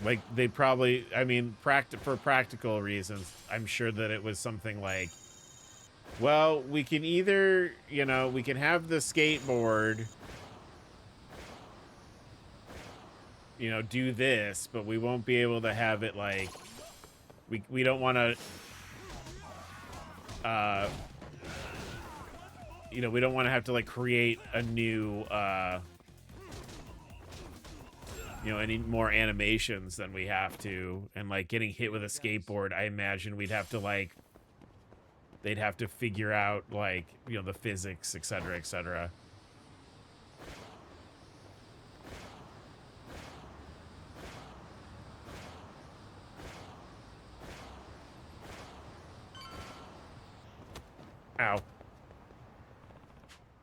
Like, they probably, I mean, for practical reasons, I'm sure that it was something like, well, we can either, you know, we can have the skateboard, you know, do this, but we won't be able to have it, like, we don't want to, you know, we don't want to have to, like, create a new, you know, any more animations than we have to. And, like, getting hit with a skateboard, I imagine we'd have to, like, they'd have to figure out, like, you know, the physics, etc., etc. Ow.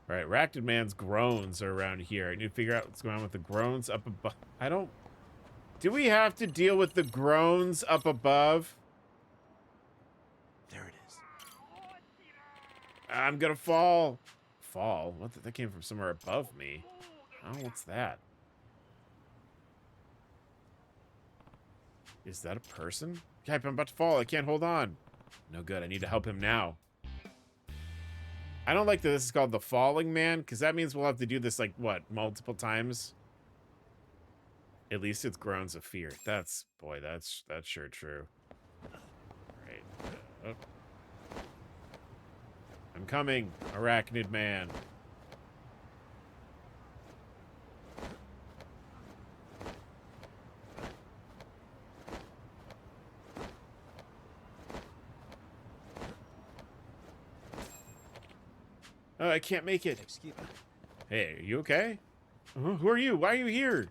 All right, Arachnid Man's groans are around here. I need to figure out what's going on with the groans up above. I don't... Do we have to deal with the groans up above? There it is. I'm gonna fall. Fall? What? That came from somewhere above me. Oh, what's that? Is that a person? Guy, I'm about to fall. I can't hold on. No good. I need to help him now. I don't like that this is called the Falling Man, because that means we'll have to do this, like, what, multiple times? At least it's groans of fear. That's, boy, that's sure true. Right. Oh. I'm coming, Arachnid Man. Oh, I can't make it. Excuse me. Hey, are you okay? Who are you? Why are you here?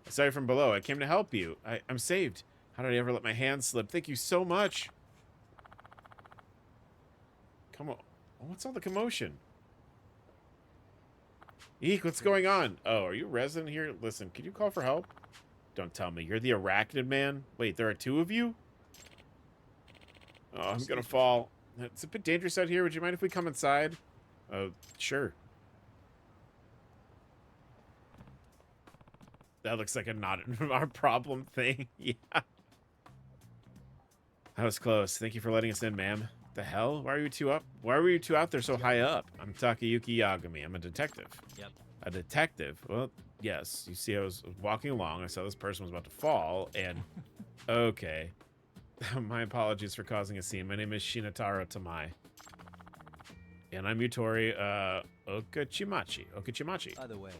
I saw you from below. I came to help you. I'm saved. How did I ever let my hand slip? Thank you so much. Come on. What's all the commotion? Eek, what's going on? Oh, are you a resident here? Listen, could you call for help? Don't tell me. You're the Arachnid Man? Wait, there are two of you? Oh, I'm gonna fall. It's a bit dangerous out here. Would you mind if we come inside? Oh, sure. That looks like a not our problem thing. Yeah. That was close. Thank you for letting us in, ma'am. The hell? Why are you two up? Why were you two out there so high up? I'm Takayuki Yagami. I'm a detective. Yep. A detective? Well, yes. You see, I was walking along. I saw this person was about to fall, and... Okay. My apologies for causing a scene. My name is Shinataro Tamai. And I'm Yutori, Okachimachi. By the way.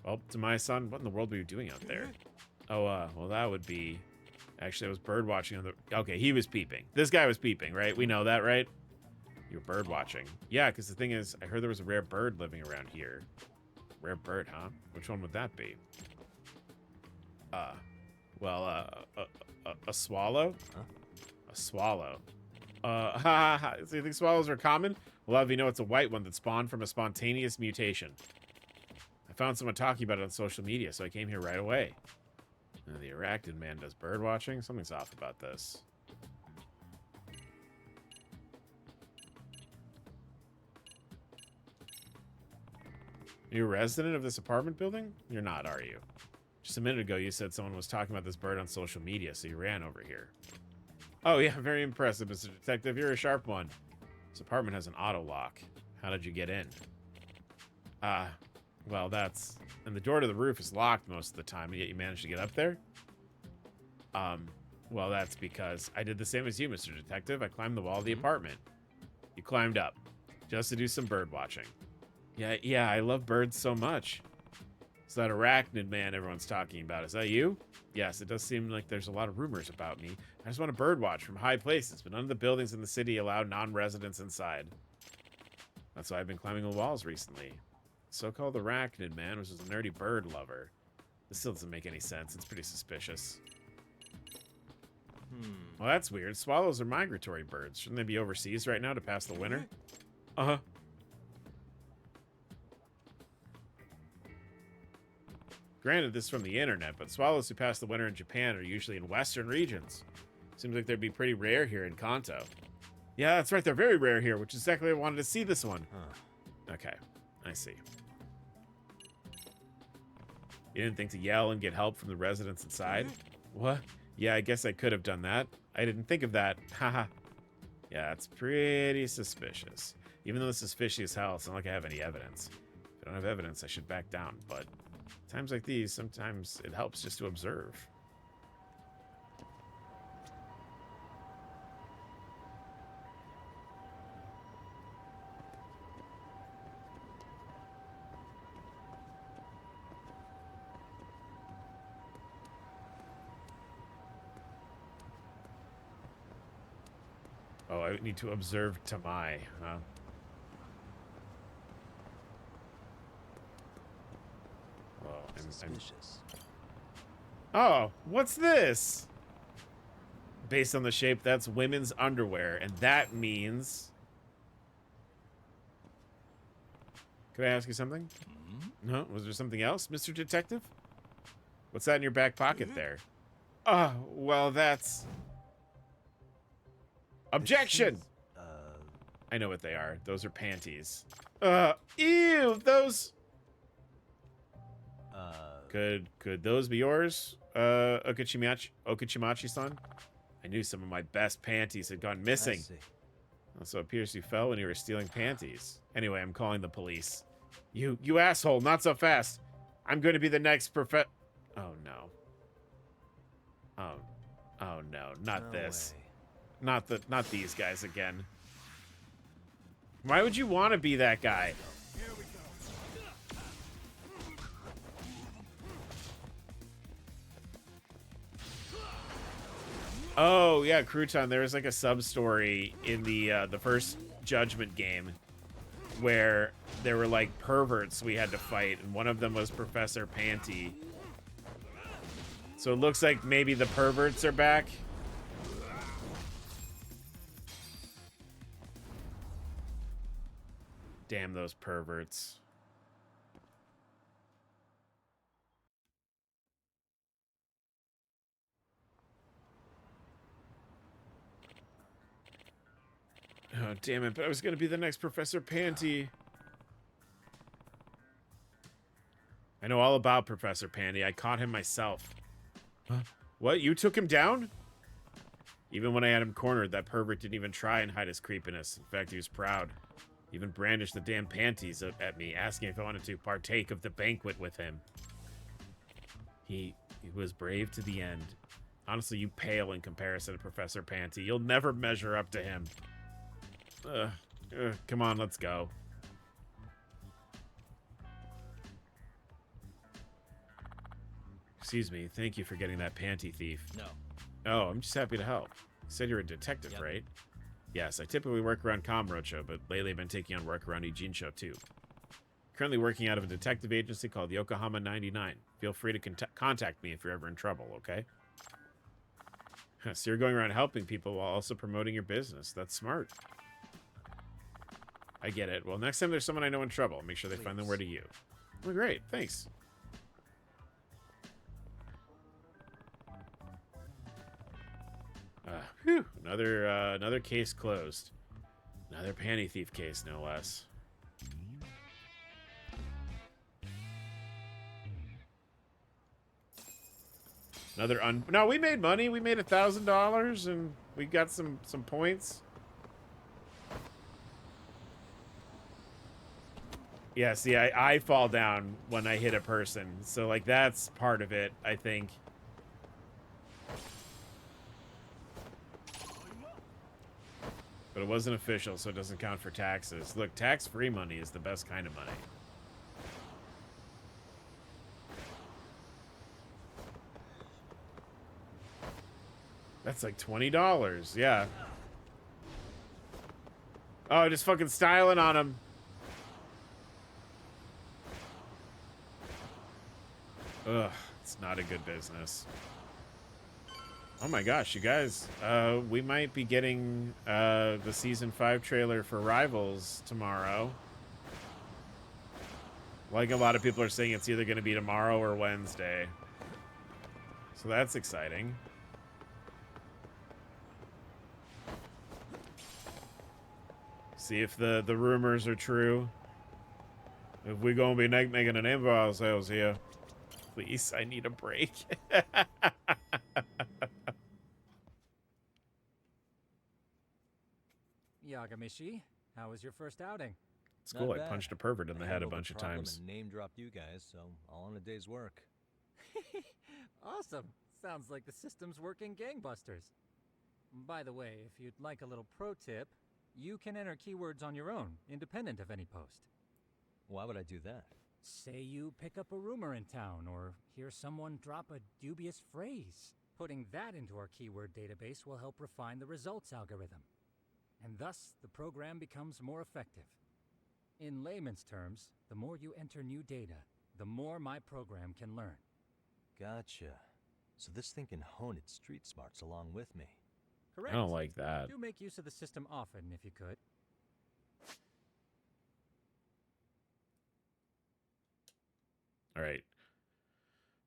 Well, Tamai-san, what in the world were you doing out there? Oh, well, that would be... Actually, I was bird watching on the... Okay, he was peeping. This guy was peeping, right? We know that, right? You were bird watching. Yeah, because the thing is, I heard there was a rare bird living around here. Rare bird, huh? Which one would that be? Well, a swallow? Huh? A swallow. So you think swallows are common? Well, have you know it's a white one that spawned from a spontaneous mutation. I found someone talking about it on social media, so I came here right away. The Arachnid Man does bird watching? Something's off about this. Are you a resident of this apartment building? You're not, are you? Just a minute ago, you said someone was talking about this bird on social media, so you ran over here. Oh, yeah, very impressive, Mr. Detective. You're a sharp one. This apartment has an auto lock. How did you get in? Well, that's... And the door to the roof is locked most of the time, and yet you managed to get up there? Well, that's because I did the same as you, Mr. Detective. I climbed the wall of the apartment. You climbed up, just to do some bird watching. Yeah, I love birds so much. It's that Arachnid Man everyone's talking about. Is that you? Yes, it does seem like there's a lot of rumors about me. I just want to bird watch from high places, but none of the buildings in the city allow non-residents inside. That's why I've been climbing the walls recently. So-called Arachnid Man was just a nerdy bird lover. This still doesn't make any sense. It's pretty suspicious. Well, that's weird. Swallows are migratory birds. Shouldn't they be overseas right now to pass the winter? Uh-huh. Granted, this is from the internet, but swallows who pass the winter in Japan are usually in western regions. Seems like they'd be pretty rare here in Kanto. Yeah, that's right. They're very rare here, which is exactly why I wanted to see this one. Huh. Okay, I see. You didn't think to yell and get help from the residents inside? What? Yeah, I guess I could have done that. I didn't think of that. Haha. Yeah, it's pretty suspicious. Even though this is fishy as hell, it's not like I have any evidence. If I don't have evidence, I should back down. But times like these, sometimes it helps just to observe. Oh, I need to observe Tamai, huh? Oh, Suspicious. Oh, what's this? Based on the shape, that's women's underwear, and that means... Could I ask you something? No? Was there something else, Mr. Detective? What's that in your back pocket there? Oh, well, that's... Objection! I know what they are. Those are panties. Ew, those... Could those be yours, Okachimachi-san? I knew some of my best panties had gone missing. So it appears you fell when you were stealing panties. Anyway, I'm calling the police. You asshole, not so fast. I'm going to be the next Oh, no. Oh, no, not this. Not these guys again. Why would you want to be that guy? Oh, yeah, Crouton, there was like a sub-story in the first Judgment game where there were like perverts we had to fight, and one of them was Professor Panty. So it looks like maybe the perverts are back. Damn those perverts. Oh, damn it, but I was going to be the next Professor Panty. I know all about Professor Panty. I caught him myself. Huh? What? You took him down? Even when I had him cornered, that pervert didn't even try and hide his creepiness. In fact, he was proud. He even brandished the damn panties at me, asking if I wanted to partake of the banquet with him. He was brave to the end. Honestly, you pale in comparison to Professor Panty. You'll never measure up to him. Come on, let's go. Excuse me, thank you for getting that panty thief. No. Oh, I'm just happy to help. You said you're a detective, right? Yes, I typically work around Kamurocho, but lately I've been taking on work around Ijincho too. Currently working out of a detective agency called Yokohama 99. Feel free to contact me if you're ever in trouble, okay? So you're going around helping people while also promoting your business. That's smart. I get it. Well, next time there's someone I know in trouble, I'll make sure they find their way to you. Well, great. Thanks. Whew. Another case closed. Another panty thief case, no less. No, we made money. We made $1,000 and we got some points. Yeah, see, I fall down when I hit a person. So, like, that's part of it, I think. But it wasn't official, so it doesn't count for taxes. Look, tax-free money is the best kind of money. That's like $20, yeah. Oh, just fucking styling on him. Ugh, it's not a good business. Oh my gosh, you guys, we might be getting the Season 5 trailer for Rivals tomorrow. Like a lot of people are saying it's either going to be tomorrow or Wednesday. So that's exciting. See if the rumors are true. If we're gonna be making a name for ourselves here. Please, I need a break. Yagami, how was your first outing? It's cool. I punched a pervert in the head a bunch of times. And name dropped you guys, so all in a day's work. Awesome. Sounds like the system's working gangbusters. By the way, if you'd like a little pro tip, you can enter keywords on your own, independent of any post. Why would I do that? Say you pick up a rumor in town, or hear someone drop a dubious phrase. Putting that into our keyword database will help refine the results algorithm. And thus, the program becomes more effective. In layman's terms, the more you enter new data, the more my program can learn. Gotcha. So this thing can hone its street smarts along with me. Correct. I don't like that. Do make use of the system often if you could. All right.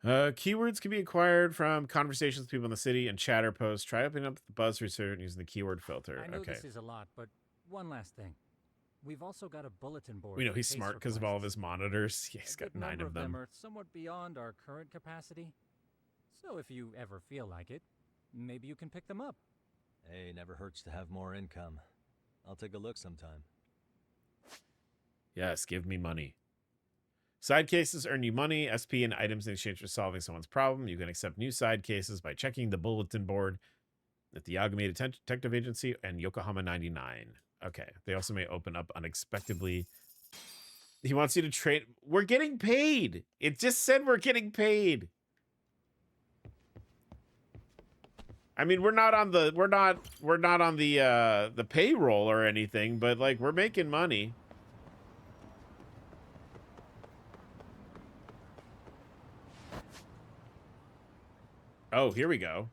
Keywords can be acquired from conversations with people in the city and chatter posts. Try opening up the buzz research using the keyword filter. I know Okay. this is a lot, but one last thing. We've also got a bulletin board. We know with he's case smart because of all of requests. his monitors. Yeah, he's A got good 9 number of them. are somewhat beyond our current capacity. So if you ever feel like it, maybe you can pick them up. Hey, never hurts to have more income. I'll take a look sometime. Yes, give me money. Side cases earn you money, SP, and items in exchange for solving someone's problem. You can accept new side cases by checking the bulletin board at the Yagami Detective Agency and Yokohama 99. Okay. They also may open up unexpectedly. He wants you to trade. We're getting paid. It just said we're getting paid. I mean, we're not on the the payroll or anything, but like we're making money. Oh, here we go.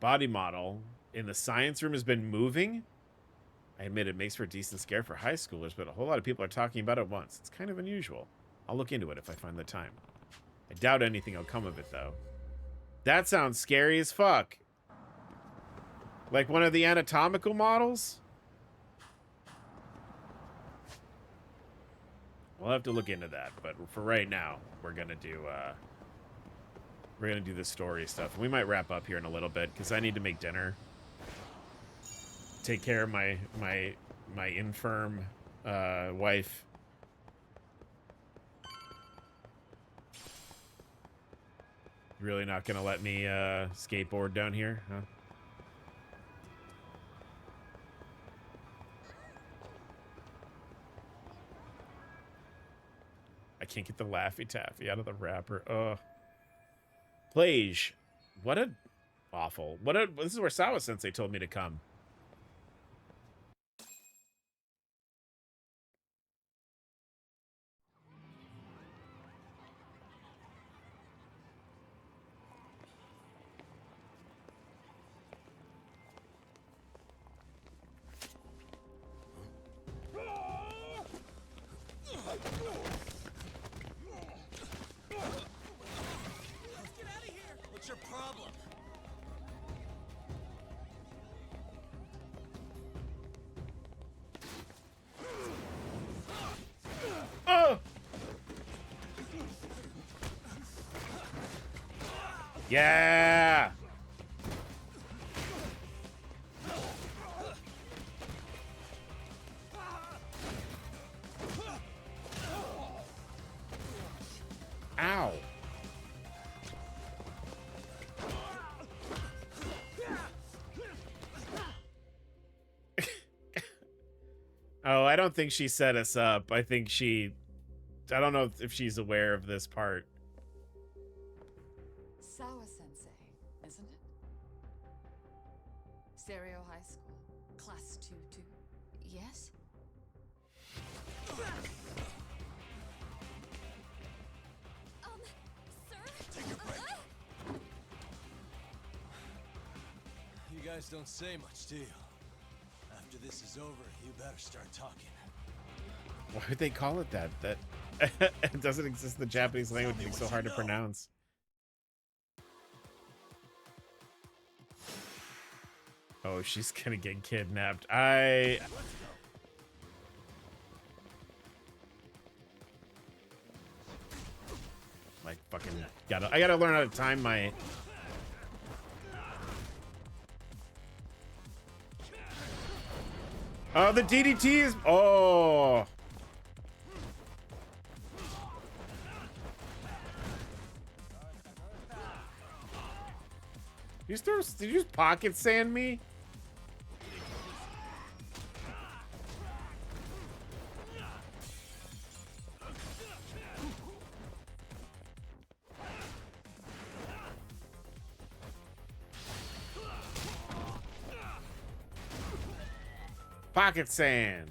Body model in the science room has been moving. I admit it makes for a decent scare for high schoolers, but a whole lot of people are talking about it at once. It's kind of unusual. I'll look into it if I find the time. I doubt anything will come of it, though. That sounds scary as fuck. Like one of the anatomical models? We'll have to look into that, but for right now, we're gonna do the story stuff. We might wrap up here in a little bit because I need to make dinner. Take care of my infirm wife. Really not gonna let me skateboard down here, huh? I can't get the Laffy Taffy out of the wrapper. Ugh. Plage. What a awful. This is where Sawa Sensei told me to come. What's your problem? Oh! Yeah! Ow! Oh, I don't think she set us up. I think I don't know if she's aware of this part. Sawa Sensei, isn't it? Stereo High School, Class 2-2. Yes? Sir? Take a break. You guys don't say much, do you? After this is over, you better start talking. Why would they call it that? That it doesn't exist in the Japanese language. It's so hard to pronounce. Oh, she's gonna get kidnapped. Like fucking I gotta learn how to time my. Oh, the DDT is. Oh. Did you just pocket sand me? Pocket sand.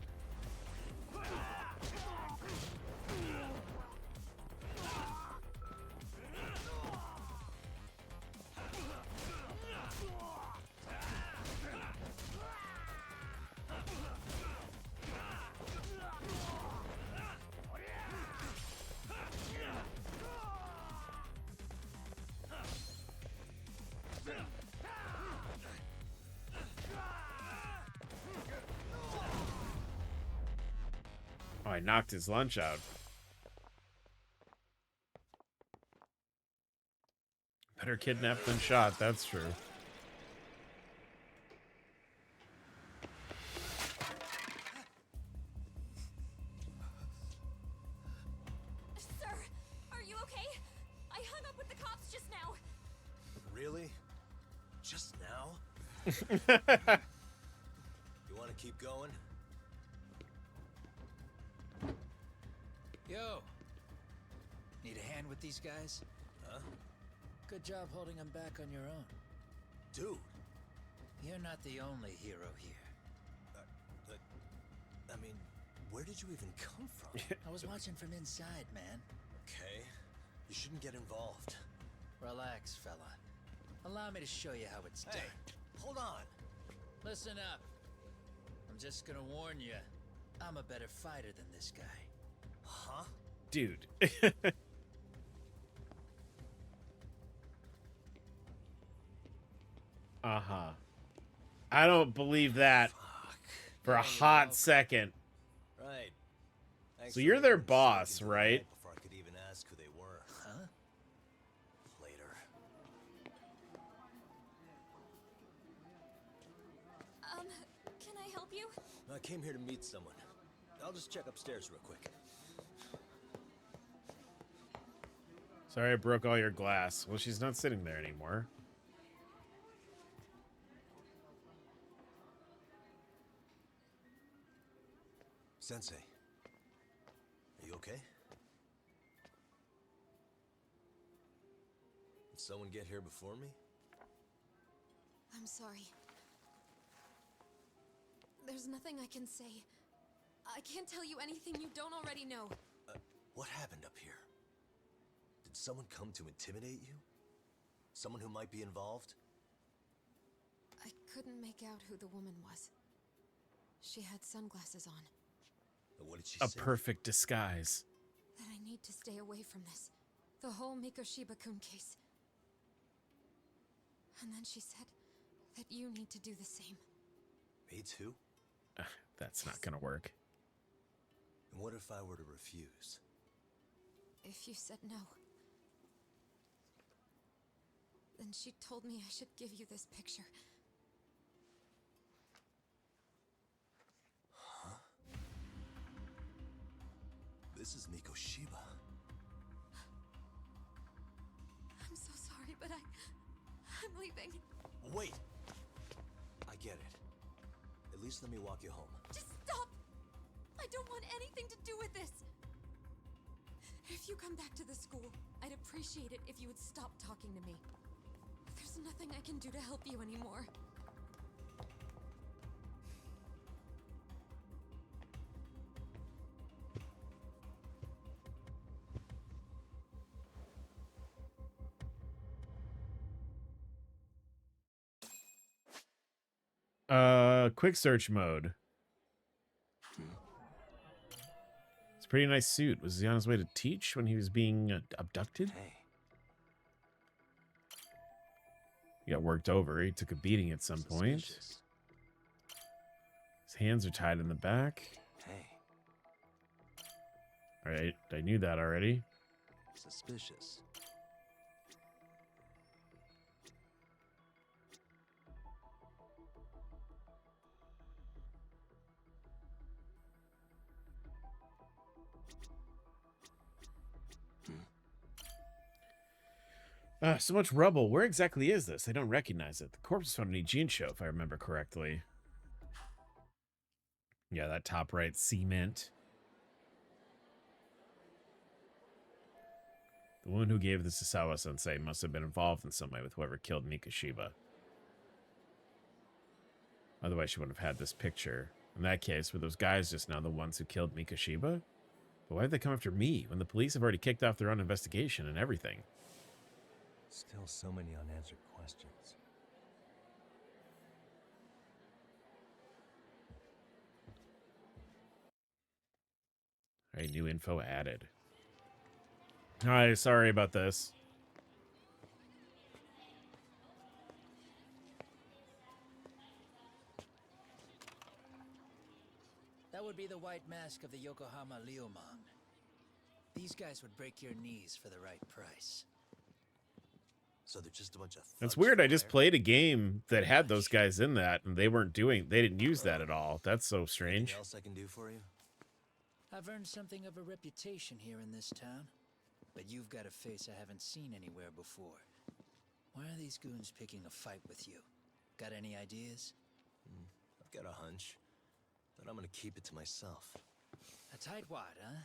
Oh, I knocked his lunch out. Better kidnapped than shot, that's true. Sir, are you okay? I hung up with the cops just now. Really? Just now? You want to keep going? Yo! Need a hand with these guys? Huh? Good job holding them back on your own. Dude! You're not the only hero here. I mean, where did you even come from? I was watching from inside, man. Okay. You shouldn't get involved. Relax, fella. Allow me to show you how it's done. Hold on. Listen up. I'm just gonna warn you. I'm a better fighter than this guy. Huh? Dude. Uh-huh. I don't believe that for a hot second. Right. Thanks So for you're their making me boss, sink into the right? night before I could even ask who they were. Huh? Later. Can I help you? I came here to meet someone. I'll just check upstairs real quick. Sorry I broke all your glass. Well, she's not sitting there anymore. Sensei. Are you okay? Did someone get here before me? I'm sorry. There's nothing I can say. I can't tell you anything you don't already know. What happened up here? Did someone come to intimidate you? Someone who might be involved? I couldn't make out who the woman was. She had sunglasses on. What did she A say? perfect disguise. That I need to stay away from this. The whole Mikoshiba-kun case. And then she said that you need to do the same. Me too? That's not gonna work. And what if I were to refuse? If you said no. Then she told me I should give you this picture. Huh? This is Mikoshiba. I'm so sorry, but I'm leaving. Wait! I get it. At least let me walk you home. Just stop! I don't want anything to do with this. If you come back to the school, I'd appreciate it if you would stop talking to me. There's nothing I can do to help you anymore. Quick search mode. It's a pretty nice suit. Was he on his way to teach when he was being abducted? Hey. He got worked over. He took a beating at some point. His hands are tied in the back. Hey. All right, I knew that already. Suspicious. So much rubble. Where exactly is this? I don't recognize it. The corpse is found in Eugene show, if I remember correctly. Yeah, that top right, cement. The woman who gave this to Sawa-sensei must have been involved in some way with whoever killed Mikoshiba. Otherwise, she wouldn't have had this picture. In that case, were those guys just now the ones who killed Mikoshiba? But why did they come after me when the police have already kicked off their own investigation and everything? Still so many unanswered questions. All right, new info added. Hi, sorry about this. That would be the white mask of the Yokohama Liumang. These guys would break your knees for the right price. So they're just a bunch of That's thugs weird. for I just hire? played a game that had those guys in that, and they didn't use that at all. That's so strange. Anything else I can do for you? I've earned something of a reputation here in this town, but you've got a face I haven't seen anywhere before. Why are these goons picking a fight with you? Got any ideas? I've got a hunch, but I'm gonna keep it to myself. A tightwad, huh?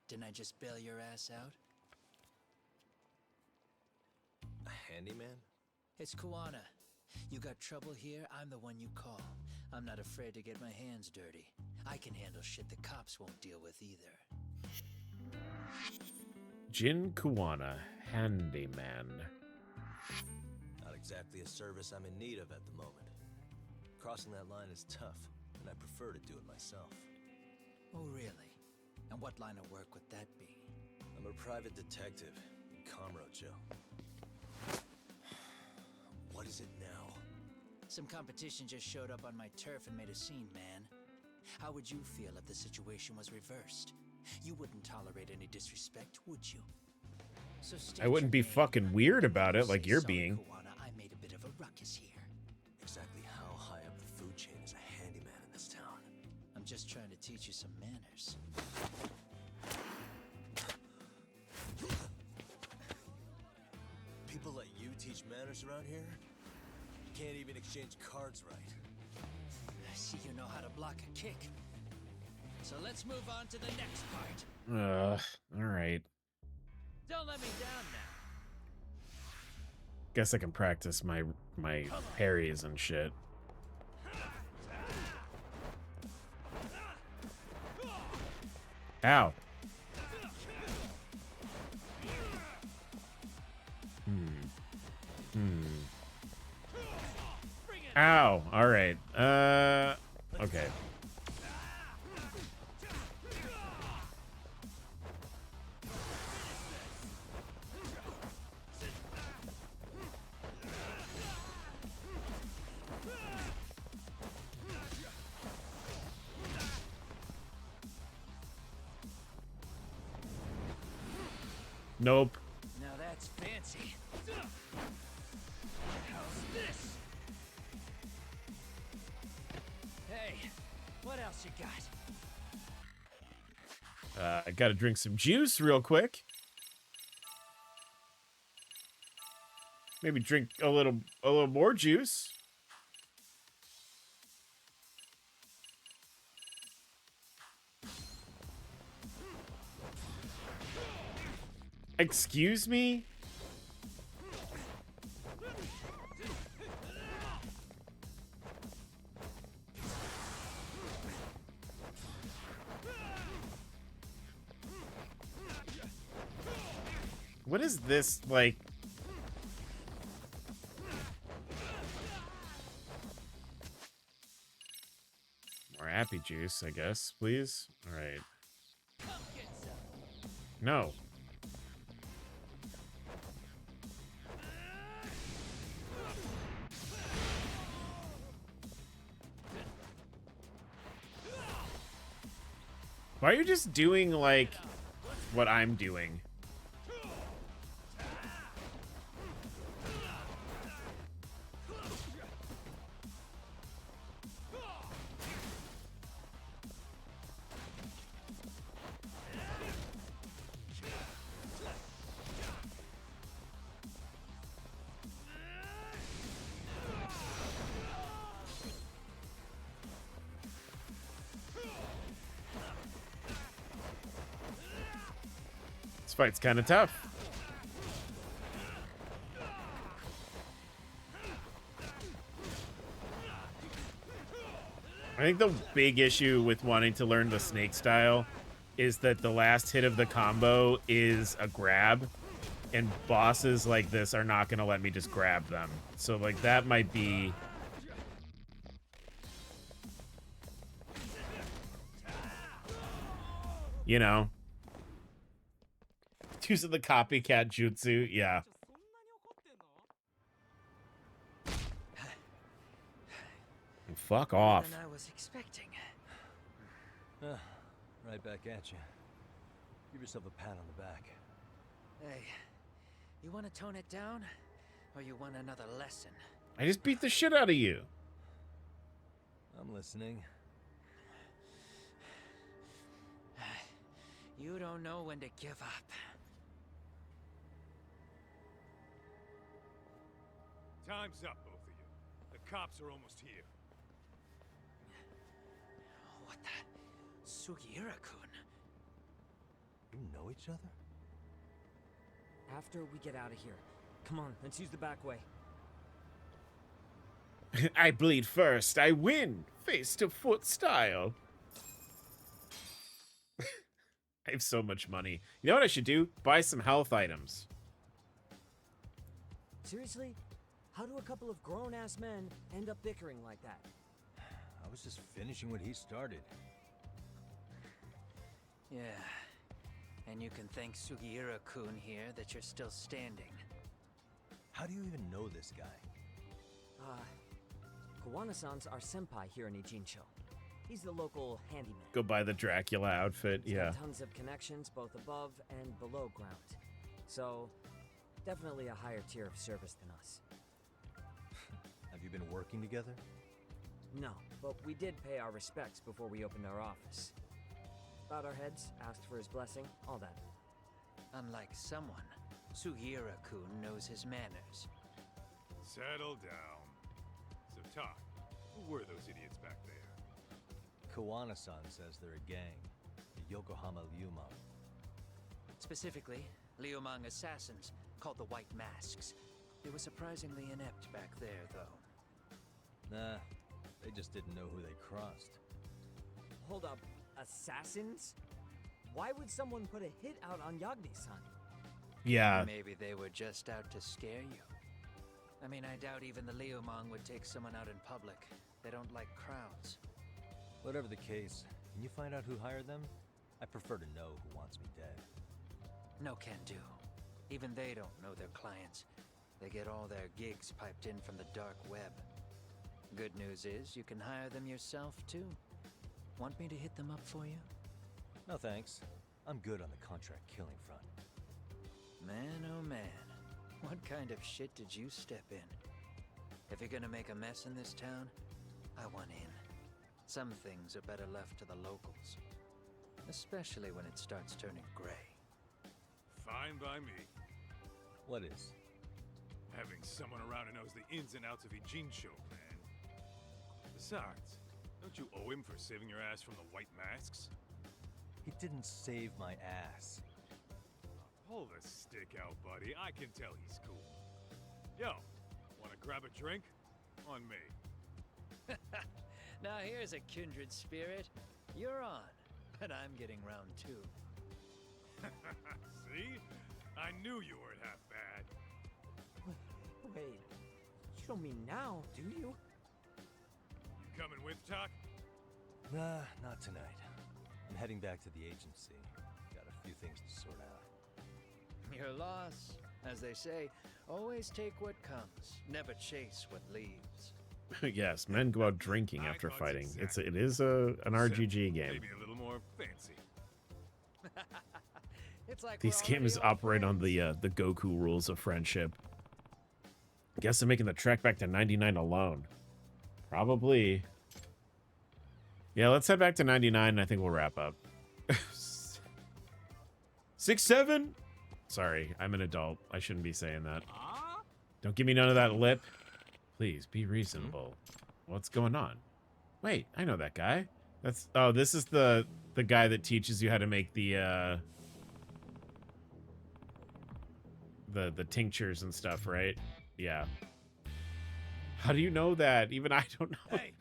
Didn't I just bail your ass out? A handyman? It's Kuwana. You got trouble here, I'm the one you call. I'm not afraid to get my hands dirty. I can handle shit the cops won't deal with either. Jin Kuwana, handyman. Not exactly a service I'm in need of at the moment. Crossing that line is tough, and I prefer to do it myself. Oh, really? And what line of work would that be? I'm a private detective in Kamurocho. What is it now? Some competition just showed up on my turf and made a scene, man. How would you feel if the situation was reversed? You wouldn't tolerate any disrespect, would you? So I wouldn't be fucking weird about it like you're being. Kuwana, I made a bit of a ruckus here. Exactly how high up the food chain is a handyman in this town? I'm just trying to teach you some manners. People let you teach manners around here? You can't even exchange cards right. I see you know how to block a kick. So let's move on to the next part. All right. Don't let me down now. Guess I can practice my parries and shit. Ow. Ow. All right. Okay. Nope. Now that's fancy. How's this? Hey, what else you got? I gotta drink some juice real quick. Maybe drink a little more juice. Excuse me? What is this, like? More happy juice, I guess, please. All right. No. Why are you just doing, like, what I'm doing? This fight's kind of tough. I think the big issue with wanting to learn the snake style is that the last hit of the combo is a grab, and bosses like this are not going to let me just grab them. So, like, that might be... You know. Using the copycat jutsu, yeah. Fuck off. Than I was expecting. Right back at you. Give yourself a pat on the back. Hey, you want to tone it down, or you want another lesson? I just beat the shit out of you. I'm listening. You don't know when to give up. Time's up, both of you. The cops are almost here. What the? Sugiura-kun? You know each other? After we get out of here. Come on, let's use the back way. I bleed first. I win. Face to foot style. I have so much money. You know what I should do? Buy some health items. Seriously? How do a couple of grown-ass men end up bickering like that? I was just finishing what he started. Yeah. And you can thank Sugiura-kun here that you're still standing. How do you even know this guy? Kawana-san's our senpai here in Ijincho. He's the local handyman. Go buy the Dracula outfit, He's yeah. got tons of connections both above and below ground. So, definitely a higher tier of service than us. Have you been working together? No, but we did pay our respects before we opened our office. Bowed our heads, asked for his blessing, all that. Unlike someone, Sugiura-kun knows his manners. Settle down. So, Talk, who were those idiots back there? Kawana-san says they're a gang. The Yokohama Liumang. Specifically, Liumang assassins, called the White Masks. They were surprisingly inept back there, though. Nah, they just didn't know who they crossed. Hold up, assassins? Why would someone put a hit out on Yagami-san? Yeah. Maybe they were just out to scare you. I mean, I doubt even the Liumang would take someone out in public. They don't like crowds. Whatever the case, can you find out who hired them? I prefer to know who wants me dead. No can do. Even they don't know their clients. They get all their gigs piped in from the dark web. Good news is, you can hire them yourself, too. Want me to hit them up for you? No thanks. I'm good on the contract killing front. Man, oh man. What kind of shit did you step in? If you're gonna make a mess in this town, I want in. Some things are better left to the locals. Especially when it starts turning gray. Fine by me. What is? Having someone around who knows the ins and outs of Ijincho, man. Besides, don't you owe him for saving your ass from the White Masks? He didn't save my ass. Pull the stick out, buddy. I can tell he's cool. Yo, wanna grab a drink? On me. Now here's a kindred spirit. You're on, but I'm getting round two. See? I knew you weren't half bad. Wait, you don't mean now, do you? You coming with, Talk? Nah, not tonight. I'm heading back to the agency. Got a few things to sort out. Your loss. As they say, always take what comes, never chase what leaves. Yes, men go out drinking after fighting. It is an RGG game. Maybe a little more fancy. It's like These games operate on the Goku rules of friendship. Guess I'm making the trek back to 99 alone. Probably. Yeah, let's head back to 99 and I think we'll wrap up. 6-7? Sorry, I'm an adult. I shouldn't be saying that. Don't give me none of that lip. Please, be reasonable. What's going on? Wait, I know that guy. That's... Oh, this is the guy that teaches you how to make the tinctures and stuff, right? Yeah. How do you know that? Even I don't know. Hey.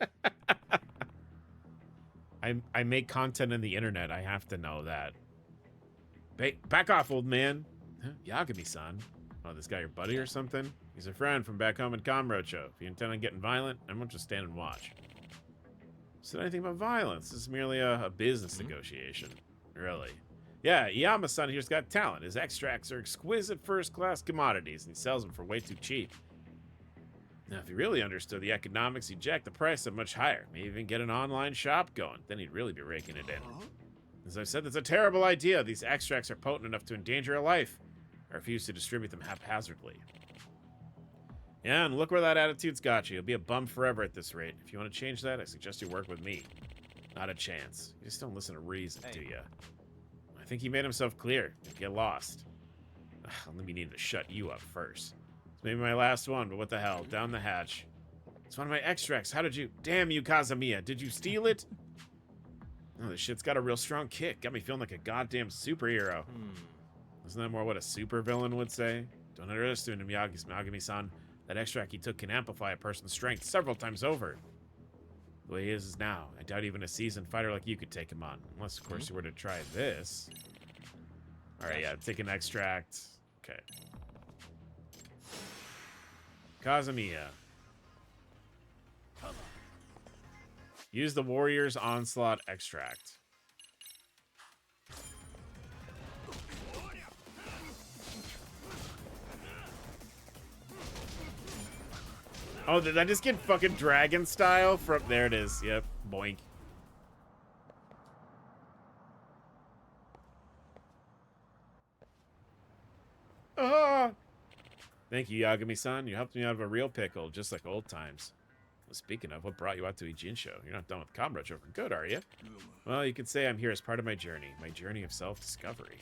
I make content on the internet. I have to know that. Back off, old man. Huh? Yagami-san. Oh, this guy your buddy or something? He's a friend from back home in Kamurocho. If you intend on getting violent, I won't just stand and watch. Said anything about violence. This is merely a business negotiation. Really. Yeah, Iyama-san here's got talent. His extracts are exquisite first-class commodities, and he sells them for way too cheap. Now, if he really understood the economics, he'd jack the price up much higher. Maybe even get an online shop going. Then he'd really be raking it in. As I've said, that's a terrible idea. These extracts are potent enough to endanger a life. I refuse to distribute them haphazardly. Yeah, and look where that attitude's got you. You'll be a bum forever at this rate. If you want to change that, I suggest you work with me. Not a chance. You just don't listen to reason, do you? I think he made himself clear. Get lost. Let me need to shut you up first. It's maybe my last one, but what the hell? Down the hatch. It's one of my extracts. How did you... Damn you, Kazamiya. Did you steal it? Oh, this shit's got a real strong kick. Got me feeling like a goddamn superhero. Isn't that more what a supervillain would say? Don't underestimate him, Yagami-san. That extract he took can amplify a person's strength several times over. The way he is now, I doubt even a seasoned fighter like you could take him on. Unless, of course, you were to try this. Alright, yeah, take an extract. Okay. Kazamiya. Use the Warrior's Onslaught extract. Oh, did I just get fucking dragon style from... There it is. Yep. Boink. Ah! Thank you, Yagami-san. You helped me out of a real pickle, just like old times. Well, speaking of, what brought you out to Ijinsho? You're not done with Kamurocho for good, are you? Well, you could say I'm here as part of my journey of self-discovery.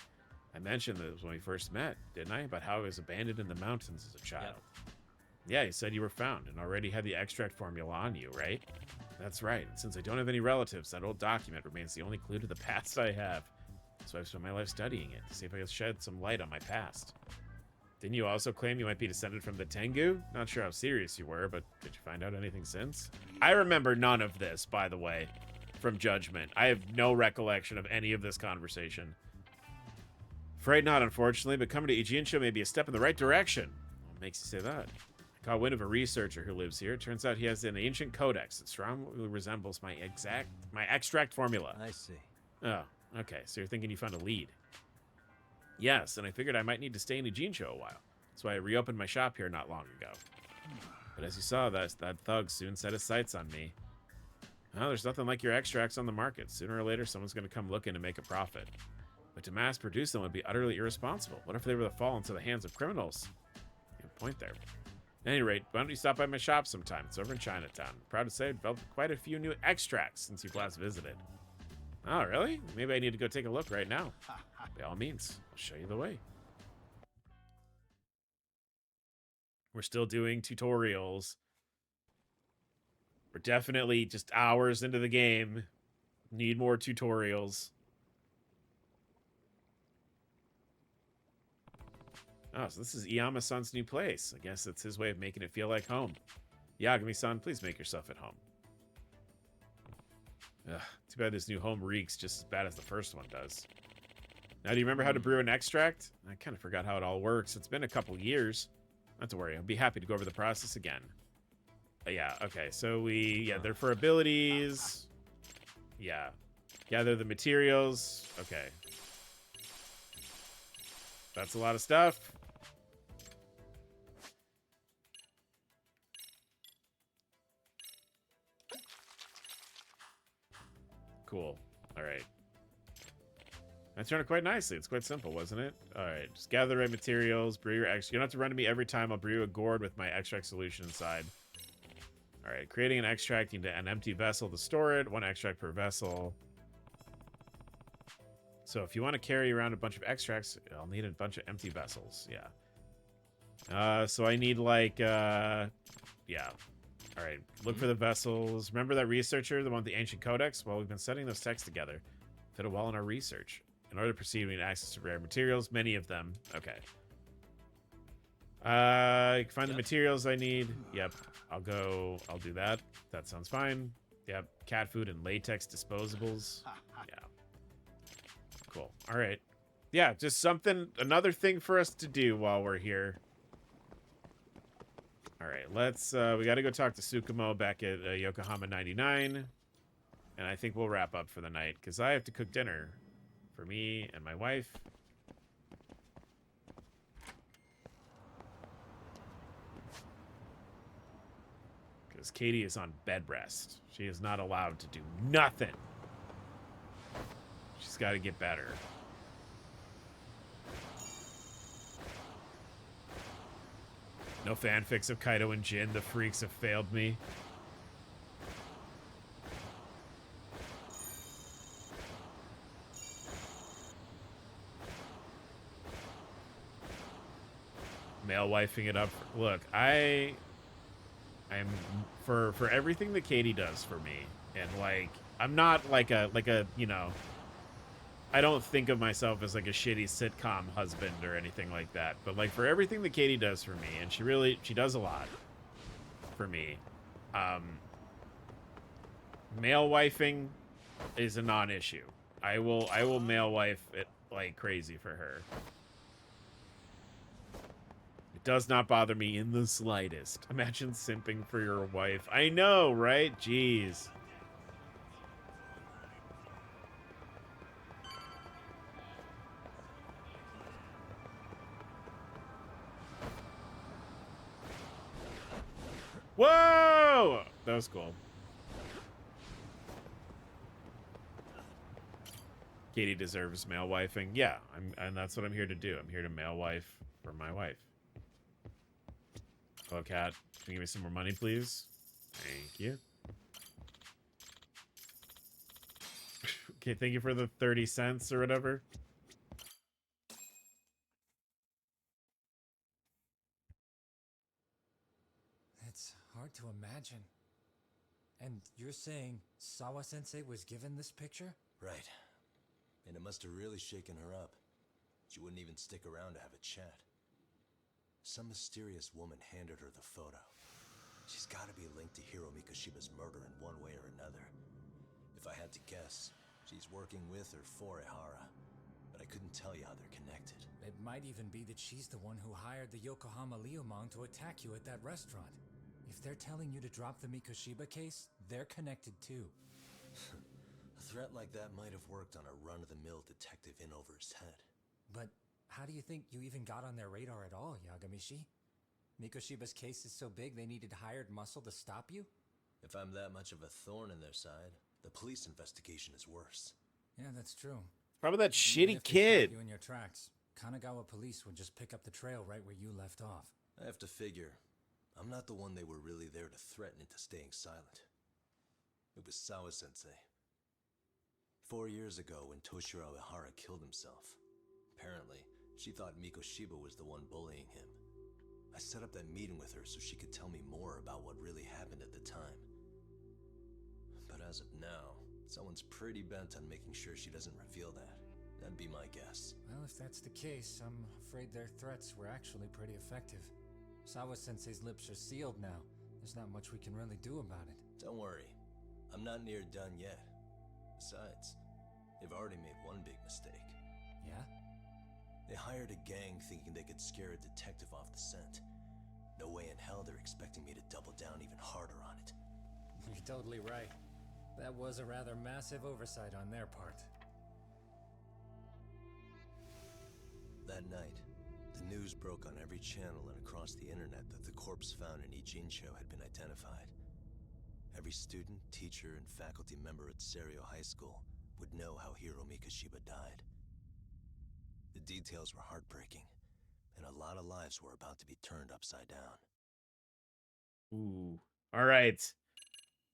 I mentioned this when we first met, didn't I? About how I was abandoned in the mountains as a child. Yeah, you said you were found and already had the extract formula on you, right? That's right. And since I don't have any relatives, that old document remains the only clue to the past I have. So I've spent my life studying it to see if I can shed some light on my past. Didn't you also claim you might be descended from the Tengu? Not sure how serious you were, but did you find out anything since? I remember none of this, by the way, from Judgment. I have no recollection of any of this conversation. Afraid not, unfortunately, but coming to Ijinsho may be a step in the right direction. What makes you say that? I caught wind of a researcher who lives here. Turns out he has an ancient codex that strongly resembles my extract formula. I see. Oh, okay. So you're thinking you found a lead. Yes, and I figured I might need to stay in Ijinsho a while. That's why I reopened my shop here not long ago. But as you saw, that thug soon set his sights on me. Well, there's nothing like your extracts on the market. Sooner or later, someone's going to come looking to make a profit. But to mass produce them would be utterly irresponsible. What if they were to fall into the hands of criminals? Good point there. At any rate, why don't you stop by my shop sometime? It's over in Chinatown. I'm proud to say I've developed quite a few new extracts since you've last visited. Oh, really? Maybe I need to go take a look right now. By all means, I'll show you the way. We're still doing tutorials. We're definitely just hours into the game. Need more tutorials. Oh, so this is Iyama-san's new place. I guess it's his way of making it feel like home. Yagami-san, please make yourself at home. Ugh, too bad this new home reeks just as bad as the first one does. Now, do you remember how to brew an extract? I kind of forgot how it all works. It's been a couple years. Not to worry, I'll be happy to go over the process again. Yeah, okay, so they're for abilities. Yeah. Gather the materials. Okay. That's a lot of stuff. Cool. All right. I turned it quite nicely. It's quite simple, wasn't it? All right, just gather the right materials, brew your extract. You don't have to run to me every time. I'll brew you a gourd with my extract solution inside. All right, creating an extract, you need an empty vessel to store it. 1 extract per vessel. So if you want to carry around a bunch of extracts, I'll need a bunch of empty vessels. Yeah. So I need like, yeah. All right, look for the vessels. Remember that researcher, the one with the ancient codex? Well, we've been studying those texts together. Fit it well in our research. In order to proceed, we need access to rare materials, many of them. Okay. You can find the materials I need. Yep, I'll do that. That sounds fine. Yep, cat food and latex disposables. Yeah. Cool. All right. Yeah, just another thing for us to do while we're here. All right, let's, we got to go talk to Tsukumo back at Yokohama 99. And I think we'll wrap up for the night, because I have to cook dinner for me and my wife. Because Katie is on bed rest. She is not allowed to do nothing. She's got to get better. No fanfics of Kaido and Jin. The freaks have failed me. Male wifing it up. Look, I'm for everything that Katie does for me, and like I'm not like a you know, I don't think of myself as like a shitty sitcom husband or anything like that, but like for everything that Katie does for me, and she does a lot for me. Male wifing is a non-issue. I will male wife it like crazy for her. It does not bother me in the slightest. Imagine simping for your wife. I know, right? Jeez. Whoa! That was cool. Katie deserves male wifing. Yeah, and that's what I'm here to do. I'm here to male wife for my wife. Hello, cat. Can you give me some more money, please? Thank you. Okay, thank you for the 30 cents or whatever. It's hard to imagine. And you're saying Sawa-sensei was given this picture? Right. And it must have really shaken her up. She wouldn't even stick around to have a chat. Some mysterious woman handed her the photo. She's got to be linked to Hiro Mikoshiba's murder in one way or another. If I had to guess, she's working with or for Ihara. But I couldn't tell you how they're connected. It might even be that she's the one who hired the Yokohama Liumang to attack you at that restaurant. If they're telling you to drop the Mikoshiba case, they're connected too. A threat like that might have worked on a run-of-the-mill detective in over his head. But how do you think you even got on their radar at all, Yagami-shi? Mikoshiba's case is so big they needed hired muscle to stop you? If I'm that much of a thorn in their side, the police investigation is worse. Yeah, that's true. Probably that Even shitty if they kid. stopped you in your tracks, Kanagawa police would just pick up the trail right where you left off. I have to figure, I'm not the one they were really there to threaten into staying silent. It was Sawa-sensei. 4 years ago, when Toshiro Ihara killed himself, apparently, she thought Mikoshiba was the one bullying him. I set up that meeting with her so she could tell me more about what really happened at the time. But as of now, someone's pretty bent on making sure she doesn't reveal that. That'd be my guess. Well, if that's the case, I'm afraid their threats were actually pretty effective. Sawa-sensei's lips are sealed now. There's not much we can really do about it. Don't worry. I'm not near done yet. Besides, they've already made one big mistake. Yeah? They hired a gang thinking they could scare a detective off the scent. No way in hell they're expecting me to double down even harder on it. You're totally right. That was a rather massive oversight on their part. That night, the news broke on every channel and across the internet that the corpse found in Ijincho had been identified. Every student, teacher, and faculty member at Serio High School would know how Hiro Mikoshiba died. details were heartbreaking, and a lot of lives were about to be turned upside down. Ooh. All right.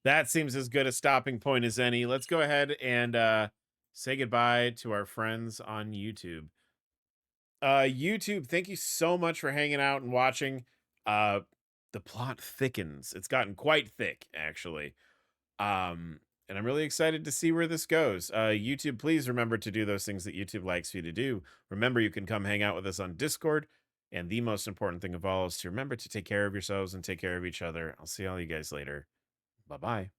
That seems as good a stopping point as any. Let's go ahead and say goodbye to our friends on YouTube. YouTube, thank you so much for hanging out and watching. The plot thickens. It's gotten quite thick, actually. And I'm really excited to see where this goes. YouTube, please remember to do those things that YouTube likes for you to do. Remember, you can come hang out with us on Discord. And the most important thing of all is to remember to take care of yourselves and take care of each other. I'll see all you guys later. Bye-bye.